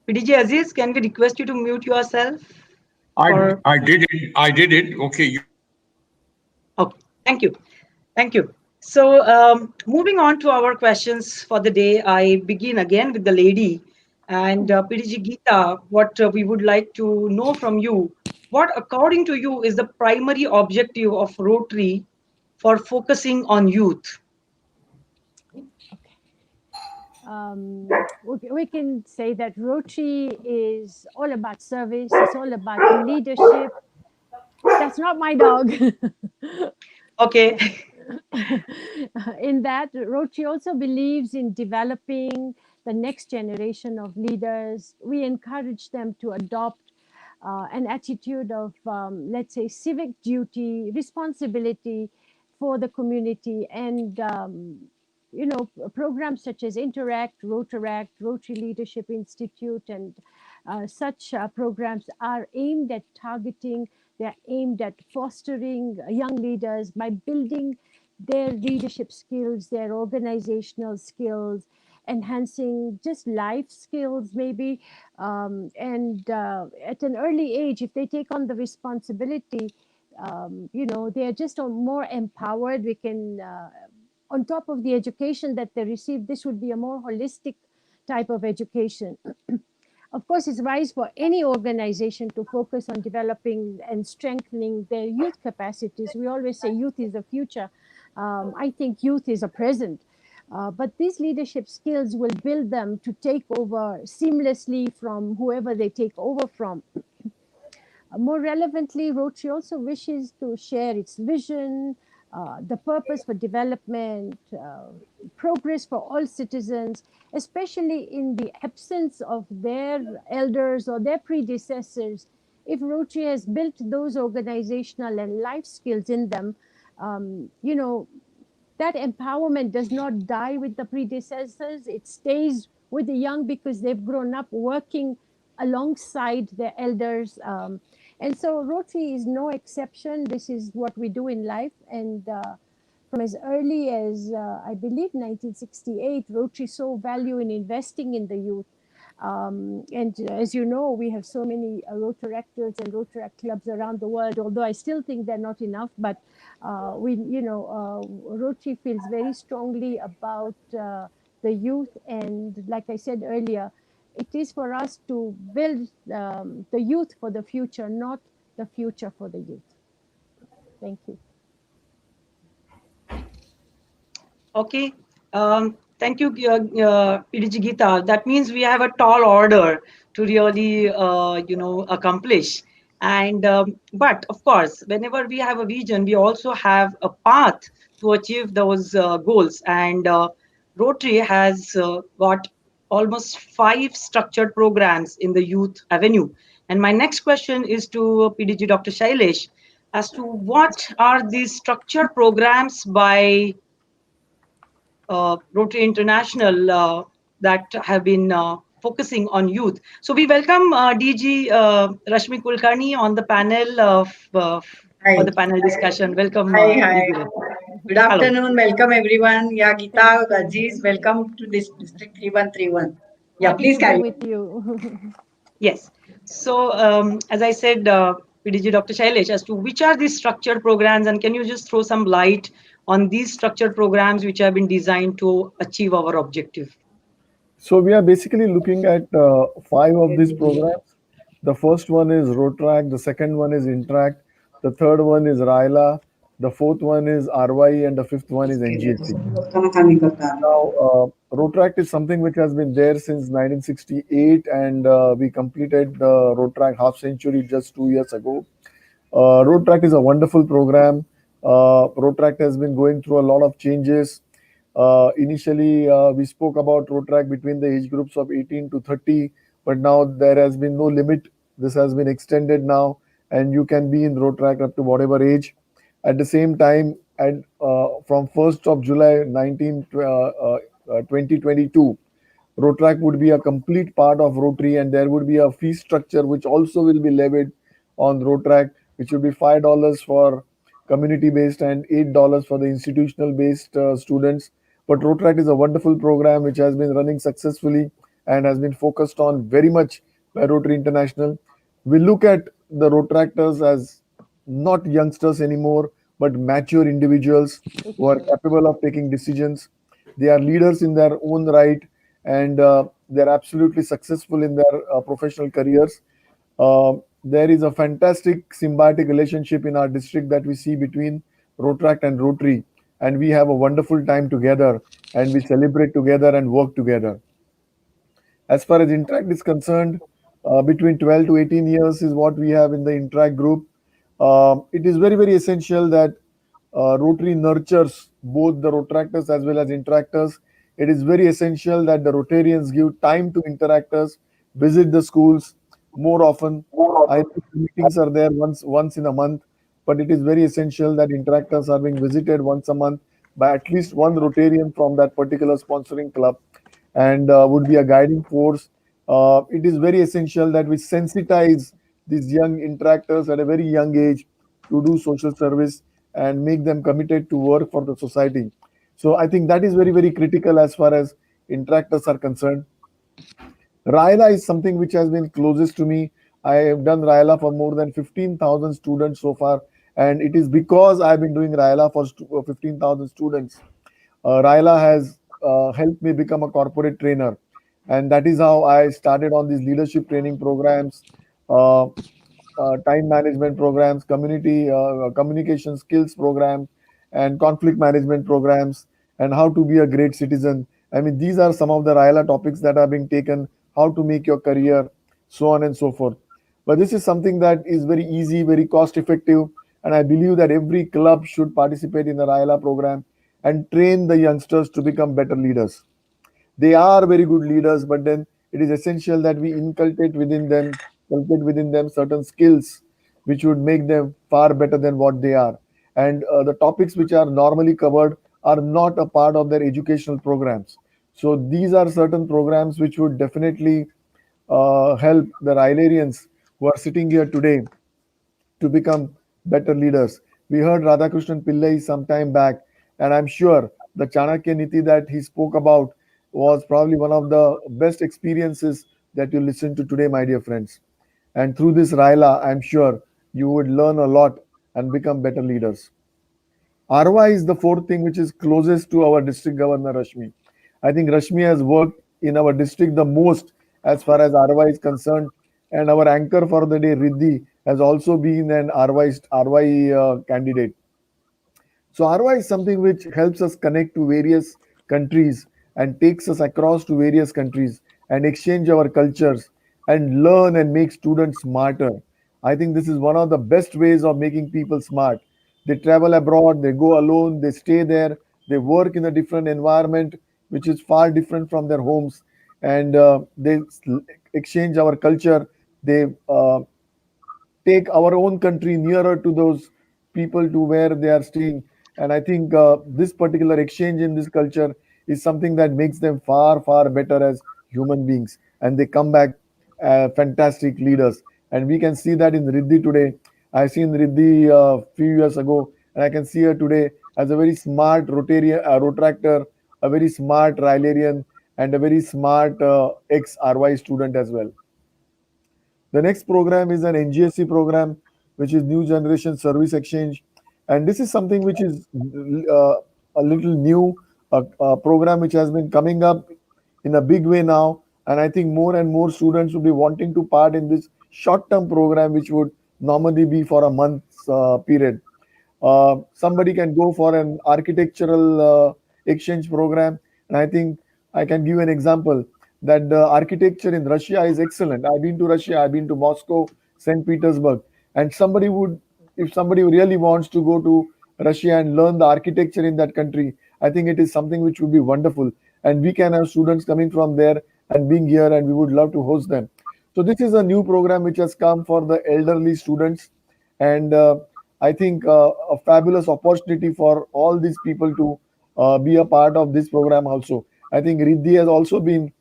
C: PDG Aziz, can we request you to mute yourself?
F: I did it. I did it. Okay.
C: Okay. Thank you. Thank you. So moving on to our questions for the day, I begin again with the lady. And PDG Geeta, what we would like to know from you, what according to you is the primary objective of Rotary for focusing on youth?
E: We can say that Rotary is all about service, it's all about leadership. That's not my dog.
C: Okay.
E: In that, Rotary also believes in developing the next generation of leaders. We encourage them to adopt an attitude of, let's say, civic duty, responsibility for the community, and programs such as Interact, Rotaract, Rotary Leadership Institute, and such programs are aimed at targeting, they're aimed at fostering young leaders by building their leadership skills, their organizational skills, enhancing just life skills maybe, and at an early age, if they take on the responsibility, they are just more empowered. We can on top of the education that they receive, this would be a more holistic type of education. Of course, it's wise for any organization to focus on developing and strengthening their youth capacities. We always say youth is the future. I think youth is a present. But these leadership skills will build them to take over seamlessly from whoever they take over from. More relevantly, Rotary also wishes to share its vision, the purpose for development, progress for all citizens, especially in the absence of their elders or their predecessors. If Rotary has built those organizational and life skills in them, that empowerment does not die with the predecessors. It stays with the young because they've grown up working alongside their elders. And so Rotary is no exception. This is what we do in life. And from as early as, I believe, 1968, Rotary saw value in investing in the youth. And as you know, we have so many Rotaractors and Rotaract clubs around the world, although I still think they're not enough. But Rotary feels very strongly about the youth. And like I said earlier, it is for us to build the youth for the future, not the future for the youth. Thank you.
C: Okay. Thank you, PDG Geeta. That means we have a tall order to really, accomplish. And but of course, whenever we have a vision, we also have a path to achieve those goals. And Rotary has got almost 5 structured programs in the youth avenue. And my next question is to PDG Dr. Shailesh as to what are these structured programs by Rotary International that have been focusing on youth. So we welcome DG Rashmi Kulkarni on the panel for
H: Hi.
C: the panel discussion. Welcome,
H: Hi, hi.
C: DG.
H: Good
C: Hello.
H: afternoon. Welcome everyone. Yeah, Geeta, Aziz, welcome to this District 3131. Yeah,
E: Happy
H: please
E: to be
H: carry
E: with you.
C: Yes. So as I said, PDG Dr. Shailesh, as to which are these structured programs, and can you just throw some light on these structured programs which have been designed to achieve our objective?
G: So we are basically looking at 5 of these programs. The first one is Rotrack, the second one is Interact, the third one is RYLA, the fourth one is RYE, and the fifth one is NGSC. Now, Rotract is something which has been there since 1968, and we completed the Rotrack half century just 2 years ago. Road Track is a wonderful program. Road Track has been going through a lot of changes. Initially, we spoke about Road Track between the age groups of 18 to 30, but now there has been no limit. This has been extended now, and you can be in Road Track up to whatever age. At the same time, from 1st of July 2022, Rotrack would be a complete part of Rotary, and there would be a fee structure which also will be levied on Rotrack, which would be $5 for community-based and $8 for the institutional-based students. But Rotrack is a wonderful program which has been running successfully and has been focused on very much by Rotary International. We look at the Rotractors as not youngsters anymore, but mature individuals who are capable of taking decisions. They are leaders in their own right, and they're absolutely successful in their professional careers. There is a fantastic symbiotic relationship in our district that we see between Rotract and Rotary, and we have a wonderful time together, and we celebrate together and work together. As far as Interact is concerned, between 12 to 18 years is what we have in the Interact group. It is very, very essential that Rotary nurtures both the Rotractors as well as Interactors. It is very essential that the Rotarians give time to Interactors, visit the schools more often. I think the meetings are there once in a month, but it is very essential that Interactors are being visited once a month by at least one Rotarian from that particular sponsoring club, and would be a guiding force. It is very essential that we sensitize these young interactors at a very young age to do social service and make them committed to work for the society. So I think that is very, very critical as far as interactors are concerned. RYLA is something which has been closest to me. I have done RYLA for more than 15,000 students so far, and it is because I've been doing RYLA for 15,000 students. RYLA has helped me become a corporate trainer, and that is how I started on these leadership training programs, uh, time management programs, communication skills programs, and conflict management programs, and how to be a great citizen. I mean, these are some of the RYLA topics that are being taken, how to make your career, so on and so forth. But this is something that is very easy, very cost effective, and I believe that every club should participate in the RYLA program and train the youngsters to become better leaders. They are very good leaders, but then it is essential that we inculcate within them certain skills which would make them far better than what they are. And the topics which are normally covered are not a part of their educational programs. So these are certain programs which would definitely help the Rylarians who are sitting here today to become better leaders. We heard Radhakrishnan Pillai some time back, and I'm sure the Chanakya Niti that he spoke about was probably one of the best experiences that you listen to today, my dear friends. And through this RYLA, I'm sure you would learn a lot and become better leaders. RY is the fourth thing which is closest to our district governor Rashmi. I think Rashmi has worked in our district the most as far as RY is concerned, and our anchor for the day, Riddhi, has also been an RY candidate. So ROI is something which helps us connect to various countries and takes us across to various countries and exchange our cultures and learn and make students smarter. I think this is one of the best ways of making people smart. They travel abroad, they go alone, they stay there, they work in a different environment which is far different from their homes, and they exchange our culture. They take our own country nearer to those people to where they are staying. And I think this particular exchange in this culture is something that makes them far, far better as human beings. And they come back fantastic leaders. And we can see that in Riddhi today. I seen Riddhi a few years ago, and I can see her today as a very smart Rotractor, a very smart Rylarian, and a very smart ex RY student as well. The next program is an NGSC program, which is New Generation Service Exchange. And this is something which is a little new, a program which has been coming up in a big way now. And I think more and more students will be wanting to part in this short term program, which would normally be for a month's period. Somebody can go for an architectural exchange program. And I think I can give an example that the architecture in Russia is excellent. I've been to Russia, I've been to Moscow, St. Petersburg, and somebody would, if somebody really wants to go to Russia and learn the architecture in that country, I think it is something which would be wonderful. And we can have students coming from there and being here, and we would love to host them. So this is a new program which has come for the elderly students, and I think a fabulous opportunity for all these people to be a part of this program also. I think Riddhi has also been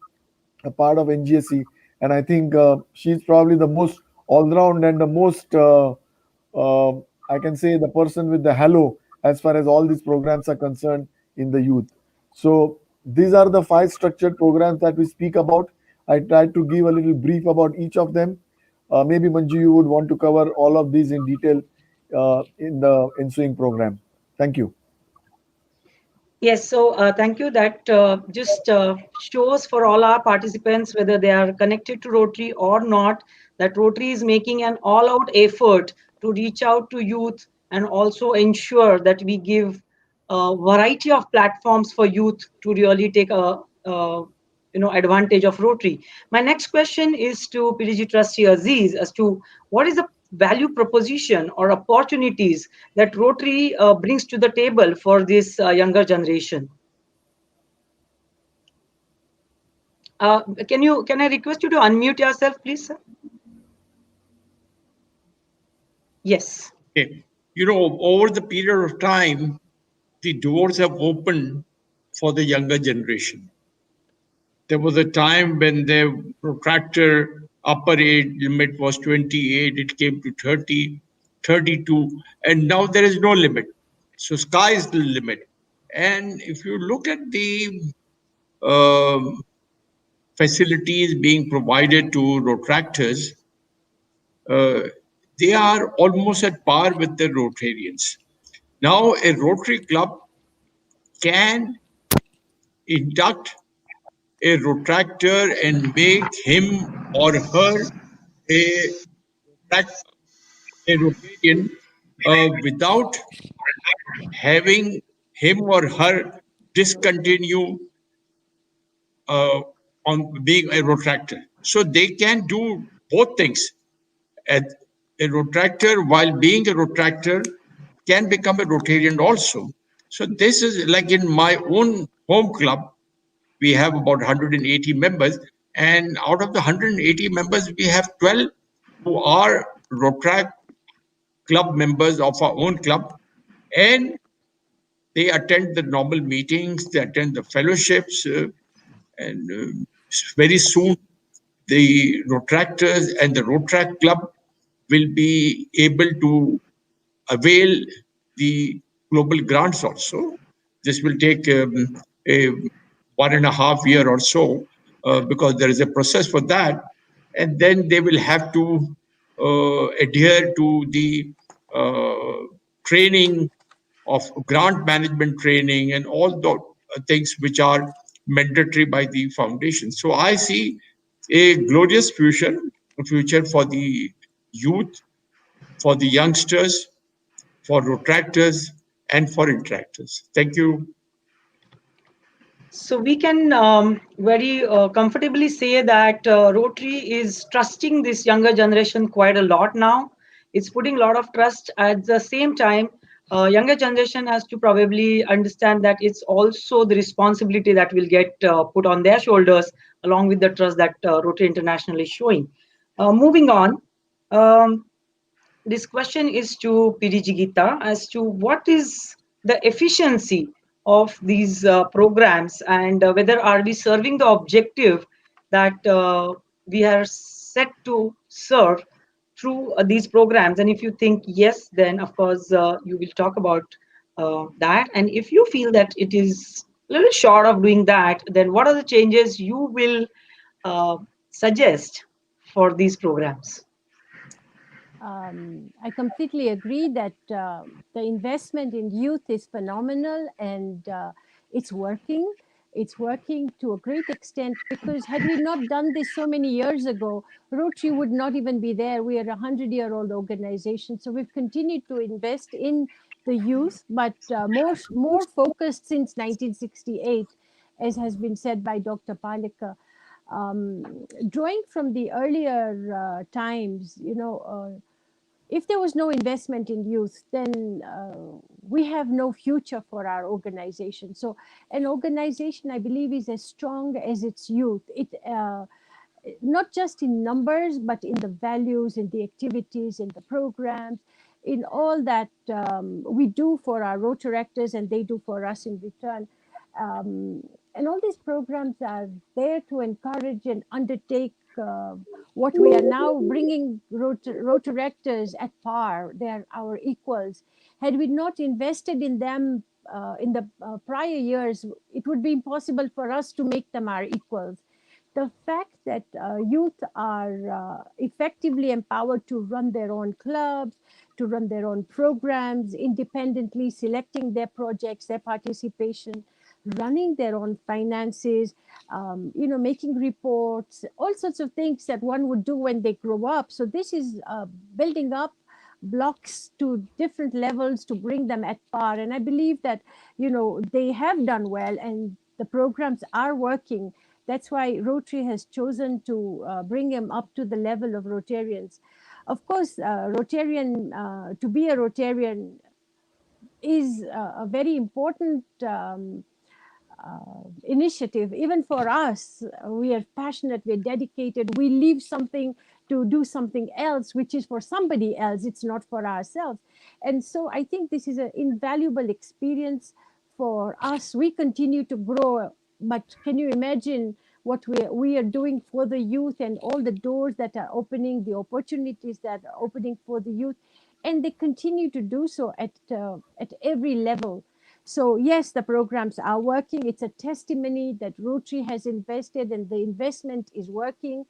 G: a part of NGSC, and I think she's probably the most all-round and the most, I can say, the person with the halo as far as all these programs are concerned in the youth. So these are the five structured programs that we speak about. I tried to give a little brief about each of them. Maybe Manju, you would want to cover all of these in detail in the ensuing program. Thank you.
C: Yes, so thank you. That just shows for all our participants, whether they are connected to Rotary or not, that Rotary is making an all-out effort to reach out to youth and also ensure that we give a variety of platforms for youth to really take a advantage of Rotary. My next question is to PDG Trustee Aziz as to what is the value proposition or opportunities that Rotary brings to the table for this younger generation. Can I request you to unmute yourself, please, sir? Yes.
F: Okay. You know, over the period of time, the doors have opened for the younger generation. There was a time when the protractor upper age limit was 28, it came to 30, 32, and now there is no limit. So sky is the limit. And if you look at the um facilities being provided to Rotractors, uh, they are almost at par with the Rotarians. Now, a Rotary club can induct a Rotractor and make him or her a, a Rotarian without having him or her discontinue uh, on being a Rotractor. So they can do both things. A, a Rotractor, while being a Rotractor, can become a Rotarian also. So this is like in my own home club, we have about 180 members, and out of the 180 members, we have 12 who are Rotract club members of our own club, and they attend the normal meetings, they attend the fellowships, and very soon the Rotractors and the Rotract club will be able to avail the global grants also. This will take a 1.5 year or so, because there is a process for that, and then they will have to adhere to the training of grant management training and all the things which are mandatory by the foundation. So I see a glorious future for the youth, for the youngsters, for retractors, and for interactors. Thank you.
C: So we can very comfortably say that Rotary is trusting this younger generation quite a lot now. It's putting a lot of trust. At the same time, younger generation has to probably understand that it's also the responsibility that will get put on their shoulders, along with the trust that Rotary International is showing. Moving on, um, this question is to PDG Gita as to what is the efficiency of these programs, and whether are we serving the objective that we are set to serve through these programs. And if you think yes, then of course you will talk about that. And if you feel that it is a little short of doing that, then what are the changes you will uh, suggest for these programs?
E: I completely agree that the investment in youth is phenomenal, and it's working. It's working to a great extent, because had we not done this so many years ago, Rotary would not even be there. We are a 100-year-old organization, so we've continued to invest in the youth, but more focused since 1968, as has been said by Dr. Palika. Drawing from the earlier times, if there was no investment in youth, then we have no future for our organization. So an organization, I believe, is as strong as its youth. It not just in numbers, but in the values, in the activities, in the programs, in all that we do for our Rotaractors and they do for us in return. And all these programs are there to encourage and undertake what we are now bringing Rotaractors at par. They are our equals. Had we not invested in them in the prior years, it would be impossible for us to make them our equals. The fact that youth are effectively empowered to run their own clubs, to run their own programs, independently selecting their projects, their participation, running their own finances, making reports, all sorts of things that one would do when they grow up. So this is building up blocks to different levels to bring them at par. And I believe that, they have done well and the programs are working. That's why Rotary has chosen to bring him up to the level of Rotarians. Of course, to be a Rotarian is a very important initiative. Even for us, we are passionate, we're dedicated, we leave something to do something else, which is for somebody else, it's not for ourselves. And so I think this is an invaluable experience for us. We continue to grow, but can you imagine what we are doing for the youth, and all the doors that are opening, the opportunities that are opening for the youth, and they continue to do so at every level. So yes, the programs are working. It's a testimony that Rotary has invested and the investment is working,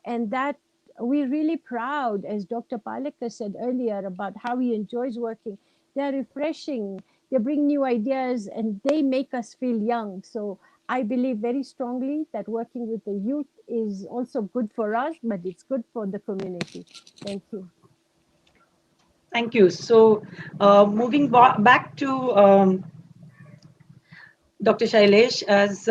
E: and that we're really proud, as Dr. Palika said earlier, about how he enjoys working. They're refreshing, they bring new ideas, and they make us feel young. So I believe very strongly that working with the youth is also good for us, but it's good for the community. Thank you.
C: Thank you. So, moving back to Dr. Shailesh, as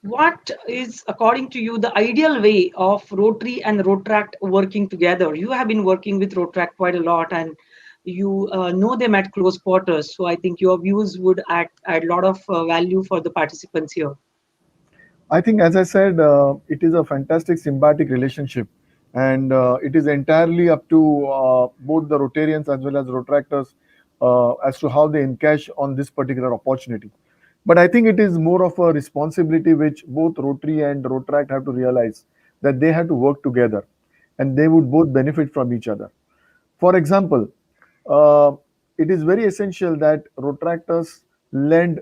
C: what is, according to you, the ideal way of Rotary and Rotaract working together? You have been working with Rotaract quite a lot, and you know them at close quarters. So, I think your views would add a lot of value for the participants here.
G: I think, as I said, it is a fantastic symbiotic relationship, and it is entirely up to both the Rotarians as well as Rotaractors as to how they encash on this particular opportunity. But I think it is more of a responsibility which both Rotary and Rotaract have to realize, that they have to work together, and they would both benefit from each other. For example, uh, it is very essential that Rotaractors lend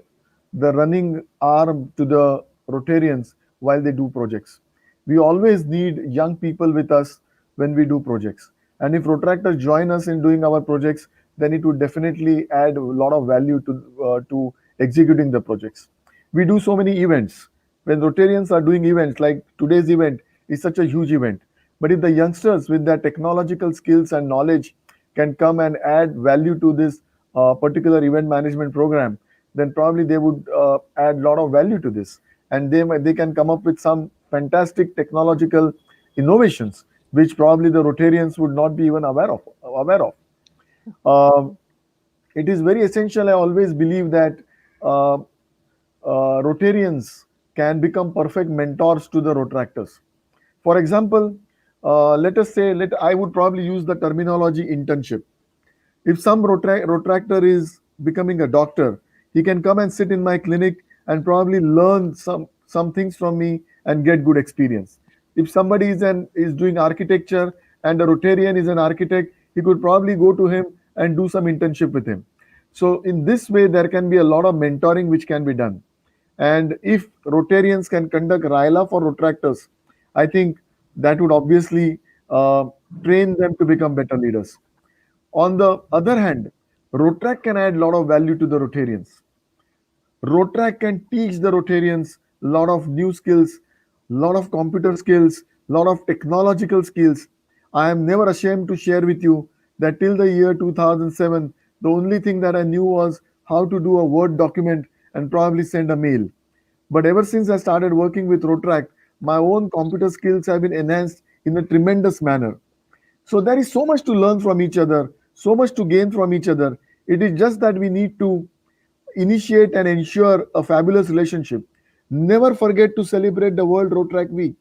G: the running arm to the Rotarians while they do projects. We always need young people with us when we do projects. And if Rotractors join us in doing our projects, then it would definitely add a lot of value to executing the projects. We do so many events. When Rotarians are doing events, like today's event is such a huge event. But if the youngsters with their technological skills and knowledge can come and add value to this particular event management program, then probably they would add a lot of value to this, and they can come up with some fantastic technological innovations which probably the Rotarians would not be even aware of. Um, it is very essential. I always believe that uh, Rotarians can become perfect mentors to the Rotractors. For example, let us say, I would probably use the terminology internship. If some Rotractor is becoming a doctor, he can come and sit in my clinic and probably learn some things from me and get good experience. If somebody is doing architecture and a Rotarian is an architect, he could probably go to him and do some internship with him. So in this way, there can be a lot of mentoring which can be done. And if Rotarians can conduct RYLA for Rotractors, I think that would obviously train them to become better leaders. On the other hand, Rotrac can add a lot of value to the Rotarians. Rotrac can teach the Rotarians a lot of new skills, lot of computer skills, lot of technological skills. I am never ashamed to share with you that till the year 2007, the only thing that I knew was how to do a Word document and probably send a mail. But ever since I started working with Rotrac, my own computer skills have been enhanced in a tremendous manner. So there is so much to learn from each other, so much to gain from each other. It is just that we need to initiate and ensure a fabulous relationship. Never forget to celebrate the World Road Track Week.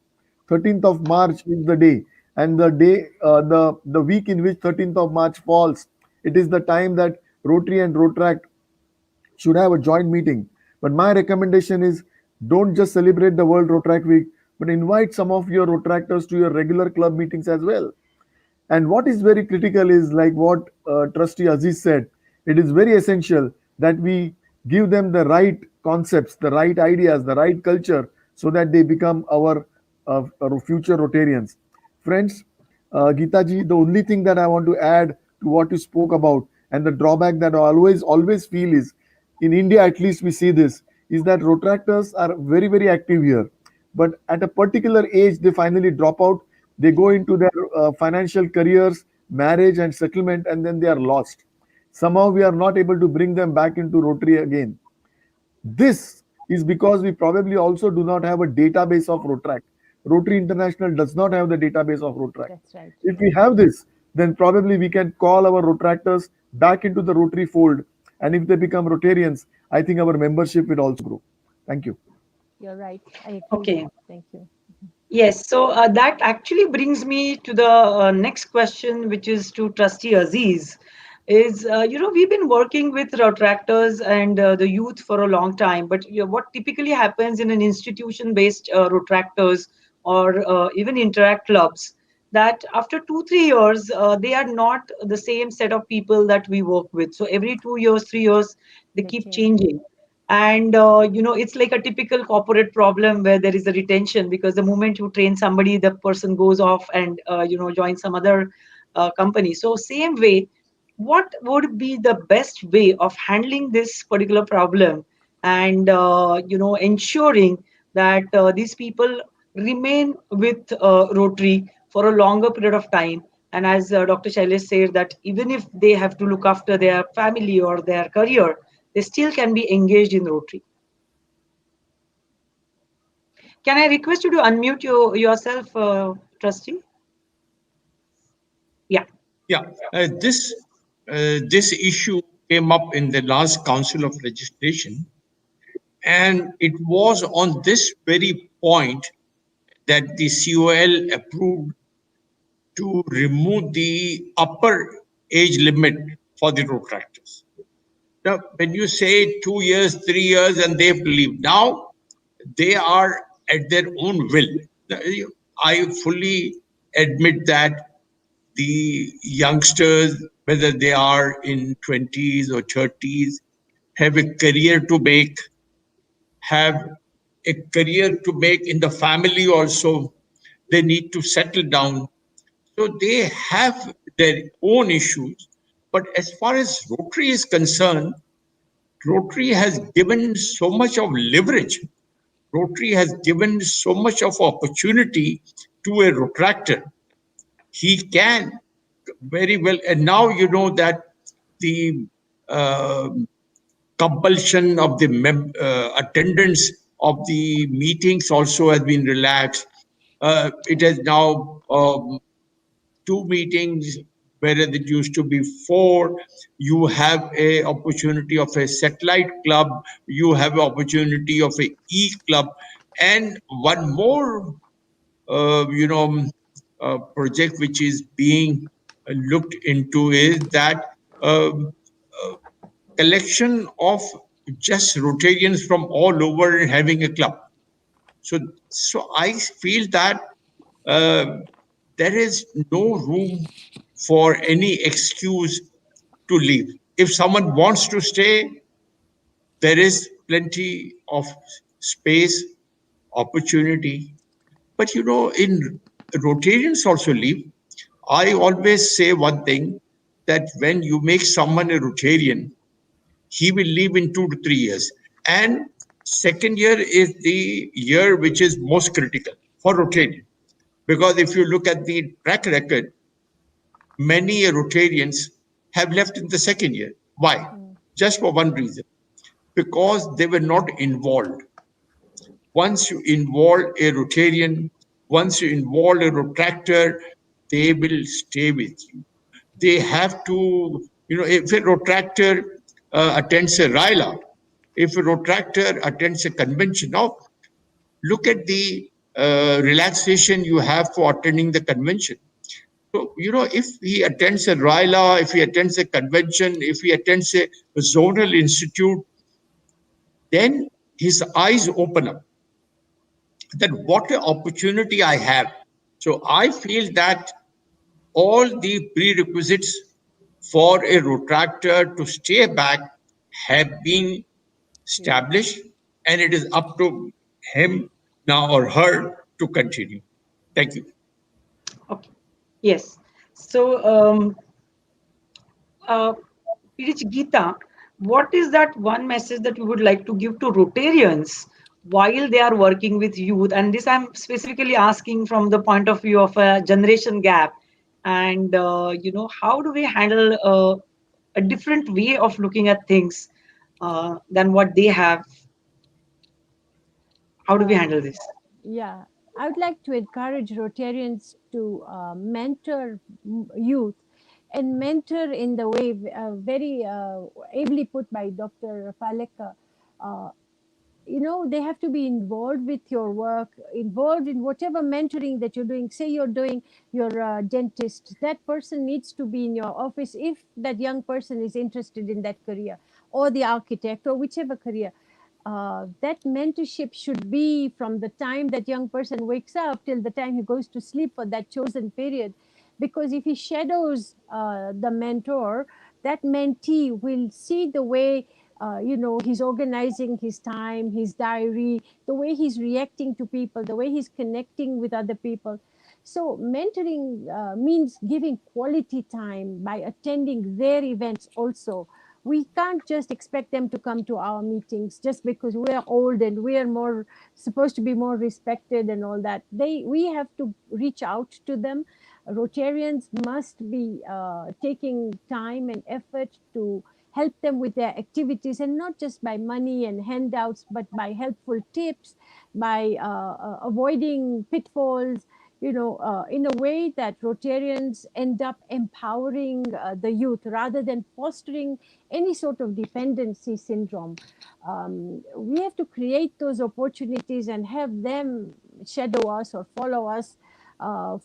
G: 13th of March is the day, and the week in which 13th of March falls, it is the time that Rotary and Road Track should have a joint meeting. But my recommendation is don't just celebrate the World Road Track Week, but invite some of your Rotractors to your regular club meetings as well. And what is very critical is like what Trustee Aziz said, it is very essential that we give them the right concepts, the right ideas, the right culture so that they become our future Rotarians. Friends, Geeta ji, the only thing that I want to add to what you spoke about and the drawback that I always feel is in India, at least we see this, is that Rotractors are very, very active here. But at a particular age, they finally drop out, they go into their financial careers, marriage, and settlement, and then they are lost. Somehow we are not able to bring them back into Rotary again. This is because we probably also do not have a database of Rotrac. Rotary International does not have the database of Rotrac.
E: That's right.
G: If we have this, then probably we can call our Rotractors back into the Rotary fold. And if they become Rotarians, I think our membership will also grow. Thank you.
E: You're right. I agree.
C: Okay.
E: Thank you.
C: Yes, so that actually brings me to the next question, which is to Trustee Aziz. We've been working with Rotractors and the youth for a long time, but what typically happens in an institution-based Rotractors or even Interact clubs, that after 2, 3 years, they are not the same set of people that we work with. So every 2 years, 3 years, they
E: They
C: keep
E: change.
C: changing. And it's like a typical corporate problem where there is a retention, because the moment you train somebody, the person goes off and joins some other company. So same way, what would be the best way of handling this particular problem, and ensuring that these people remain with Rotary for a longer period of time? And as Dr. Shailesh said, that even if they have to look after their family or their career, they still can be engaged in Rotary. Can I request you to unmute yourself, Trustee? Yeah.
F: Yeah, this issue came up in the last Council of Registration, and it was on this very point that the COL approved to remove the upper age limit for the road tractors. Now, when you say 2 years, 3 years, and they have to leave, now they are at their own will. I fully admit that the youngsters, whether they are in 20s or 30s, have a career to make, have a career to make in the family also. They need to settle down. So they have their own issues. But as far as Rotary is concerned, Rotary has given so much of leverage. Rotary has given so much of opportunity to a retractor. He can very well, and now you know that the uh, compulsion of the attendance of the meetings also has been relaxed. It has now two meetings, whereas it used to be four. You have a opportunity of a satellite club. You have opportunity of a e-club, and one more, project which is being looked into is that um, uh, collection of just Rotarians from all over and having a club. So I feel that uh, there is no room for any excuse to leave. If someone wants to stay, there is plenty of space, opportunity. But in Rotarians also leave. I always say one thing, that when you make someone a Rotarian, he will leave in 2 to 3 years. And second year is the year which is most critical for Rotarian. Because if you look at the track record, many Rotarians have left in the second year. Why? Just for one reason, because they were not involved. Once you involve a Rotarian, once you involve a Rotractor, they will stay with you. They have to, if a Rotractor attends a RYLA, if a Rotractor attends a convention, now look at the relaxation you have for attending the convention. So, if he attends a RYLA, if he attends a convention, if he attends a zonal institute, then his eyes open up that what an opportunity I have. So I feel that all the prerequisites for a retractor to stay back have been established, and it is up to him now or her to continue. Thank you.
C: Okay. Yes. So, uh, Pirich Geeta, what is that one message that you would like to give to Rotarians while they are working with youth? And this I'm specifically asking from the point of view of a generation gap. And, how do we handle a different way of looking at things than what they have? How do we
E: Uh,
C: handle this?
E: yeah, I would like to encourage Rotarians to mentor youth, and mentor in the way very ably put by Dr. Faleka. Uh, they have to be involved with your work, involved in whatever mentoring that you're doing. Say you're doing your dentist, that person needs to be in your office if that young person is interested in that career, or the architect, or whichever career. That mentorship should be from the time that young person wakes up till the time he goes to sleep for that chosen period. Because if he shadows the mentor, that mentee will see the way he's organizing his time, his diary, the way he's reacting to people, the way he's connecting with other people. So mentoring means giving quality time by attending their events also. We can't just expect them to come to our meetings just because we're old and we are more supposed to be more respected and all that. We have to reach out to them. Rotarians must be taking time and effort to help them with their activities, and not just by money and handouts, but by helpful tips, by avoiding pitfalls, in a way that Rotarians end up empowering the youth rather than fostering any sort of dependency syndrome. We have to create those opportunities and have them shadow us or follow us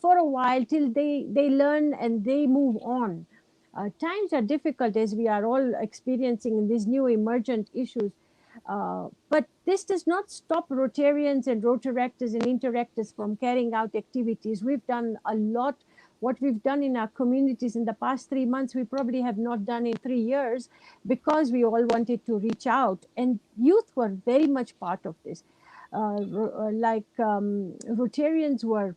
E: for a while till they learn and they move on. Times are difficult, as we are all experiencing in these new emergent issues. But this does not stop Rotarians and Rotaractors and Interactors from carrying out activities. We've done a lot. What we've done in our communities in the past 3 months, we probably have not done in 3 years, because we all wanted to reach out. And youth were very much part of this. Rotarians were,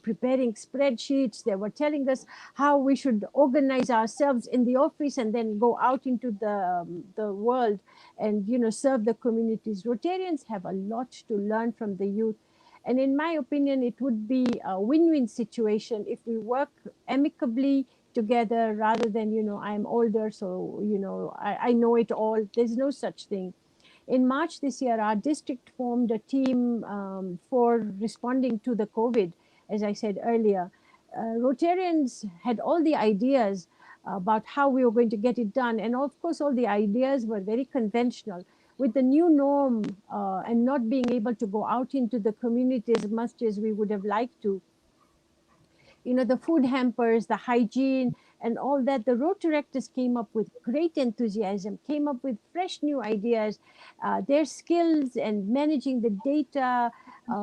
E: preparing spreadsheets. They were telling us how we should organize ourselves in the office and then go out into the world and, serve the communities. Rotarians have a lot to learn from the youth. And in my opinion, it would be a win-win situation if we work amicably together rather than, I'm older, so, I know it all. There's no such thing. In March this year, our district formed a team for responding to the COVID, as I said earlier. Rotarians had all the ideas about how we were going to get it done. And of course, all the ideas were very conventional. With the new norm and not being able to go out into the community as much as we would have liked to, the food hampers, the hygiene, and all that, the road directors came up with great enthusiasm, came up with fresh new ideas. Their skills and managing the data,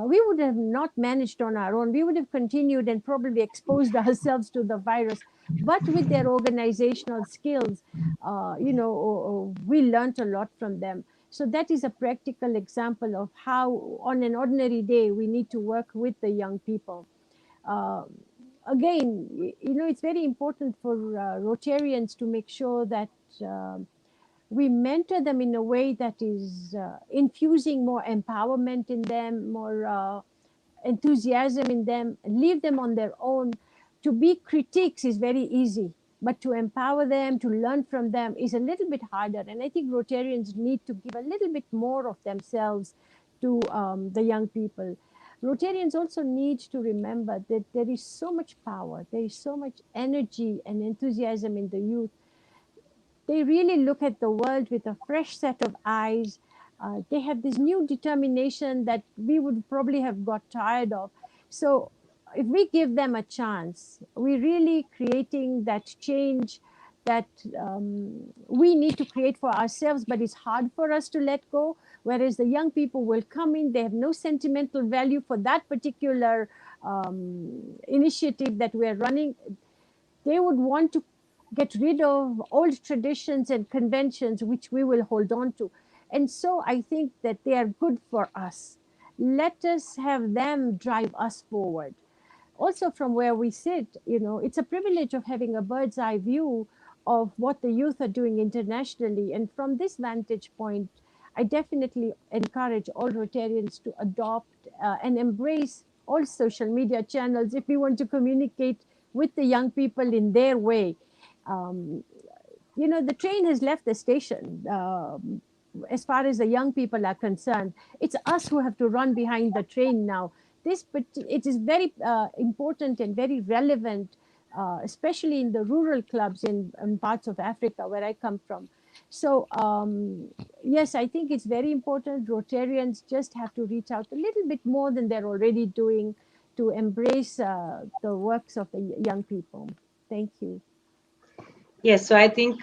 E: we would have not managed on our own. We would have continued and probably exposed ourselves to the virus. But with their organizational skills, we learned a lot from them. So that is a practical example of how, on an ordinary day, we need to work with the young people. Uh, Again, it's very important for Rotarians to make sure that we mentor them in a way that is infusing more empowerment in them, more enthusiasm in them, leave them on their own. To be critics is very easy, but to empower them, to learn from them is a little bit harder. And I think Rotarians need to give a little bit more of themselves to the young people. Rotarians also need to remember that there is so much power, there is so much energy and enthusiasm in the youth. They really look at the world with a fresh set of eyes. They have this new determination that we would probably have got tired of. So, if we give them a chance, we're really creating that change that we need to create for ourselves, but it's hard for us to let go. Whereas the young people will come in, they have no sentimental value for that particular initiative that we're running. They would want to get rid of old traditions and conventions which we will hold on to. And so I think that they are good for us. Let us have them drive us forward. Also, from where we sit, it's a privilege of having a bird's eye view of what the youth are doing internationally. And from this vantage point, I definitely encourage all Rotarians to adopt and embrace all social media channels if we want to communicate with the young people in their way. Um, the train has left the station. As far as the young people are concerned, it's us who have to run behind the train now. But it is very important and very relevant, especially in the rural clubs in parts of Africa where I come from. So yes, I think it's very important. Rotarians just have to reach out a little bit more than they're already doing to embrace the works of the young people. Thank you.
C: Yes, so I think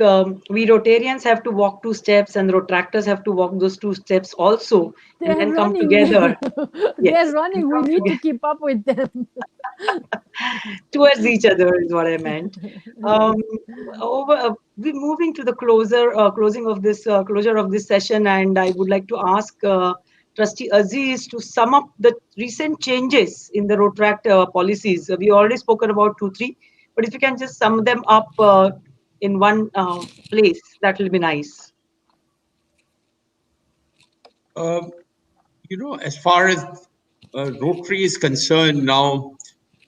C: we Rotarians have to walk two steps, and the Rotractors have to walk those two steps also, and
E: They're
C: then come
E: running.
C: together.
E: They're
C: Yes,
E: running. We need to keep up with them.
C: towards each other is what I meant. Um, we're moving to the closure of this session, and I would like to ask Trustee Aziz to sum up the recent changes in the Rotract policies. We already spoken about two, three, but if you can just sum them up in one place, that will be nice.
F: As far as Rotary is concerned now,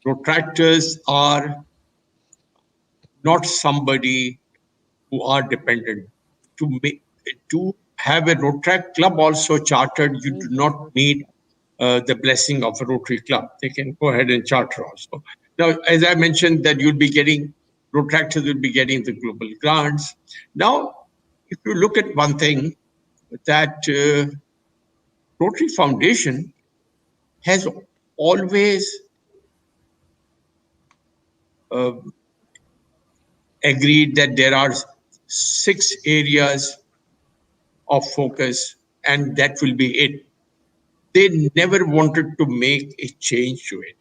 F: Rotractors are not somebody who are dependent. To have a Rotary club also chartered, you do not need the blessing of a Rotary club. They can go ahead and charter also. Now, as I mentioned, that you'll be getting, Rotractors will be getting the global grants. Now, if you look at one thing, that Rotary Foundation has always agreed that there are 6 areas of focus and that will be it. They never wanted to make a change to it.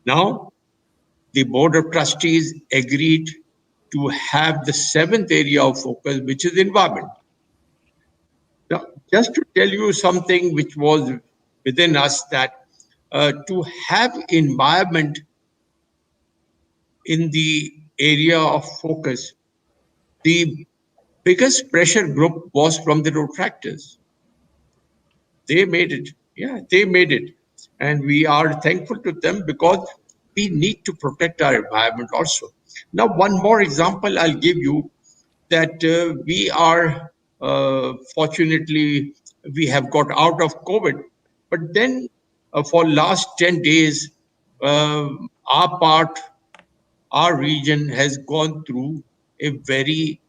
F: Now, the Board of Trustees agreed to have the 7th area of focus, which is environment. Now, just to tell you something which was within us, that to have environment in the area of focus, the biggest pressure group was from the retractors. They made it. Yeah, they made it. And we are thankful to them because we need to protect our environment also. Now, one more example I'll give you, that we are fortunately, we have got out of COVID, but then for last 10 days, uh, our part, our region has gone through a very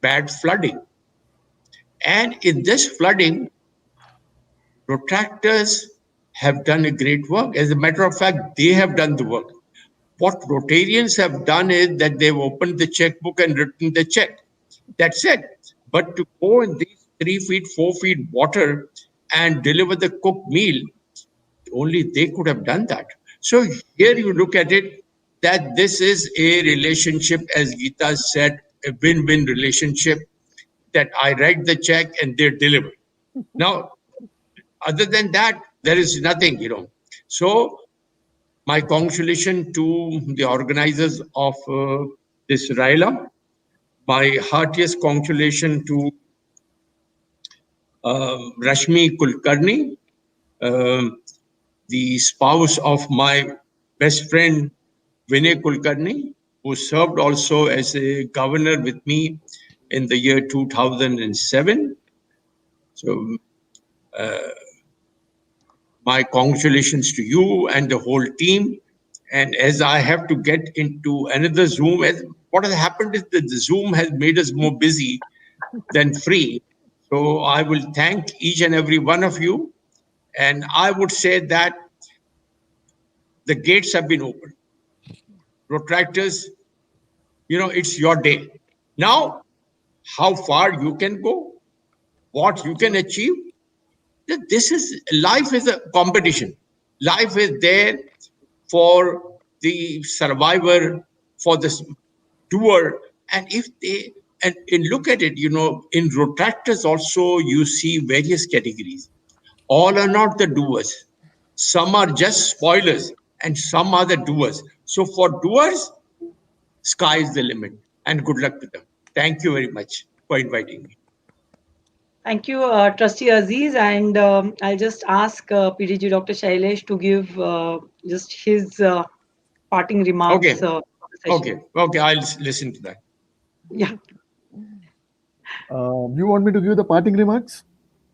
F: bad flooding. And in this flooding, Protractors have done a great work. As a matter of fact, they have done the work. What Rotarians have done is that they've opened the checkbook and written the check. That's it. But to go in these 3 feet, 4 feet water and deliver the cooked meal, only they could have done that. So here you look at it, that this is a relationship, as Geeta said, a win-win relationship, that I write the check and they deliver. Now, other than that, there is nothing. So, my congratulations to the organizers of this RYLA. My heartiest congratulations to Rashmi Kulkarni, um, the spouse of my best friend Vinay Kulkarni, who served also as a governor with me in the year 2007. So, my congratulations to you and the whole team. And as I have to get into another Zoom, as what has happened is that the Zoom has made us more busy than free. So I will thank each and every one of you. And I would say that the gates have been opened. Protractors, it's your day. Now, how far you can go, what you can achieve, this is life is a competition. Life is there for the survivor, for the doer. And if they and look at it, in retractors also you see various categories. All are not the doers. Some are just spoilers, and some are the doers. So for doers, sky is the limit. And good luck to them. Thank you very much for inviting me.
C: Thank you, Trustee Aziz. And I'll just ask PDG Dr. Shailesh to give just his parting remarks
F: Okay.
C: for the session.
F: Okay. I'll listen to that.
C: Yeah,
G: You want me to give the parting remarks?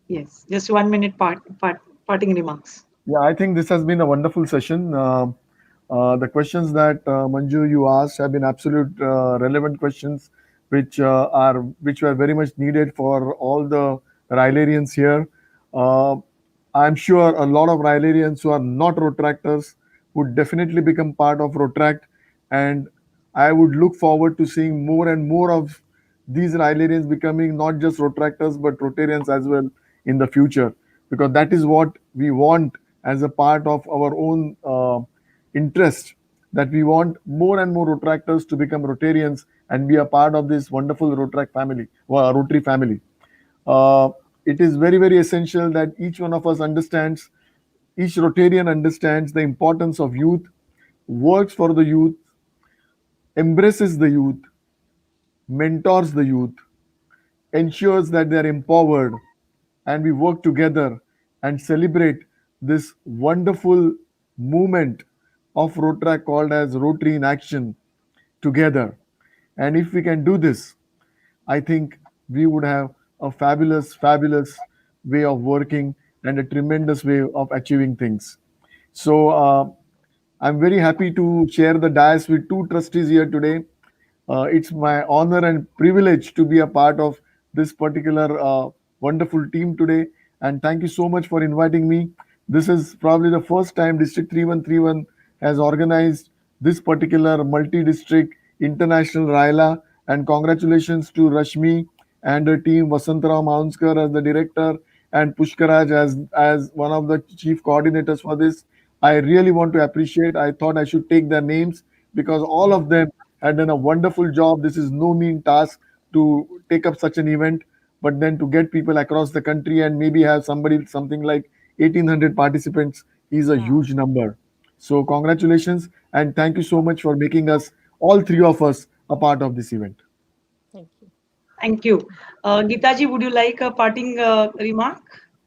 C: yes, just 1 minute parting remarks.
G: Yeah, I think this has been a wonderful session. The questions that Manju you asked have been absolute relevant questions, which were very much needed for all the Rylarians here. Uh, I'm sure a lot of Rylarians who are not Rotractors would definitely become part of Rotract, and I would look forward to seeing more and more of these Rylarians becoming not just Rotractors but Rotarians as well in the future, because that is what we want as a part of our own interest, that we want more and more Rotractors to become Rotarians and be a part of this wonderful Rotract family, Rotary family. Uh, it is very, very essential that each one of us understands, each Rotarian understands the importance of youth, works for the youth, embraces the youth, mentors the youth, ensures that they are empowered, and we work together and celebrate this wonderful movement of Rotary called as Rotary in Action together. And if we can do this, I think we would have a fabulous, fabulous way of working and a tremendous way of achieving things. So I'm very happy to share the dais with two trustees here today. It's my honor and privilege to be a part of this particular wonderful team today. And thank you so much for inviting me. This is probably the first time District 3131 has organized this particular multi district international RYLA. And congratulations to Rashmi and her team, Vasantrao Maunskar as the director, and Pushkaraj as one of the chief coordinators for this. I really want to appreciate. I thought I should take their names because all of them had done a wonderful job. This is no mean task to take up such an event. but then to get people across the country and maybe have somebody something like 1800 participants is a
E: Wow.
G: huge number. So congratulations and thank you so much for making us, all three of us, a part of this event.
E: Thank you.
C: Thank you. Geetaji, would you like a parting remark?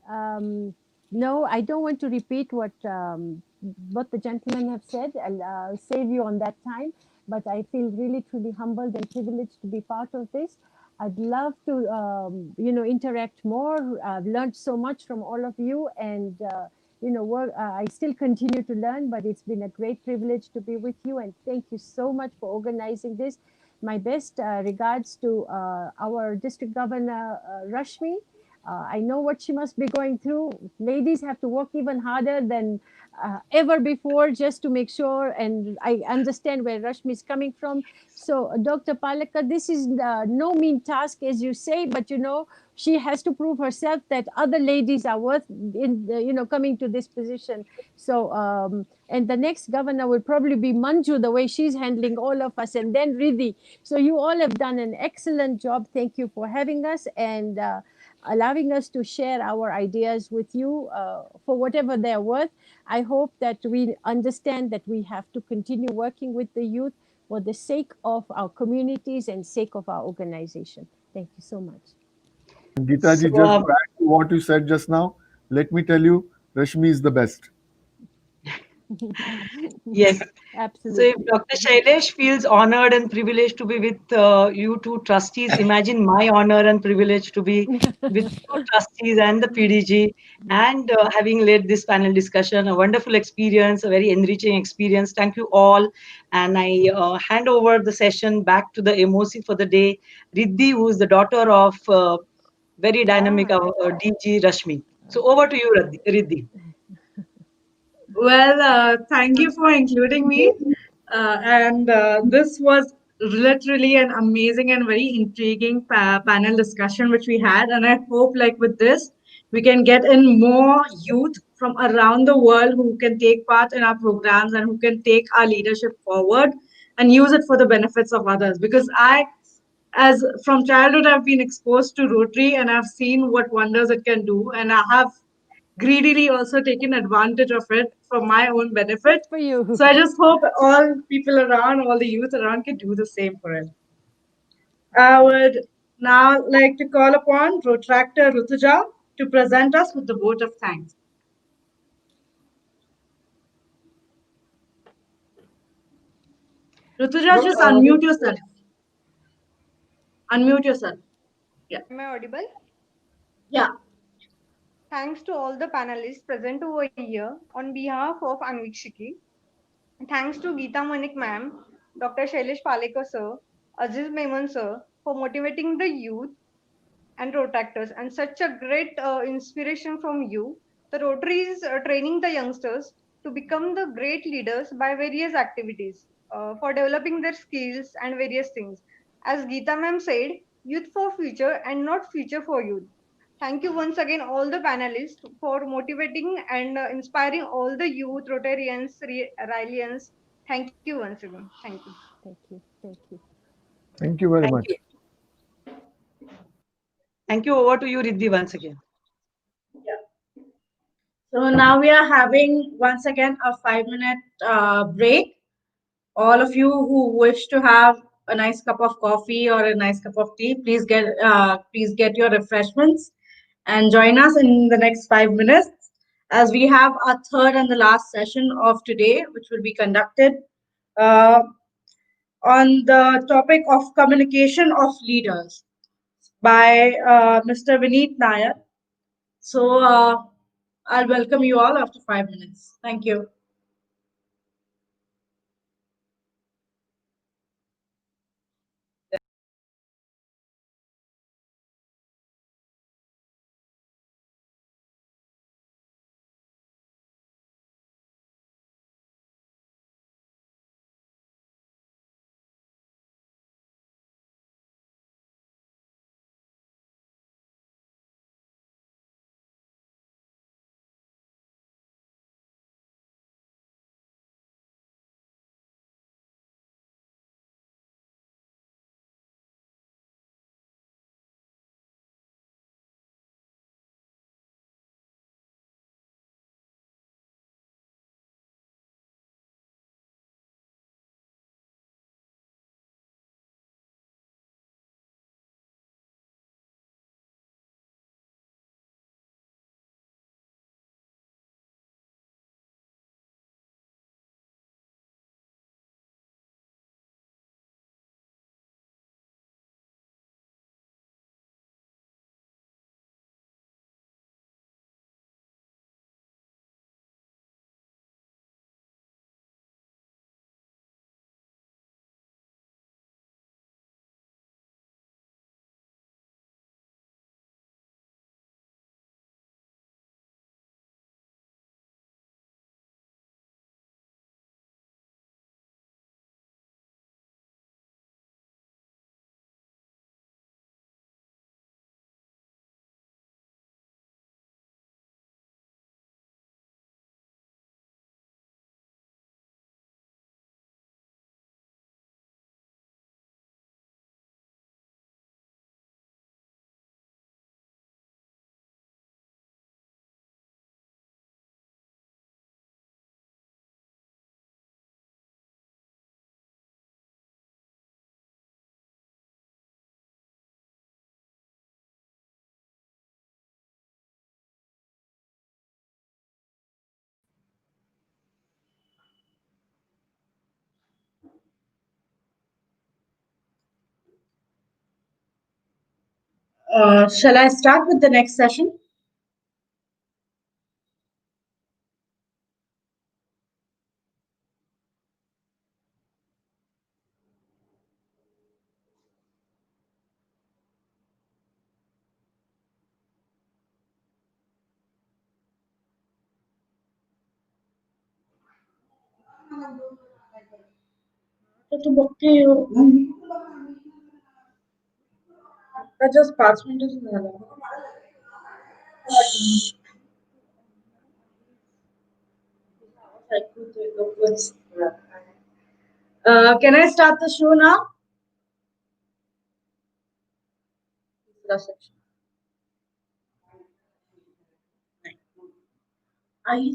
E: Um, no, I don't want to repeat what the gentlemen have said. I'll save you on that time. But I feel really truly humbled and privileged to be part of this. I'd love to, interact more. I've learned so much from all of you, and work. I still continue to learn. But it's been a great privilege to be with you, and thank you so much for organizing this. My best regards to our district governor, Rashmi. I know what she must be going through. Ladies have to work even harder than ever before just to make sure. And I understand where Rashmi is coming from. So, Dr. Palaka, this is no mean task, as you say, but she has to prove herself that other ladies are worth coming to this position. So, and the next governor will probably be Manju, the way she's handling all of us, and then Riddhi. So, you all have done an excellent job. Thank you for having us. And allowing us to share our ideas with you for whatever they're worth. I hope that we understand that we have to continue working with the youth for the sake of our communities and sake of our organization. Thank you so much.
G: And
C: So,
G: Geetaji, just to add to what you said just now, let me tell you, Rashmi is the best.
C: yes. So if
E: Absolutely.
C: Dr. Shailesh feels honored and privileged to be with you two trustees, imagine my honor and privilege to be with two trustees and the PDG and having led this panel discussion. A wonderful experience, a very enriching experience. Thank you all. And I hand over the session back to the MOC for the day, Riddhi, who is the daughter of very dynamic
E: Ah,
C: DG Rashmi. So over to you, Riddhi.
A: Well, thank you for including me. And this was literally an amazing and very intriguing panel discussion which we had. And I hope, like with this, we can get in more youth from around the world who can take part in our programs and who can take our leadership forward and use it for the benefits of others. Because as from childhood, I've been exposed to Rotary and I've seen what wonders it can do. And I have greedily also taken advantage of it for my own
E: good
A: benefit.
E: for you.
A: So I just hope all people around, all the youth around can do the same for it. I would now like to call upon Protractor Rutuja to present us with the vote of thanks. Rutuja,
C: Ro-
A: just
C: uh,
A: unmute yourself. Unmute yourself. Yeah.
I: Am I audible?
A: Yeah.
I: Thanks to all the panelists present over here on behalf of Anvikshiki. Thanks to Geeta Manik ma'am, Dr. Shailesh Palekar sir, Aziz Memon sir for motivating the youth and Rotractors and such a great inspiration from you. The Rotary is training the youngsters to become the great leaders by various activities for developing their skills and various things. As Geeta ma'am said, youth for future and not future for youth. Thank you once again, all the panelists, for motivating and inspiring all the youth, Rotarians, Rylians. Thank you once again. Thank you.
E: Thank you. Thank you.
G: Thank you very
C: Thank you.
G: much.
C: Thank you. Over to you, Riddhi, once again.
A: So now we are having once again a 5 minute break. All of you who wish to have a nice cup of coffee or a nice cup of tea, please get your refreshments and join us in the next 5 minutes as we have our third and the last session of today, which will be conducted uh, on the topic of communication of leaders by Mr. Vineet Nair. So I'll welcome you all after 5 minutes. Thank you. Shall I start with the next session? तो बघते just 5 minutes झाला. Can I start the show now? I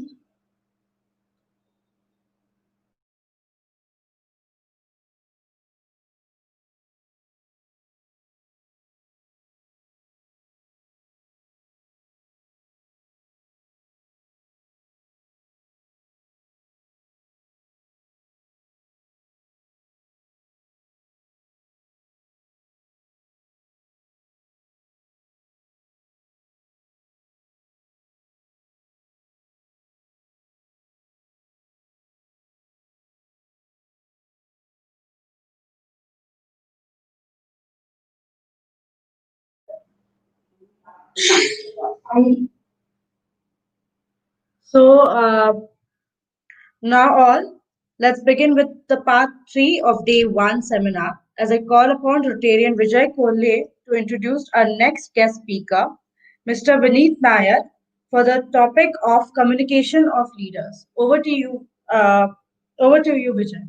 A: so now all, let's begin with the part 3 of day 1 seminar as I call upon Rotarian Vijay Kolle to introduce our next guest speaker, Mr. Vineet Nair, for the topic of communication of leaders. Over to you, Vijay.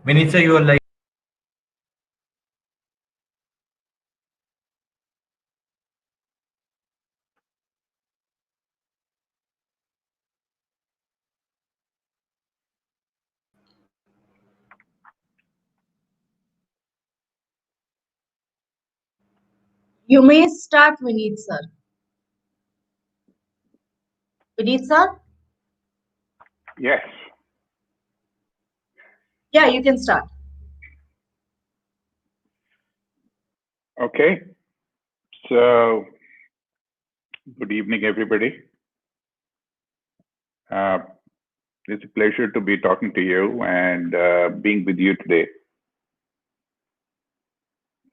J: Vinitha, you are like.
A: You may start, Vineet sir. Vineet sir?
K: Yes.
A: Yeah, you can start.
K: Okay. So, good evening, everybody. It's a pleasure to be talking to you and being with you today.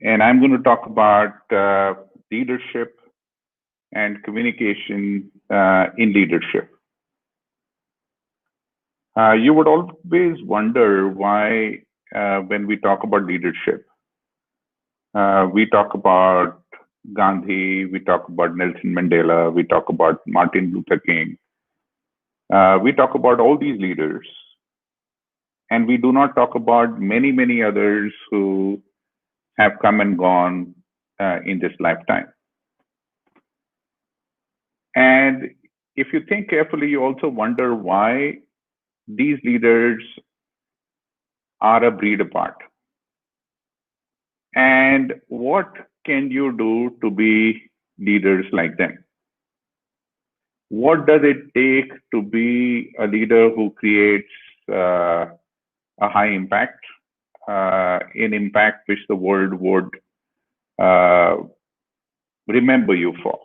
K: And I'm going to talk about leadership and communication in leadership. You would always wonder why, when we talk about leadership, we talk about Gandhi, we talk about Nelson Mandela, we talk about Martin Luther King, we talk about all these leaders, and we do not talk about many, many others who have come and gone in this lifetime. And if you think carefully, you also wonder why these leaders are a breed apart. And what can you do to be leaders like them? What does it take to be a leader who creates a high impact, an impact which the world would remember you for?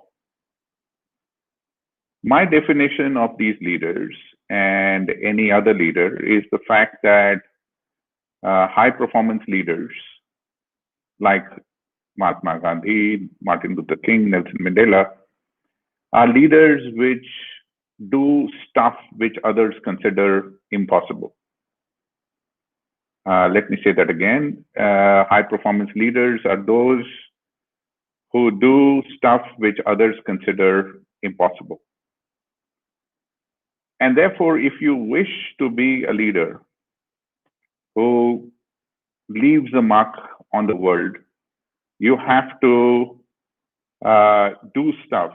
K: My definition of these leaders and any other leader is the fact that high performance leaders like Mahatma Gandhi, Martin Luther King, Nelson Mandela are leaders which do stuff which others consider impossible. Let me say that again. High performance leaders are those who do stuff which others consider impossible. And therefore, if you wish to be a leader who leaves a mark on the world, you have to do stuff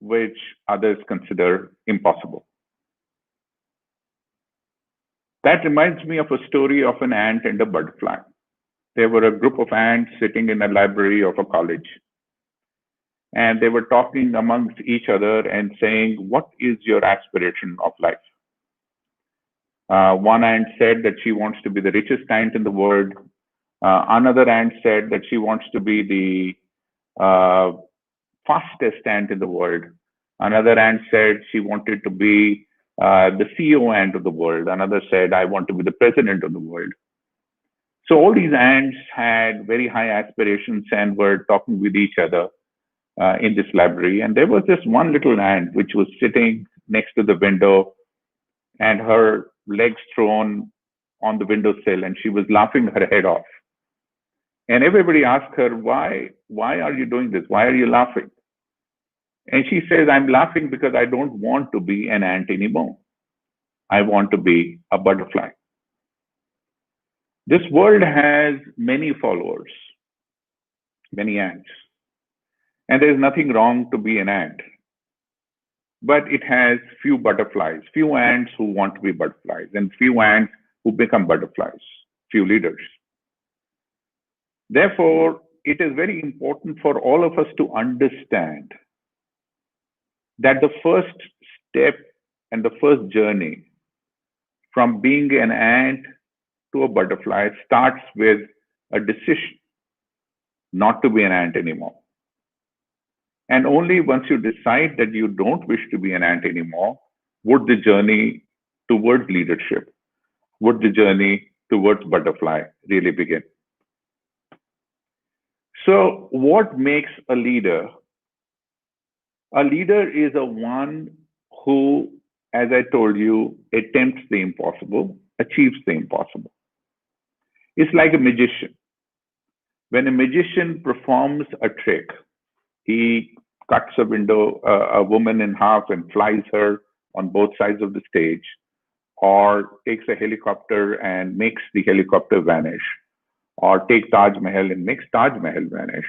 K: which others consider impossible. That reminds me of a story of an ant and a butterfly. There were a group of ants sitting in a library of a college, and they were talking amongst each other and saying, "What is your aspiration of life?" One ant said that she wants to be the richest ant in the world. Another ant said that she wants to be the fastest ant in the world. Another ant said she wanted to be the CEO ant of the world. Another said, "I want to be the president of the world." So all these ants had very high aspirations and were talking with each other in this library. And there was this one little ant which was sitting next to the window and her legs thrown on the windowsill, and she was laughing her head off. And everybody asked her, why are you doing this? Why are you laughing? And she says, "I'm laughing because I don't want to be an ant anymore. I want to be a butterfly." This world has many followers, many ants. And there's nothing wrong to be an ant. But it has few butterflies, few ants who want to be butterflies, and few ants who become butterflies, few leaders. Therefore, it is very important for all of us to understand that the first step and the first journey from being an ant to a butterfly starts with a decision not to be an ant anymore. And only once you decide that you don't wish to be an ant anymore, would the journey towards leadership, would the journey towards butterfly really begin. So what makes a leader? A leader is a one who, as I told you, attempts the impossible, achieves the impossible. It's like a magician. When a magician performs a trick, he cuts a woman in half and flies her on both sides of the stage, or takes a helicopter and makes the helicopter vanish, or take Taj Mahal and makes Taj Mahal vanish.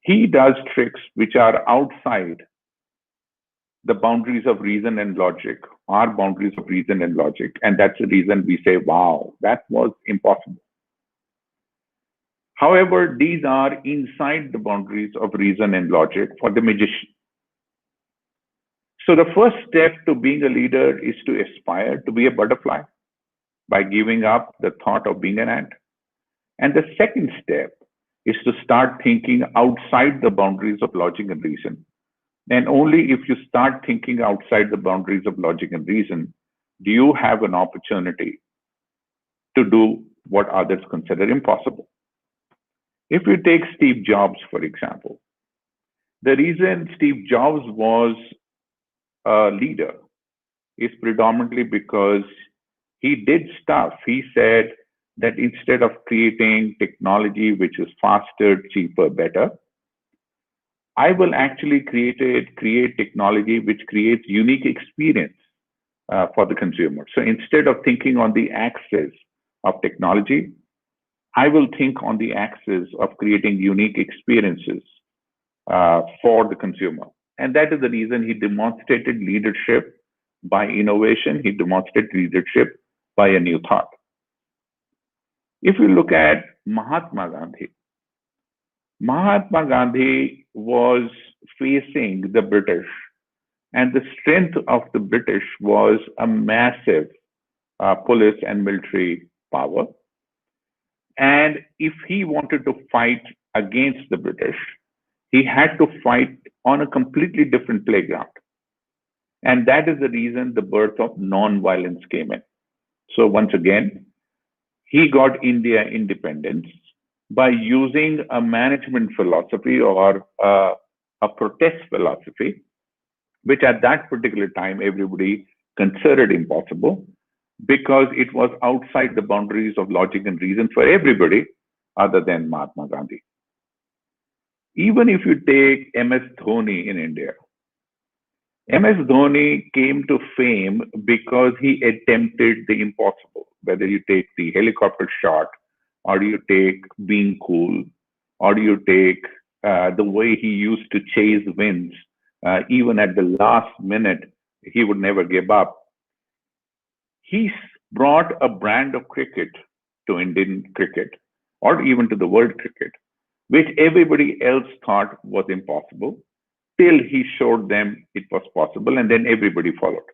K: He does tricks which are outside the boundaries of reason and logic, our boundaries of reason and logic. And that's the reason we say, wow, that was impossible. However, these are inside the boundaries of reason and logic for the magician. So the first step to being a leader is to aspire to be a butterfly by giving up the thought of being an ant. And the second step is to start thinking outside the boundaries of logic and reason. And only if you start thinking outside the boundaries of logic and reason do you have an opportunity to do what others consider impossible. If you take Steve Jobs, for example, the reason Steve Jobs was a leader is predominantly because he did stuff. He said that instead of creating technology which is faster, cheaper, better, I will actually create technology which creates unique experience for the consumer. So instead of thinking on the axis of technology, I will think on the axis of creating unique experiences for the consumer. And that is the reason he demonstrated leadership by innovation. He demonstrated leadership by a new thought. If you look at Mahatma Gandhi, Mahatma Gandhi was facing the British, and the strength of the British was a massive police and military power. And if he wanted to fight against the British, he had to fight on a completely different playground. And that is the reason the birth of non-violence came in. So once again, he got India independence by using a management philosophy or a protest philosophy, which at that particular time everybody considered impossible because it was outside the boundaries of logic and reason for everybody other than Mahatma Gandhi. Even if you take MS Dhoni in India, MS Dhoni came to fame because he attempted the impossible, whether you take the helicopter shot, or you take being cool, or you take the way he used to chase wins, even at the last minute, he would never give up. He brought a brand of cricket to Indian cricket, or even to the world cricket, which everybody else thought was impossible, till he showed them it was possible, and then everybody followed.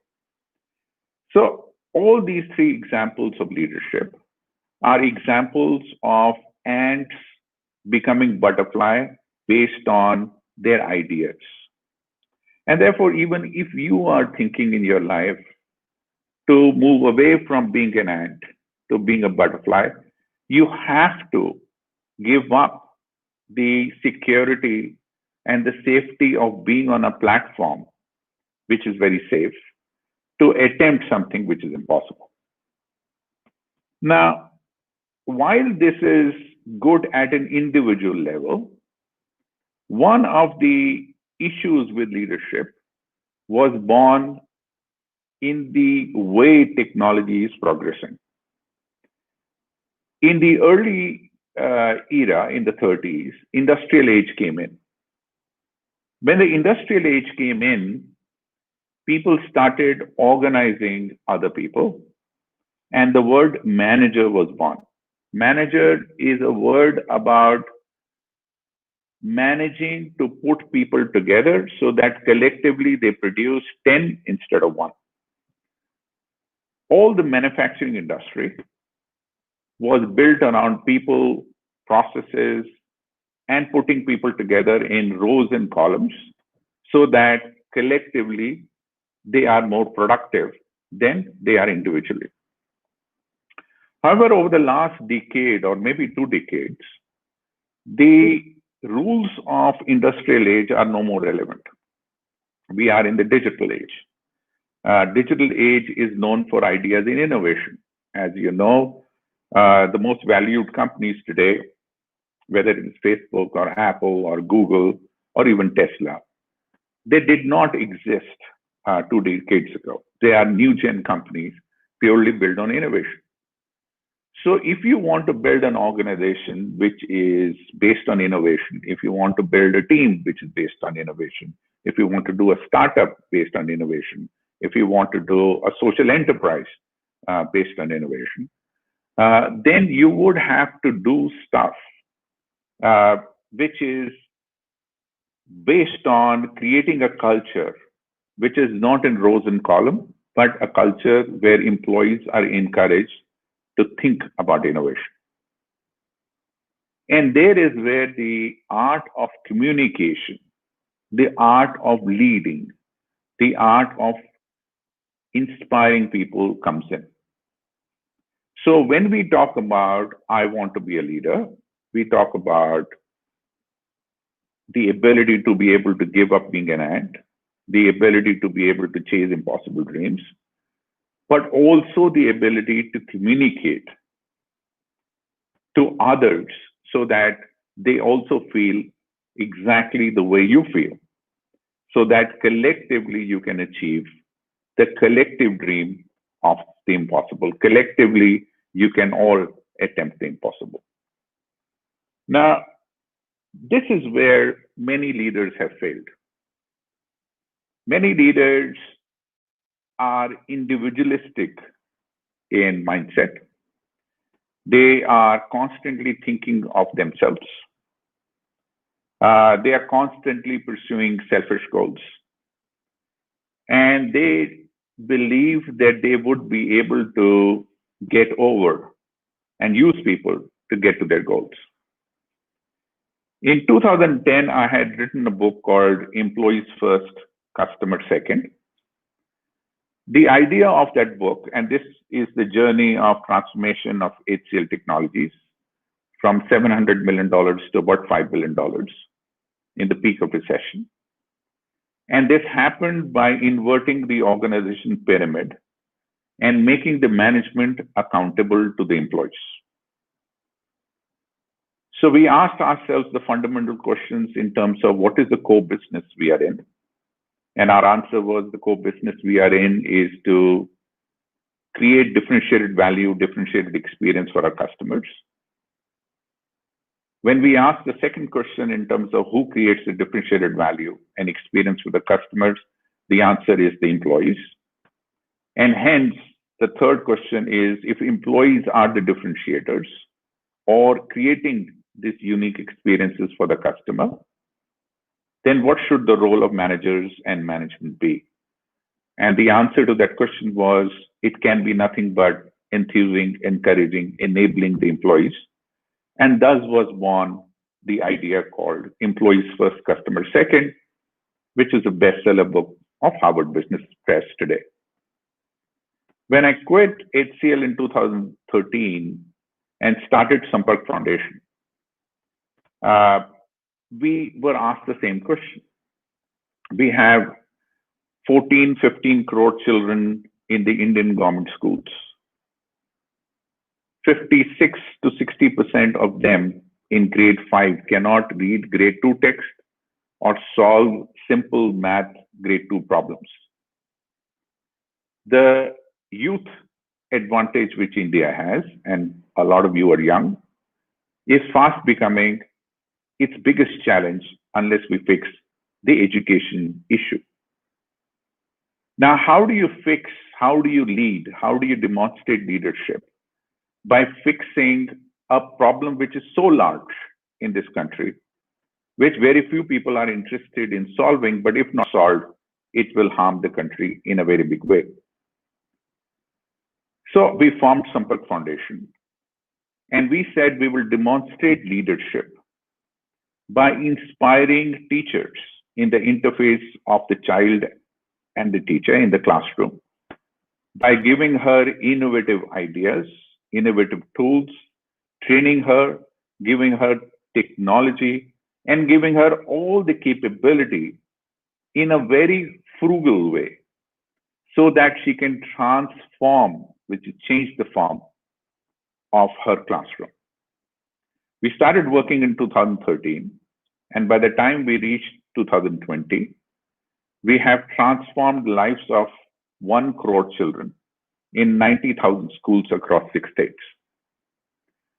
K: So all these three examples of leadership are examples of ants becoming butterfly based on their ideas. And therefore, even if you are thinking in your life to move away from being an ant to being a butterfly, you have to give up the security and the safety of being on a platform which is very safe to attempt something which is impossible. Now, while this is good at an individual level, one of the issues with leadership was born in the way technology is progressing. In the early era, in the 30s, industrial age came in. When the industrial age came in, people started organizing other people, and the word manager was born. Manager is a word about managing to put people together so that collectively they produce 10 instead of 1. All the manufacturing industry was built around people, processes, and putting people together in rows and columns so that collectively they are more productive than they are individually. However, over the last decade or maybe 2 decades, the rules of industrial age are no more relevant. We are in the digital age. Digital age is known for ideas in innovation. As you know, the most valued companies today, whether it is Facebook or Apple or Google or even Tesla, they did not exist 2 decades ago. They are new gen companies purely built on innovation. So if you want to build an organization which is based on innovation, if you want to build a team which is based on innovation, if you want to do a startup based on innovation, if you want to do a social enterprise based on innovation, then you would have to do stuff which is based on creating a culture which is not in rows and columns, but a culture where employees are encouraged to think about innovation. And there is where the art of communication, the art of leading, the art of inspiring people comes in. So when we talk about, I want to be a leader, we talk about the ability to be able to give up being an ant, the ability to be able to chase impossible dreams, but also the ability to communicate to others so that they also feel exactly the way you feel, so that collectively you can achieve the collective dream of the impossible. Collectively, you can all attempt the impossible. Now, this is where many leaders have failed. Many leaders are individualistic in mindset. They are constantly thinking of themselves. They are constantly pursuing selfish goals. And they believe that they would be able to get over and use people to get to their goals. In 2010, I had written a book called Employees First, Customers Second. The idea of that book, and this is the journey of transformation of HCL Technologies from $700 million to about $5 billion in the peak of recession. And this happened by inverting the organization pyramid and making the management accountable to the employees. So we asked ourselves the fundamental questions in terms of what is the core business we are in. And our answer was the core business we are in is to create differentiated value, differentiated experience for our customers. When we ask the second question in terms of who creates the differentiated value and experience for the customers, the answer is the employees. And hence, the third question is if employees are the differentiators or creating these unique experiences for the customer, then what should the role of managers and management be? And the answer to that question was, it can be nothing but enthusing, encouraging, enabling the employees. And thus was born the idea called Employees First, Customers Second, which is a bestseller book of Harvard Business Press today. When I quit HCL in 2013 and started Sampark Foundation, we were asked the same question. We have 14, 15 crore children in the Indian government schools. 56 to 60% of them in grade 5 cannot read grade 2 text or solve simple math grade 2 problems. The youth advantage which India has, and a lot of you are young, is fast becoming its biggest challenge unless we fix the education issue. Now, how do you fix, how do you lead, how do you demonstrate leadership? By fixing a problem which is so large in this country, which very few people are interested in solving, but if not solved, it will harm the country in a very big way. So we formed Sampark Foundation, and we said we will demonstrate leadership by inspiring teachers in the interface of the child and the teacher in the classroom, by giving her innovative ideas, innovative tools, training her, giving her technology, and giving her all the capability in a very frugal way so that she can transform, which is change the form of her classroom. We started working in 2013, and by the time we reached 2020, we have transformed the lives of 1 crore children in 90,000 schools across 6 states.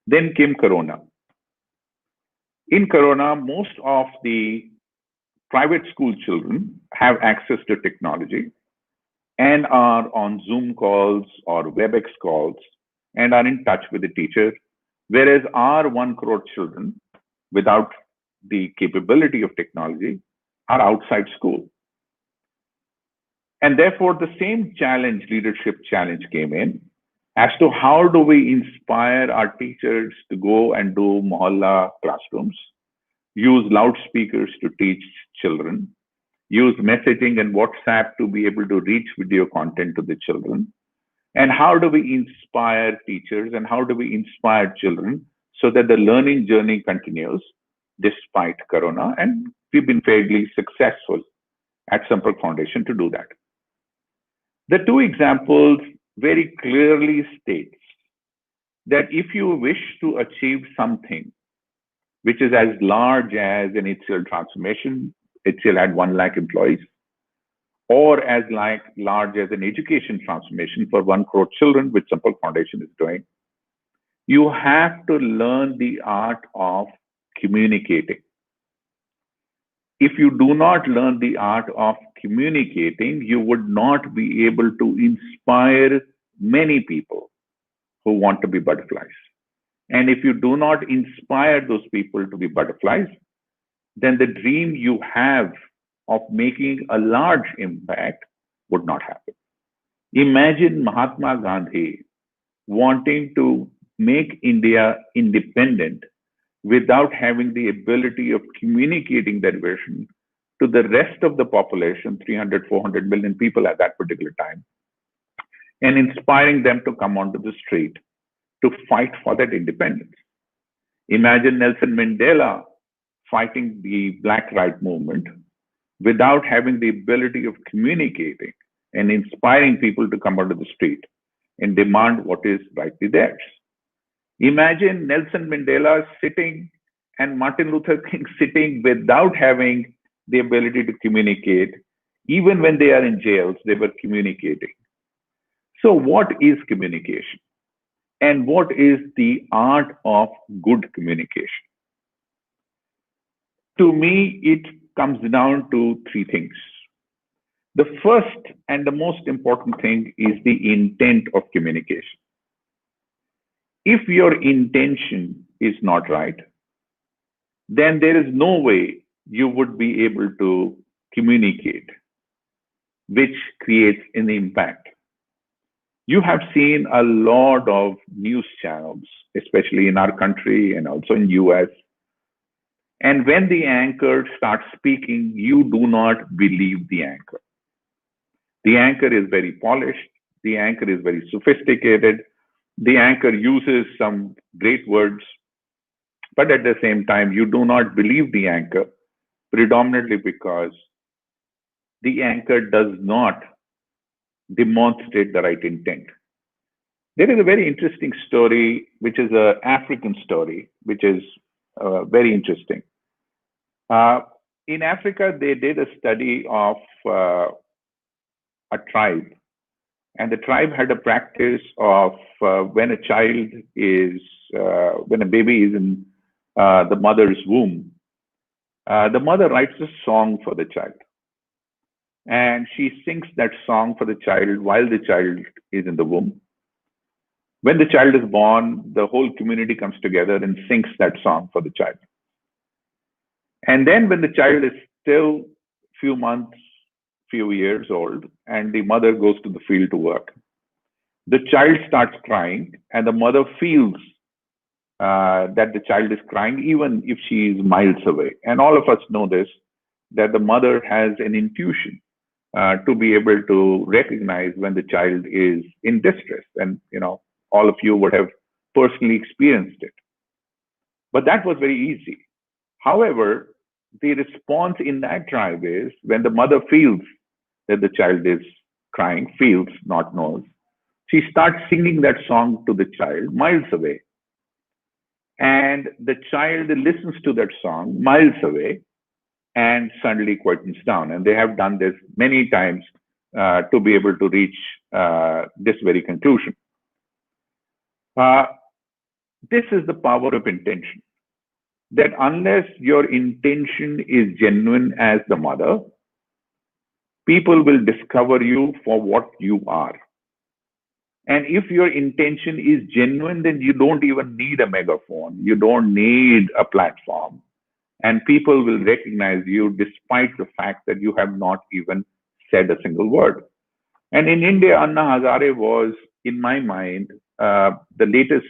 K: Then came Corona. In Corona, most of the private school children have access to technology and are on Zoom calls or WebEx calls and are in touch with the teacher, whereas our 1 crore children without the capability of technology are outside school. And therefore, the same challenge, leadership challenge, came in as to how do we inspire our teachers to go and do mohalla classrooms, use loudspeakers to teach children, use messaging and WhatsApp to be able to reach video content to the children. And how do we inspire teachers and how do we inspire children so that the learning journey continues despite Corona? And we've been fairly successful at Sampark Foundation to do that. The two examples very clearly states that if you wish to achieve something which is as large as an HCL transformation, HCL had 1 lakh employees, or as large as an education transformation for 1 crore children, which Sampark Foundation is doing, you have to learn the art of communicating. If you do not learn the art of communicating, you would not be able to inspire many people who want to be butterflies. And if you do not inspire those people to be butterflies, then the dream you have of making a large impact would not happen. Imagine Mahatma Gandhi wanting to make India independent without having the ability of communicating that vision to the rest of the population, 300, 400 million people at that particular time, and inspiring them to come onto the street to fight for that independence. Imagine Nelson Mandela fighting the Black Right movement without having the ability of communicating and inspiring people to come onto the street and demand what is rightly theirs. Imagine Nelson Mandela sitting and Martin Luther King sitting without having the ability to communicate. Even when they are in jails, they were communicating. So what is communication? And what is the art of good communication? To me, it comes down to 3 things. The first and the most important thing is the intent of communication. If your intention is not right, then there is no way you would be able to communicate, which creates an impact. You have seen a lot of news channels, especially in our country and also in US. And when the anchor starts speaking, you do not believe the anchor. The anchor is very polished. The anchor is very sophisticated. The anchor uses some great words, but at the same time, you do not believe the anchor, predominantly because the anchor does not demonstrate the right intent. There is a very interesting story, which is an African story, which is very interesting. In Africa, they did a study of a tribe, and the tribe had a practice of when a child is, when a baby is in the mother's womb, the mother writes a song for the child. And she sings that song for the child while the child is in the womb. When the child is born, the whole community comes together and sings that song for the child. And then when the child is still few months, few years old, and the mother goes to the field to work, the child starts crying, and the mother feels that the child is crying, even if she is miles away. And all of us know this, that the mother has an intuition to be able to recognize when the child is in distress. And, you know, all of you would have personally experienced it. But that was very easy. However, the response in that tribe is when the mother feels that the child is crying, feels, not knows, she starts singing that song to the child miles away. And the child listens to that song miles away and suddenly quietens down. And they have done this many times to be able to reach this very conclusion. This is the power of intention. That unless your intention is genuine as the mother, people will discover you for what you are. And if your intention is genuine, then you don't even need a megaphone. You don't need a platform. and people will recognize you despite the fact that you have not even said a single word. And in India, Anna Hazare was, in my mind, the latest,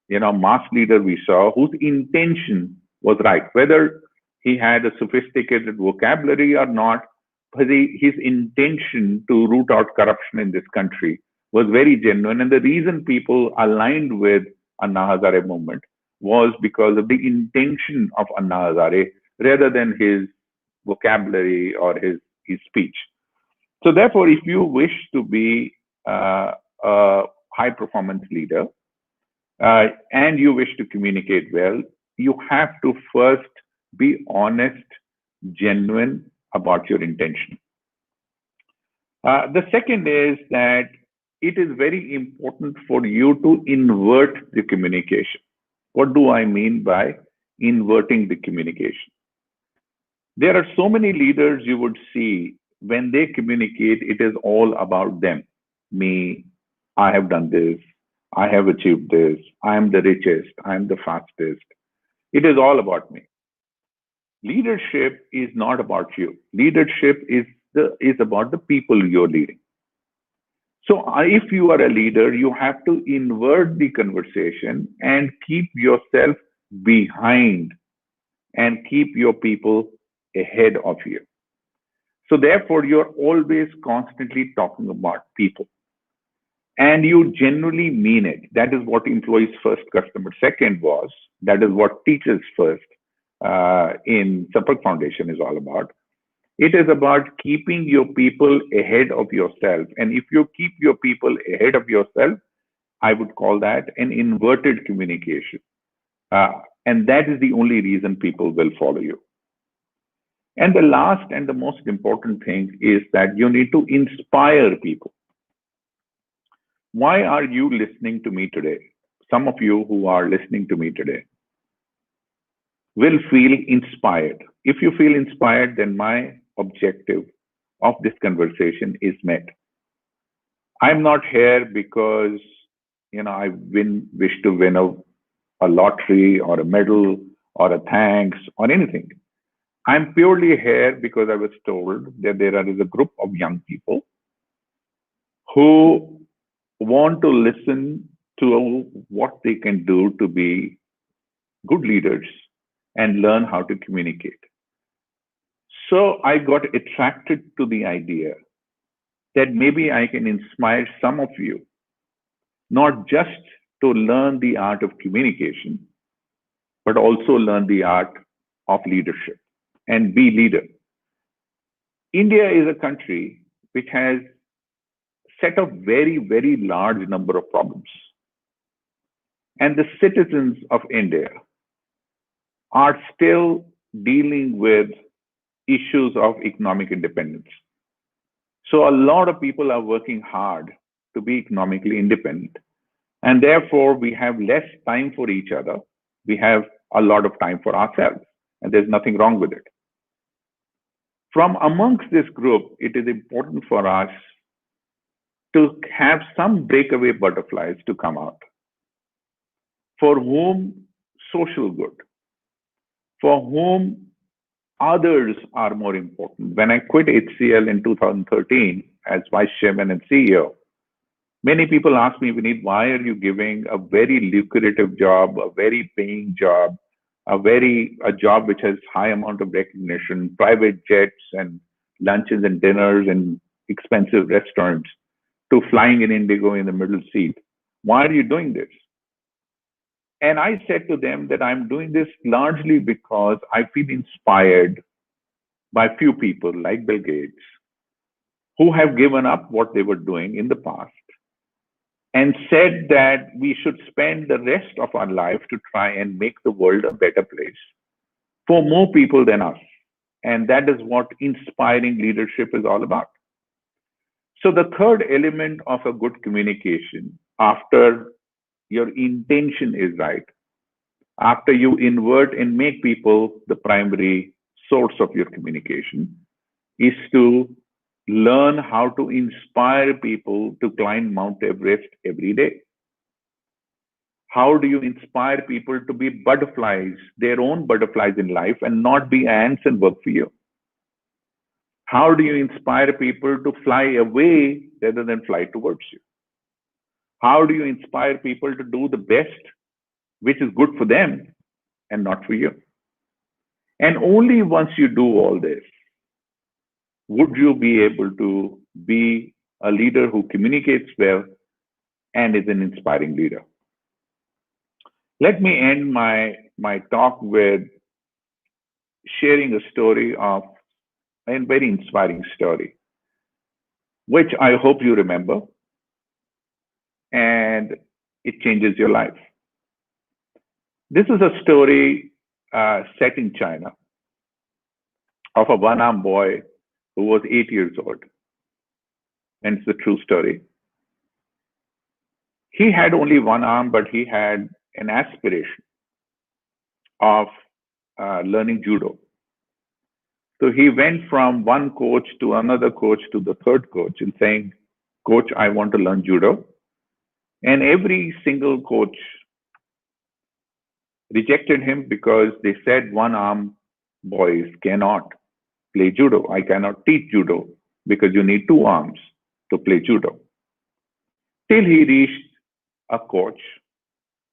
K: mass leader we saw whose intention was right. Whether he had a sophisticated vocabulary or not, but his intention to root out corruption in this country was very genuine. And the reason people aligned with Anna Hazare movement was because of the intention of Anna Hazare rather than his vocabulary or his speech. So therefore, if you wish to be a high performance leader and you wish to communicate well, you have to first be honest, genuine about your intention. The second is that it is very important for you to invert the communication. What do I mean by inverting the communication? There are so many leaders you would see when they communicate, it is all about them. Me, I have done this, I have achieved this, I am the richest, I am the fastest. It is all about me. Leadership is not about you. Leadership is about the people you're leading. So if you are a leader, you have to invert the conversation and keep yourself behind and keep your people ahead of you. So therefore, you're always constantly talking about people. And you genuinely mean it. That is what employees first, customer second was. That is what teachers first in Sapak Foundation is all about. It is about keeping your people ahead of yourself. And if you keep your people ahead of yourself, I would call that an inverted communication. And that is the only reason people will follow you. And the last and the most important thing is that you need to inspire people. Why are you listening to me today? Some of you who are listening to me today will feel inspired. If you feel inspired, then my objective of this conversation is met. I'm not here because I wish to win a lottery or a medal or a thanks or anything. I'm purely here because I was told that there is a group of young people who want to listen to what they can do to be good leaders and learn how to communicate. So I got attracted to the idea that maybe I can inspire some of you, not just to learn the art of communication, but also learn the art of leadership and be leader. India is a country which has set a very, very large number of problems. And the citizens of India are still dealing with issues of economic independence. So a lot of people are working hard to be economically independent. And therefore, we have less time for each other. We have a lot of time for ourselves. And there's nothing wrong with it. From amongst this group, it is important for us to have some breakaway butterflies to come out, for whom social good, for whom others are more important. When I quit HCL in 2013 as vice chairman and CEO, many people ask me, Vineet, why are you giving a very lucrative job, a very paying job, a job which has high amount of recognition, private jets and lunches and dinners and expensive restaurants, to flying in Indigo in the middle seat? Why are you doing this? And I said to them that I'm doing this largely because I feel inspired by few people like Bill Gates who have given up what they were doing in the past and said that we should spend the rest of our life to try and make the world a better place for more people than us. And that is what inspiring leadership is all about. So the third element of a good communication, after your intention is right, after you invert and make people the primary source of your communication, is to learn how to inspire people to climb Mount Everest every day. How do you inspire people to be butterflies, their own butterflies in life, and not be ants and work for you? How do you inspire people to fly away rather than fly towards you? How do you inspire people to do the best, which is good for them and not for you? And only once you do all this, would you be able to be a leader who communicates well and is an inspiring leader. Let me end my talk with sharing a story of a very inspiring story, which I hope you remember and it changes your life. This is a story set in China of a one-armed boy who was 8 years old. And it's a true story. He had only one arm, but he had an aspiration of learning judo. So he went from one coach to another coach to the third coach and saying, Coach, I want to learn judo. And every single coach rejected him because they said one arm boys cannot play judo. I cannot teach judo because you need two arms to play judo. Till he reached a coach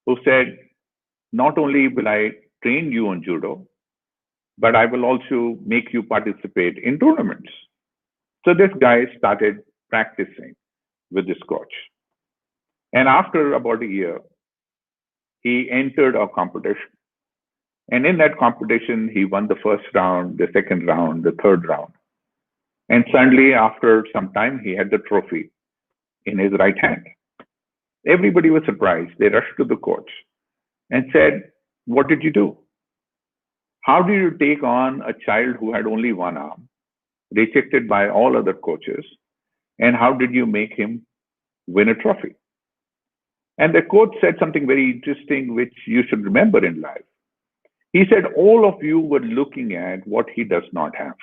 K: who said, not only will I train you on judo, but I will also make you participate in tournaments. So this guy started practicing with this coach. And after about a year, he entered a competition. And in that competition, he won the first round, the second round, the third round. And suddenly, after some time, he had the trophy in his right hand. Everybody was surprised. They rushed to the coach and said, what did you do? How did you take on a child who had only one arm, rejected by all other coaches? And how did you make him win a trophy? And the coach said something very interesting, which you should remember in life. He said, all of you were looking at what he does not have.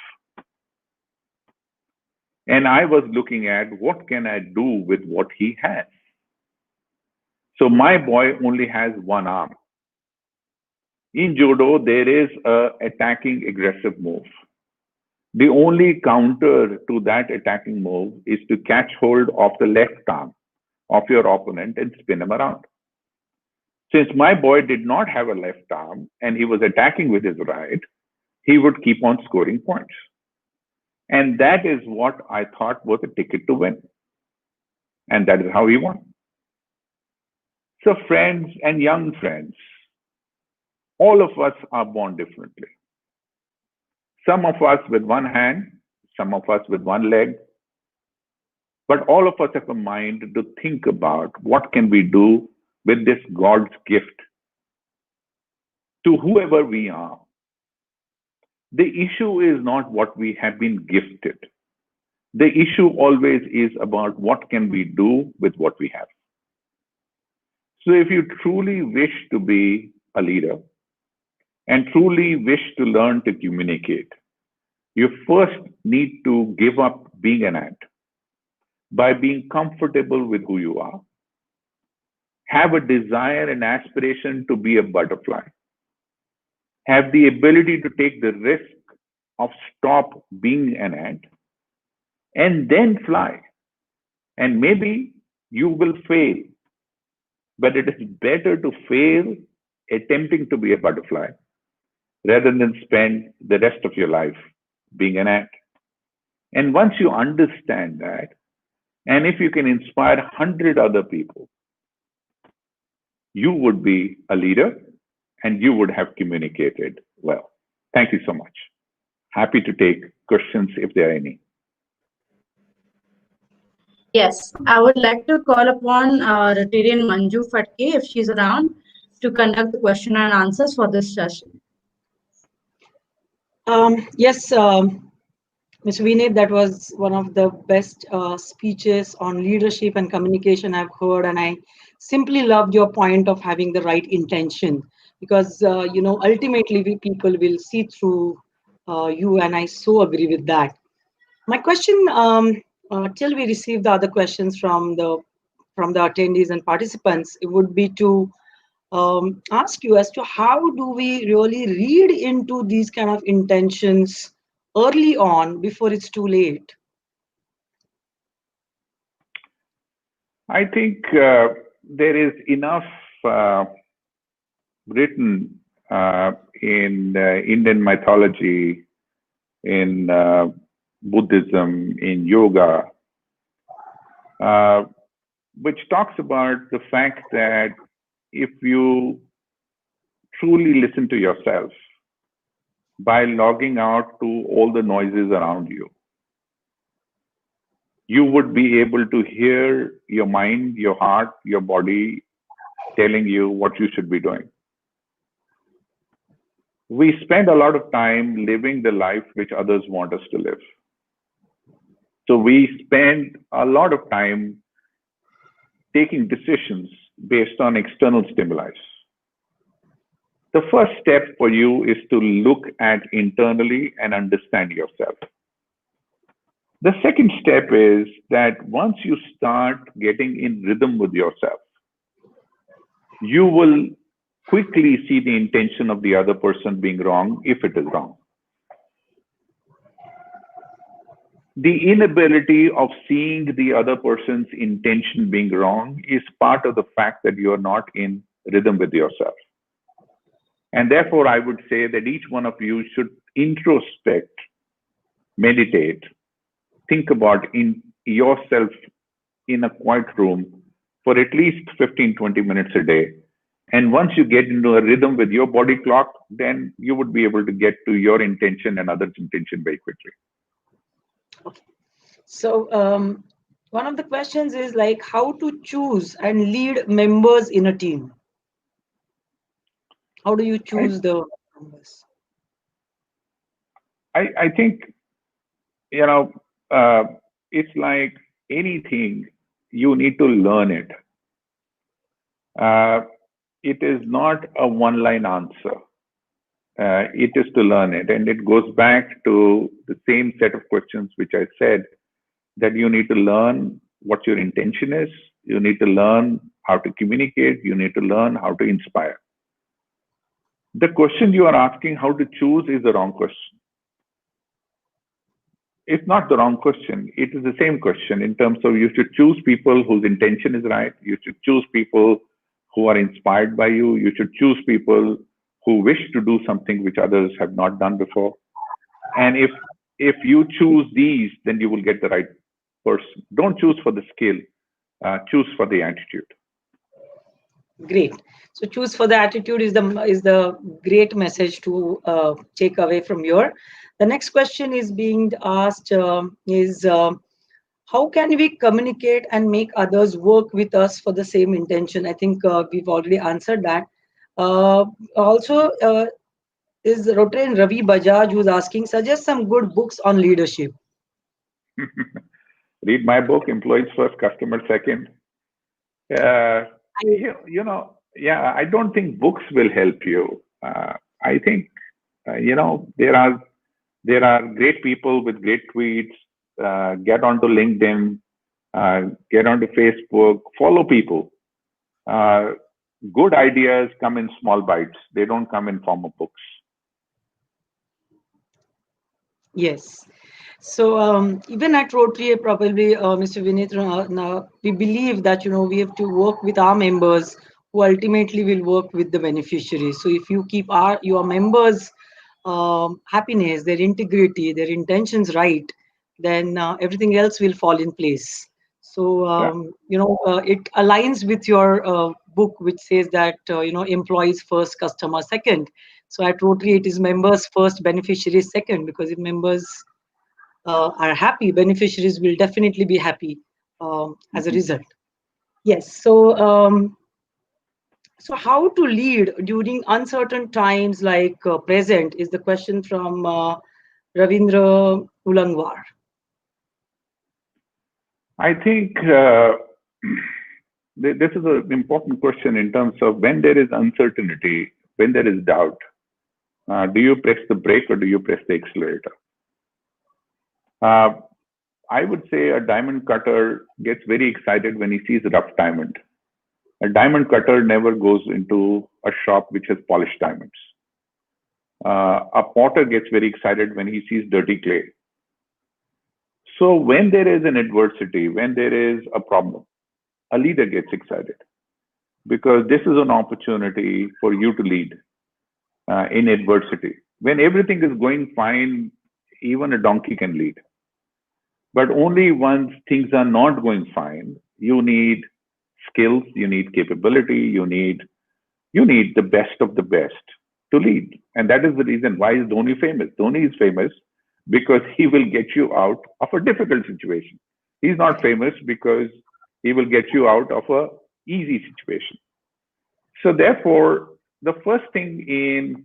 K: And I was looking at what can I do with what he has. So my boy only has one arm. In judo, there is a attacking aggressive move. The only counter to that attacking move is to catch hold of the left arm of your opponent and spin him around. Since my boy did not have a left arm and he was attacking with his right, he would keep on scoring points. And that is what I thought was a ticket to win. And that is how he won. So friends and young friends, all of us are born differently. Some of us with one hand, some of us with one leg, but all of us have a mind to think about what can we do with this God's gift to whoever we are. The issue is not what we have been gifted. The issue always is about what can we do with what we have. So if you truly wish to be a leader and truly wish to learn to communicate, you first need to give up being an ant by being comfortable with who you are. Have a desire and aspiration to be a butterfly. Have the ability to take the risk of stop being an ant and then fly. And maybe you will fail, but it is better to fail attempting to be a butterfly rather than spend the rest of your life being an ant. And once you understand that, and if you can inspire 100 other people, you would be a leader and you would have communicated well. Thank you so much. Happy to take questions if there are any.
A: Yes, I would like to call upon Rotarian Manju Fatke, if she's around, to conduct the question and answers for this session.
C: Yes, Ms. Vinay, that was one of the best speeches on leadership and communication I've heard, and I simply loved your point of having the right intention, because ultimately we people will see through you, and I so agree with that. My question, till we receive the other questions from the attendees and participants, it would be to ask you as to how do we really read into these kind of intentions early on before it's too late?
K: I think there is enough written in Indian mythology, in Buddhism, in yoga, which talks about the fact that if you truly listen to yourself by logging out to all the noises around you, you would be able to hear your mind, your heart, your body telling you what you should be doing. We spend a lot of time living the life which others want us to live. So we spend a lot of time taking decisions based on external stimuli. The first step for you is to look at internally and understand yourself. The second step is that once you start getting in rhythm with yourself, you will quickly see the intention of the other person being wrong if it is wrong. The inability of seeing the other person's intention being wrong is part of the fact that you are not in rhythm with yourself. And therefore, I would say that each one of you should introspect, meditate, think about in yourself in a quiet room for at least 15-20 minutes a day. And once you get into a rhythm with your body clock, then you would be able to get to your intention and others' intention very quickly.
C: Okay. So one of the questions is like how to choose and lead members in a team. How do you choose the members?
K: I think, it's like anything, you need to learn it. It is not a one-line answer. It is to learn it. And it goes back to the same set of questions which I said, that you need to learn what your intention is. You need to learn how to communicate. You need to learn how to inspire. The question you are asking, how to choose, is the wrong question. It's not the wrong question. It is the same question in terms of you should choose people whose intention is right. You should choose people who are inspired by you. You should choose people who wish to do something which others have not done before. And if you choose these, then you will get the right person. Don't choose for the skill, choose for the attitude.
C: Great. So choose for the attitude is the great message to take away from here. The next question is being asked how can we communicate and make others work with us for the same intention? I think we've already answered that. Also, is Rotary and Ravi Bajaj who's asking, suggest some good books on leadership.
K: Read my book, Employees First, Customer Second. I don't think books will help you. I think, there are great people with great tweets. Get onto LinkedIn, get onto Facebook, follow people. Good ideas come in small bites. They don't come in form of books.
C: Yes. So even at Rotary, probably, Mr. Vinit, now we believe that we have to work with our members who ultimately will work with the beneficiaries. So if you keep your members' happiness, their integrity, their intentions right, then everything else will fall in place. So it aligns with your book, which says that employees first, customer second. So at Rotary, it is members first, beneficiaries second, because if members are happy, beneficiaries will definitely be happy as a result. Yes. So how to lead during uncertain times like present is the question from Ravindra Ulangwar.
K: I think this is an important question in terms of when there is uncertainty, when there is doubt. Do you press the brake or do you press the accelerator? I would say a diamond cutter gets very excited when he sees rough diamond. A diamond cutter never goes into a shop which has polished diamonds. A potter gets very excited when he sees dirty clay. So when there is an adversity, when there is a problem, a leader gets excited because this is an opportunity for you to lead in adversity. When everything is going fine, even a donkey can lead. But only once things are not going fine, you need skills, you need capability, you need the best of the best to lead. And that is the reason why is Dhoni famous. Dhoni is famous because he will get you out of a difficult situation. He's not famous because he will get you out of a easy situation. So therefore, the first thing in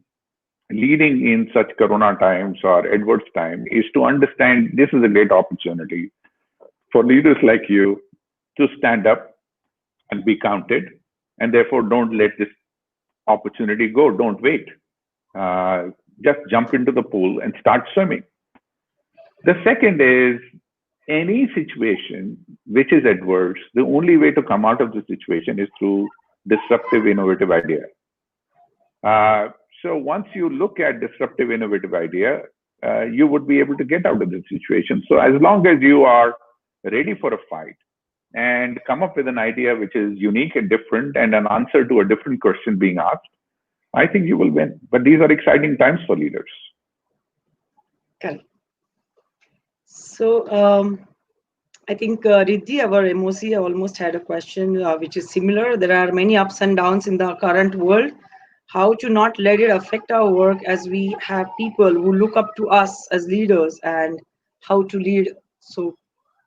K: leading in such corona times or adverse time is to understand this is a great opportunity for leaders like you to stand up and be counted, and therefore don't let this opportunity go. Don't wait. Just jump into the pool and start swimming. The second is any situation which is adverse, the only way to come out of the situation is through disruptive, innovative idea. So once you look at disruptive, innovative idea, you would be able to get out of the situation. So as long as you are ready for a fight and come up with an idea which is unique and different and an answer to a different question being asked, I think you will win. But these are exciting times for leaders.
C: Correct. So I think Riddhi, our MOC, almost had a question which is similar. There are many ups and downs in the current world. How to not let it affect our work as we have people who look up to us as leaders, and how to lead. So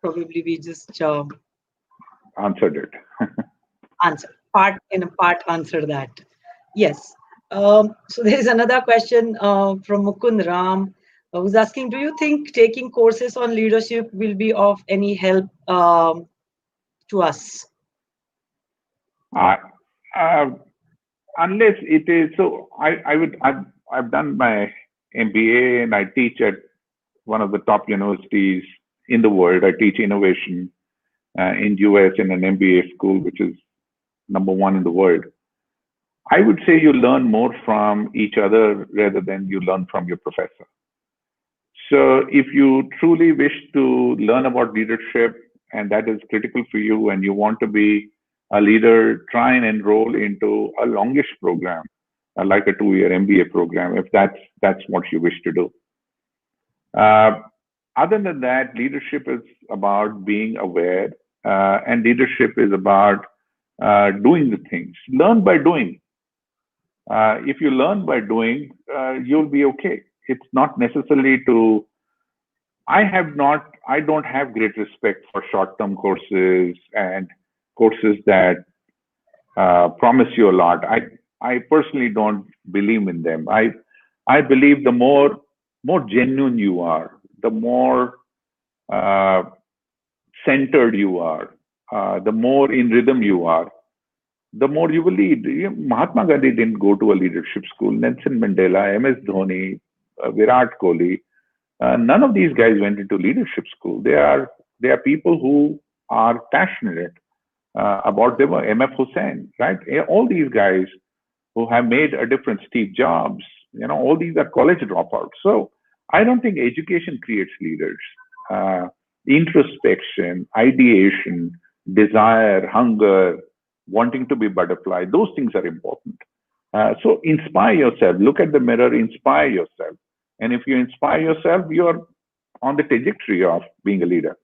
C: probably we just
K: Answered it.
C: answer that. Yes. So there is another question from Mukund Ram, who's asking, do you think taking courses on leadership will be of any help to us?
K: Unless it is, so I've done my MBA and I teach at one of the top universities in the world. I teach innovation in US in an MBA school, which is #1 in the world. I would say you learn more from each other rather than you learn from your professor. So if you truly wish to learn about leadership and that is critical for you and you want to be a leader, try and enroll into a longish program, like a 2-year MBA program, if that's what you wish to do. Other than that, leadership is about being aware, and leadership is about doing the things. Learn by doing. If you learn by doing, you'll be okay. It's not necessarily to. I don't have great respect for short-term courses and courses that promise you a lot. I personally don't believe in them. I believe the more genuine you are, the more centered you are, the more in rhythm you are, the more you will lead. Mahatma Gandhi didn't go to a leadership school. Nelson Mandela, MS Dhoni, Virat Kohli, none of these guys went into leadership school. They are people who are passionate about them. MF Hussain, right? All these guys who have made a difference. Steve Jobs, all these are college dropouts. So I don't think education creates leaders. Introspection, ideation, desire, hunger, wanting to be butterfly, those things are important. So inspire yourself, look at the mirror, inspire yourself. And if you inspire yourself, you're on the trajectory of being a leader.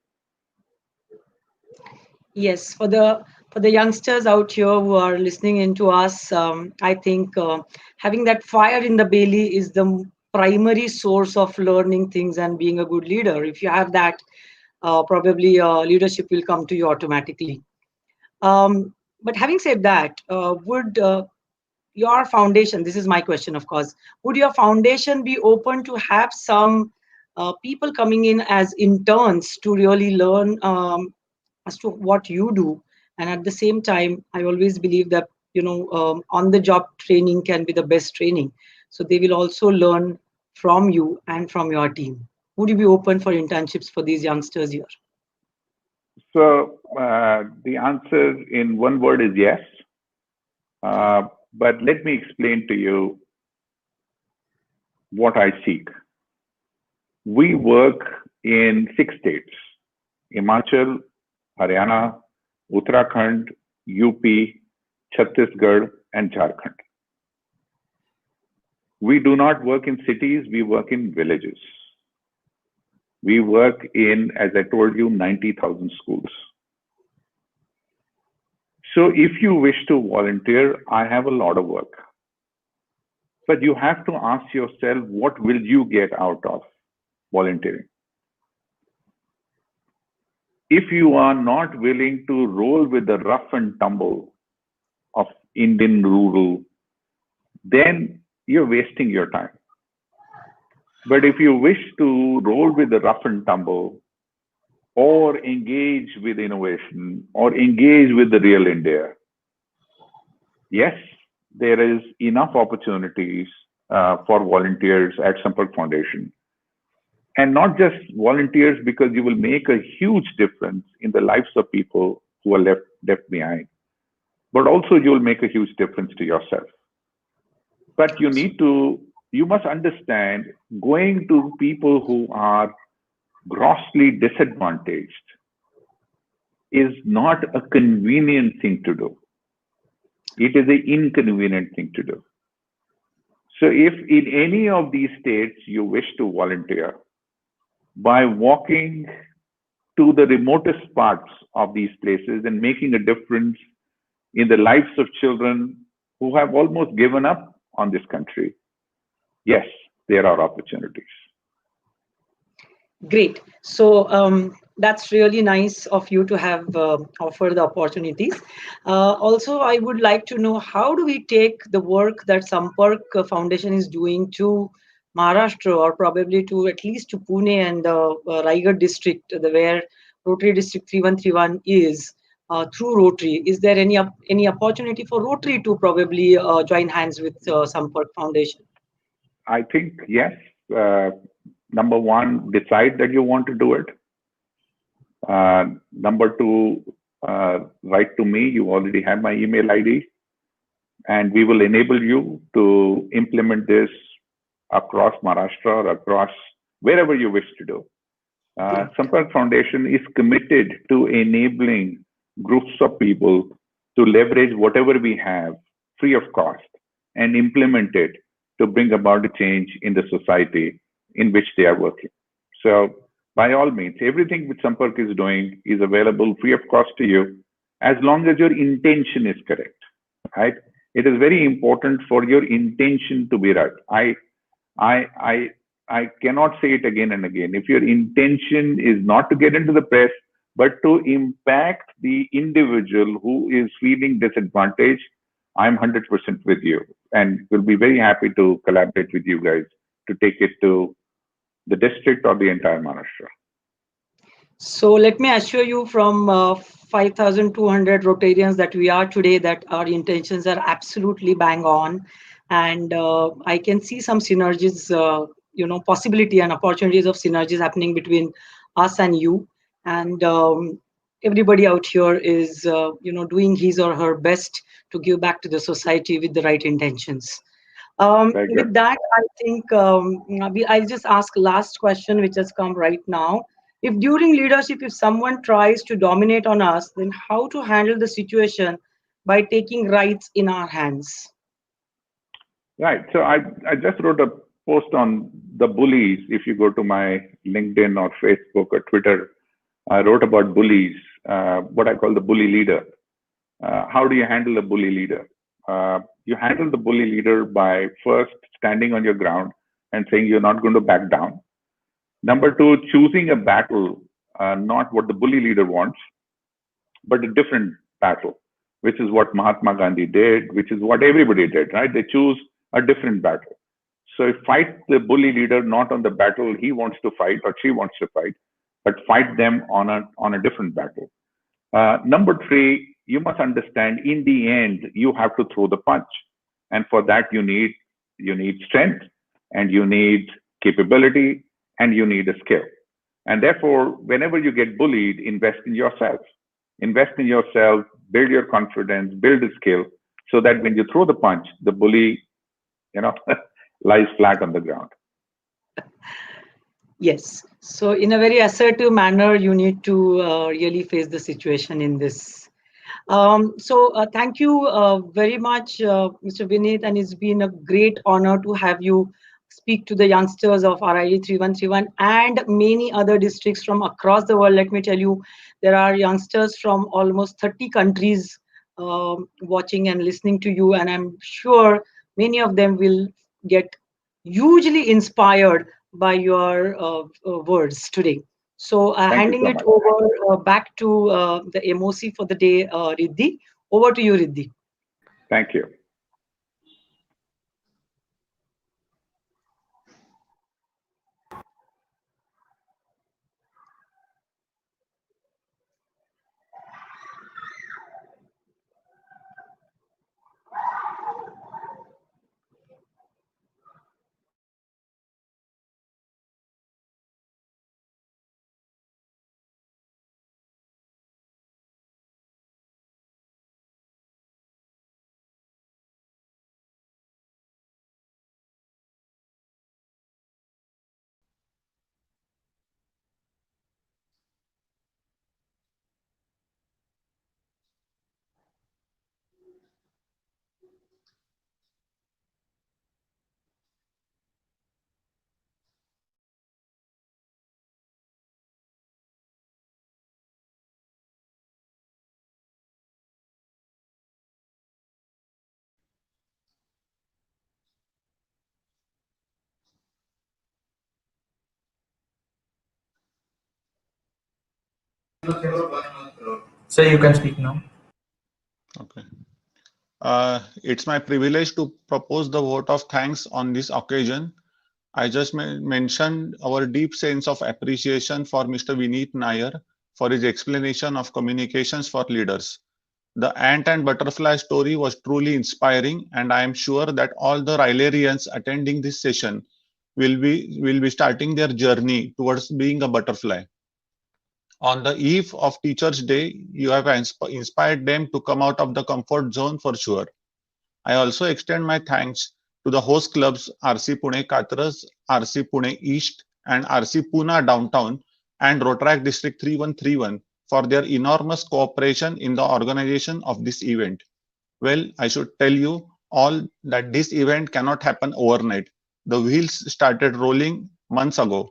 C: Yes, for the youngsters out here who are listening into us, I think having that fire in the belly is the primary source of learning things and being a good leader. If you have that, probably leadership will come to you automatically. But having said that, would your foundation, this is my question, of course, would your foundation be open to have some people coming in as interns to really learn as to what you do? And at the same time, I always believe that, on the job training can be the best training. So they will also learn from you and from your team. Would you be open for internships for these youngsters here?
K: So the answer in one word is yes. But let me explain to you what I seek. We work in 6 states: Himachal, Haryana, Uttarakhand, UP, Chhattisgarh, and Jharkhand. We do not work in cities, we work in villages. We work in, as I told you, 90,000 schools. So if you wish to volunteer, I have a lot of work. But you have to ask yourself, what will you get out of volunteering? If you are not willing to roll with the rough and tumble of Indian rural, then you're wasting your time. But if you wish to roll with the rough and tumble, or engage with innovation, or engage with the real India, yes, there is enough opportunities for volunteers at Sampark Foundation. And not just volunteers, because you will make a huge difference in the lives of people who are left behind, but also you will make a huge difference to yourself. But you must understand, going to people who are grossly disadvantaged is not a convenient thing to do. It is an inconvenient thing to do. So if in any of these states you wish to volunteer, by walking to the remotest parts of these places and making a difference in the lives of children who have almost given up on this country, yes, there are opportunities.
C: Great. So that's really nice of you to have offered the opportunities. Also, I would like to know, how do we take the work that Sampark Foundation is doing to Maharashtra, or probably to at least to Pune and the Raigad district, where Rotary District 3131 is, through Rotary? Is there any opportunity for Rotary to probably join hands with Sampark Foundation?
K: I think yes. Number one, decide that you want to do it. Number two, write to me. You already have my email ID, and we will enable you to implement this across Maharashtra, or across wherever you wish to do. Sampark Foundation is committed to enabling groups of people to leverage whatever we have free of cost and implement it to bring about a change in the society in which they are working. So by all means, everything which Sampark is doing is available free of cost to you, as long as your intention is correct, right? It is very important for your intention to be right. I cannot say it again and again. If your intention is not to get into the press, but to impact the individual who is feeling disadvantaged, I'm 100% with you, and will be very happy to collaborate with you guys to take it to the district or the entire Maharashtra.
C: So let me assure you, from 5,200 Rotarians that we are today, that our intentions are absolutely bang on, and I can see some synergies, possibility and opportunities of synergies happening between us and you, and everybody out here is doing his or her best to give back to the society with the right intentions. With that, I think I'll just ask last question, which has come right now. If during leadership, if someone tries to dominate on us, then how to handle the situation by taking rights in our hands?
K: Right. So I just wrote a post on the bullies. If you go to my LinkedIn or Facebook or Twitter, I wrote about bullies, what I call the bully leader. How do you handle a bully leader? You handle the bully leader by first standing on your ground and saying you're not going to back down. Number two, choosing a battle, not what the bully leader wants, but a different battle, which is what Mahatma Gandhi did, which is what everybody did, right? They choose a different battle. So fight the bully leader not on the battle he wants to fight or she wants to fight, but fight them on a different battle. Number three, you must understand, in the end, you have to throw the punch. And for that, you need strength, and you need capability, and you need a skill. And therefore, whenever you get bullied, invest in yourself. Invest in yourself, build your confidence, build a skill, so that when you throw the punch, the bully, lies flat on the ground.
C: Yes. So in a very assertive manner, you need to really face the situation in this. Thank you very much, Mr. Vineet, and it's been a great honor to have you speak to the youngsters of RID 3131 and many other districts from across the world. Let me tell you, there are youngsters from almost 30 countries watching and listening to you, and I'm sure many of them will get hugely inspired by your words today. So,
K: Thank you
C: handing
K: so
C: it
K: much.
C: over back to the MOC for the day, Riddhi. Over to you, Riddhi.
K: Thank you.
J: Sir, you can speak now.
L: Okay. It's my privilege to propose the vote of thanks on this occasion. I just mentioned our deep sense of appreciation for Mr. Vineet Nair for his explanation of communications for leaders. The ant and butterfly story was truly inspiring, and I am sure that all the Rylarians attending this session will be starting their journey towards being a butterfly. On the eve of Teachers' Day, you have inspired them to come out of the comfort zone for sure. I also extend my thanks to the host clubs RC Pune Katras, RC Pune East, and RC Pune Downtown, and Rotary District 3131 for their enormous cooperation in the organization of this event. Well, I should tell you all that this event cannot happen overnight. The wheels started rolling months ago.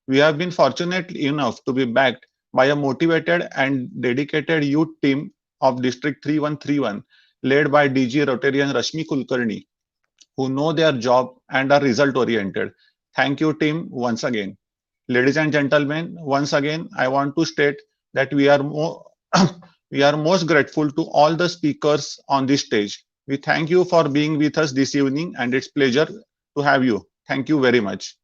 L: We have been fortunate enough to be backed by a motivated and dedicated youth team of District 3131 led by DG Rotarian Rashmi Kulkarni, who know their job and are result oriented. Thank you, team, once again. Ladies and gentlemen, once again, I want to state that we are we are most grateful to all the speakers on this stage. We thank you for being with us this evening, and it's pleasure to have you. Thank you very much.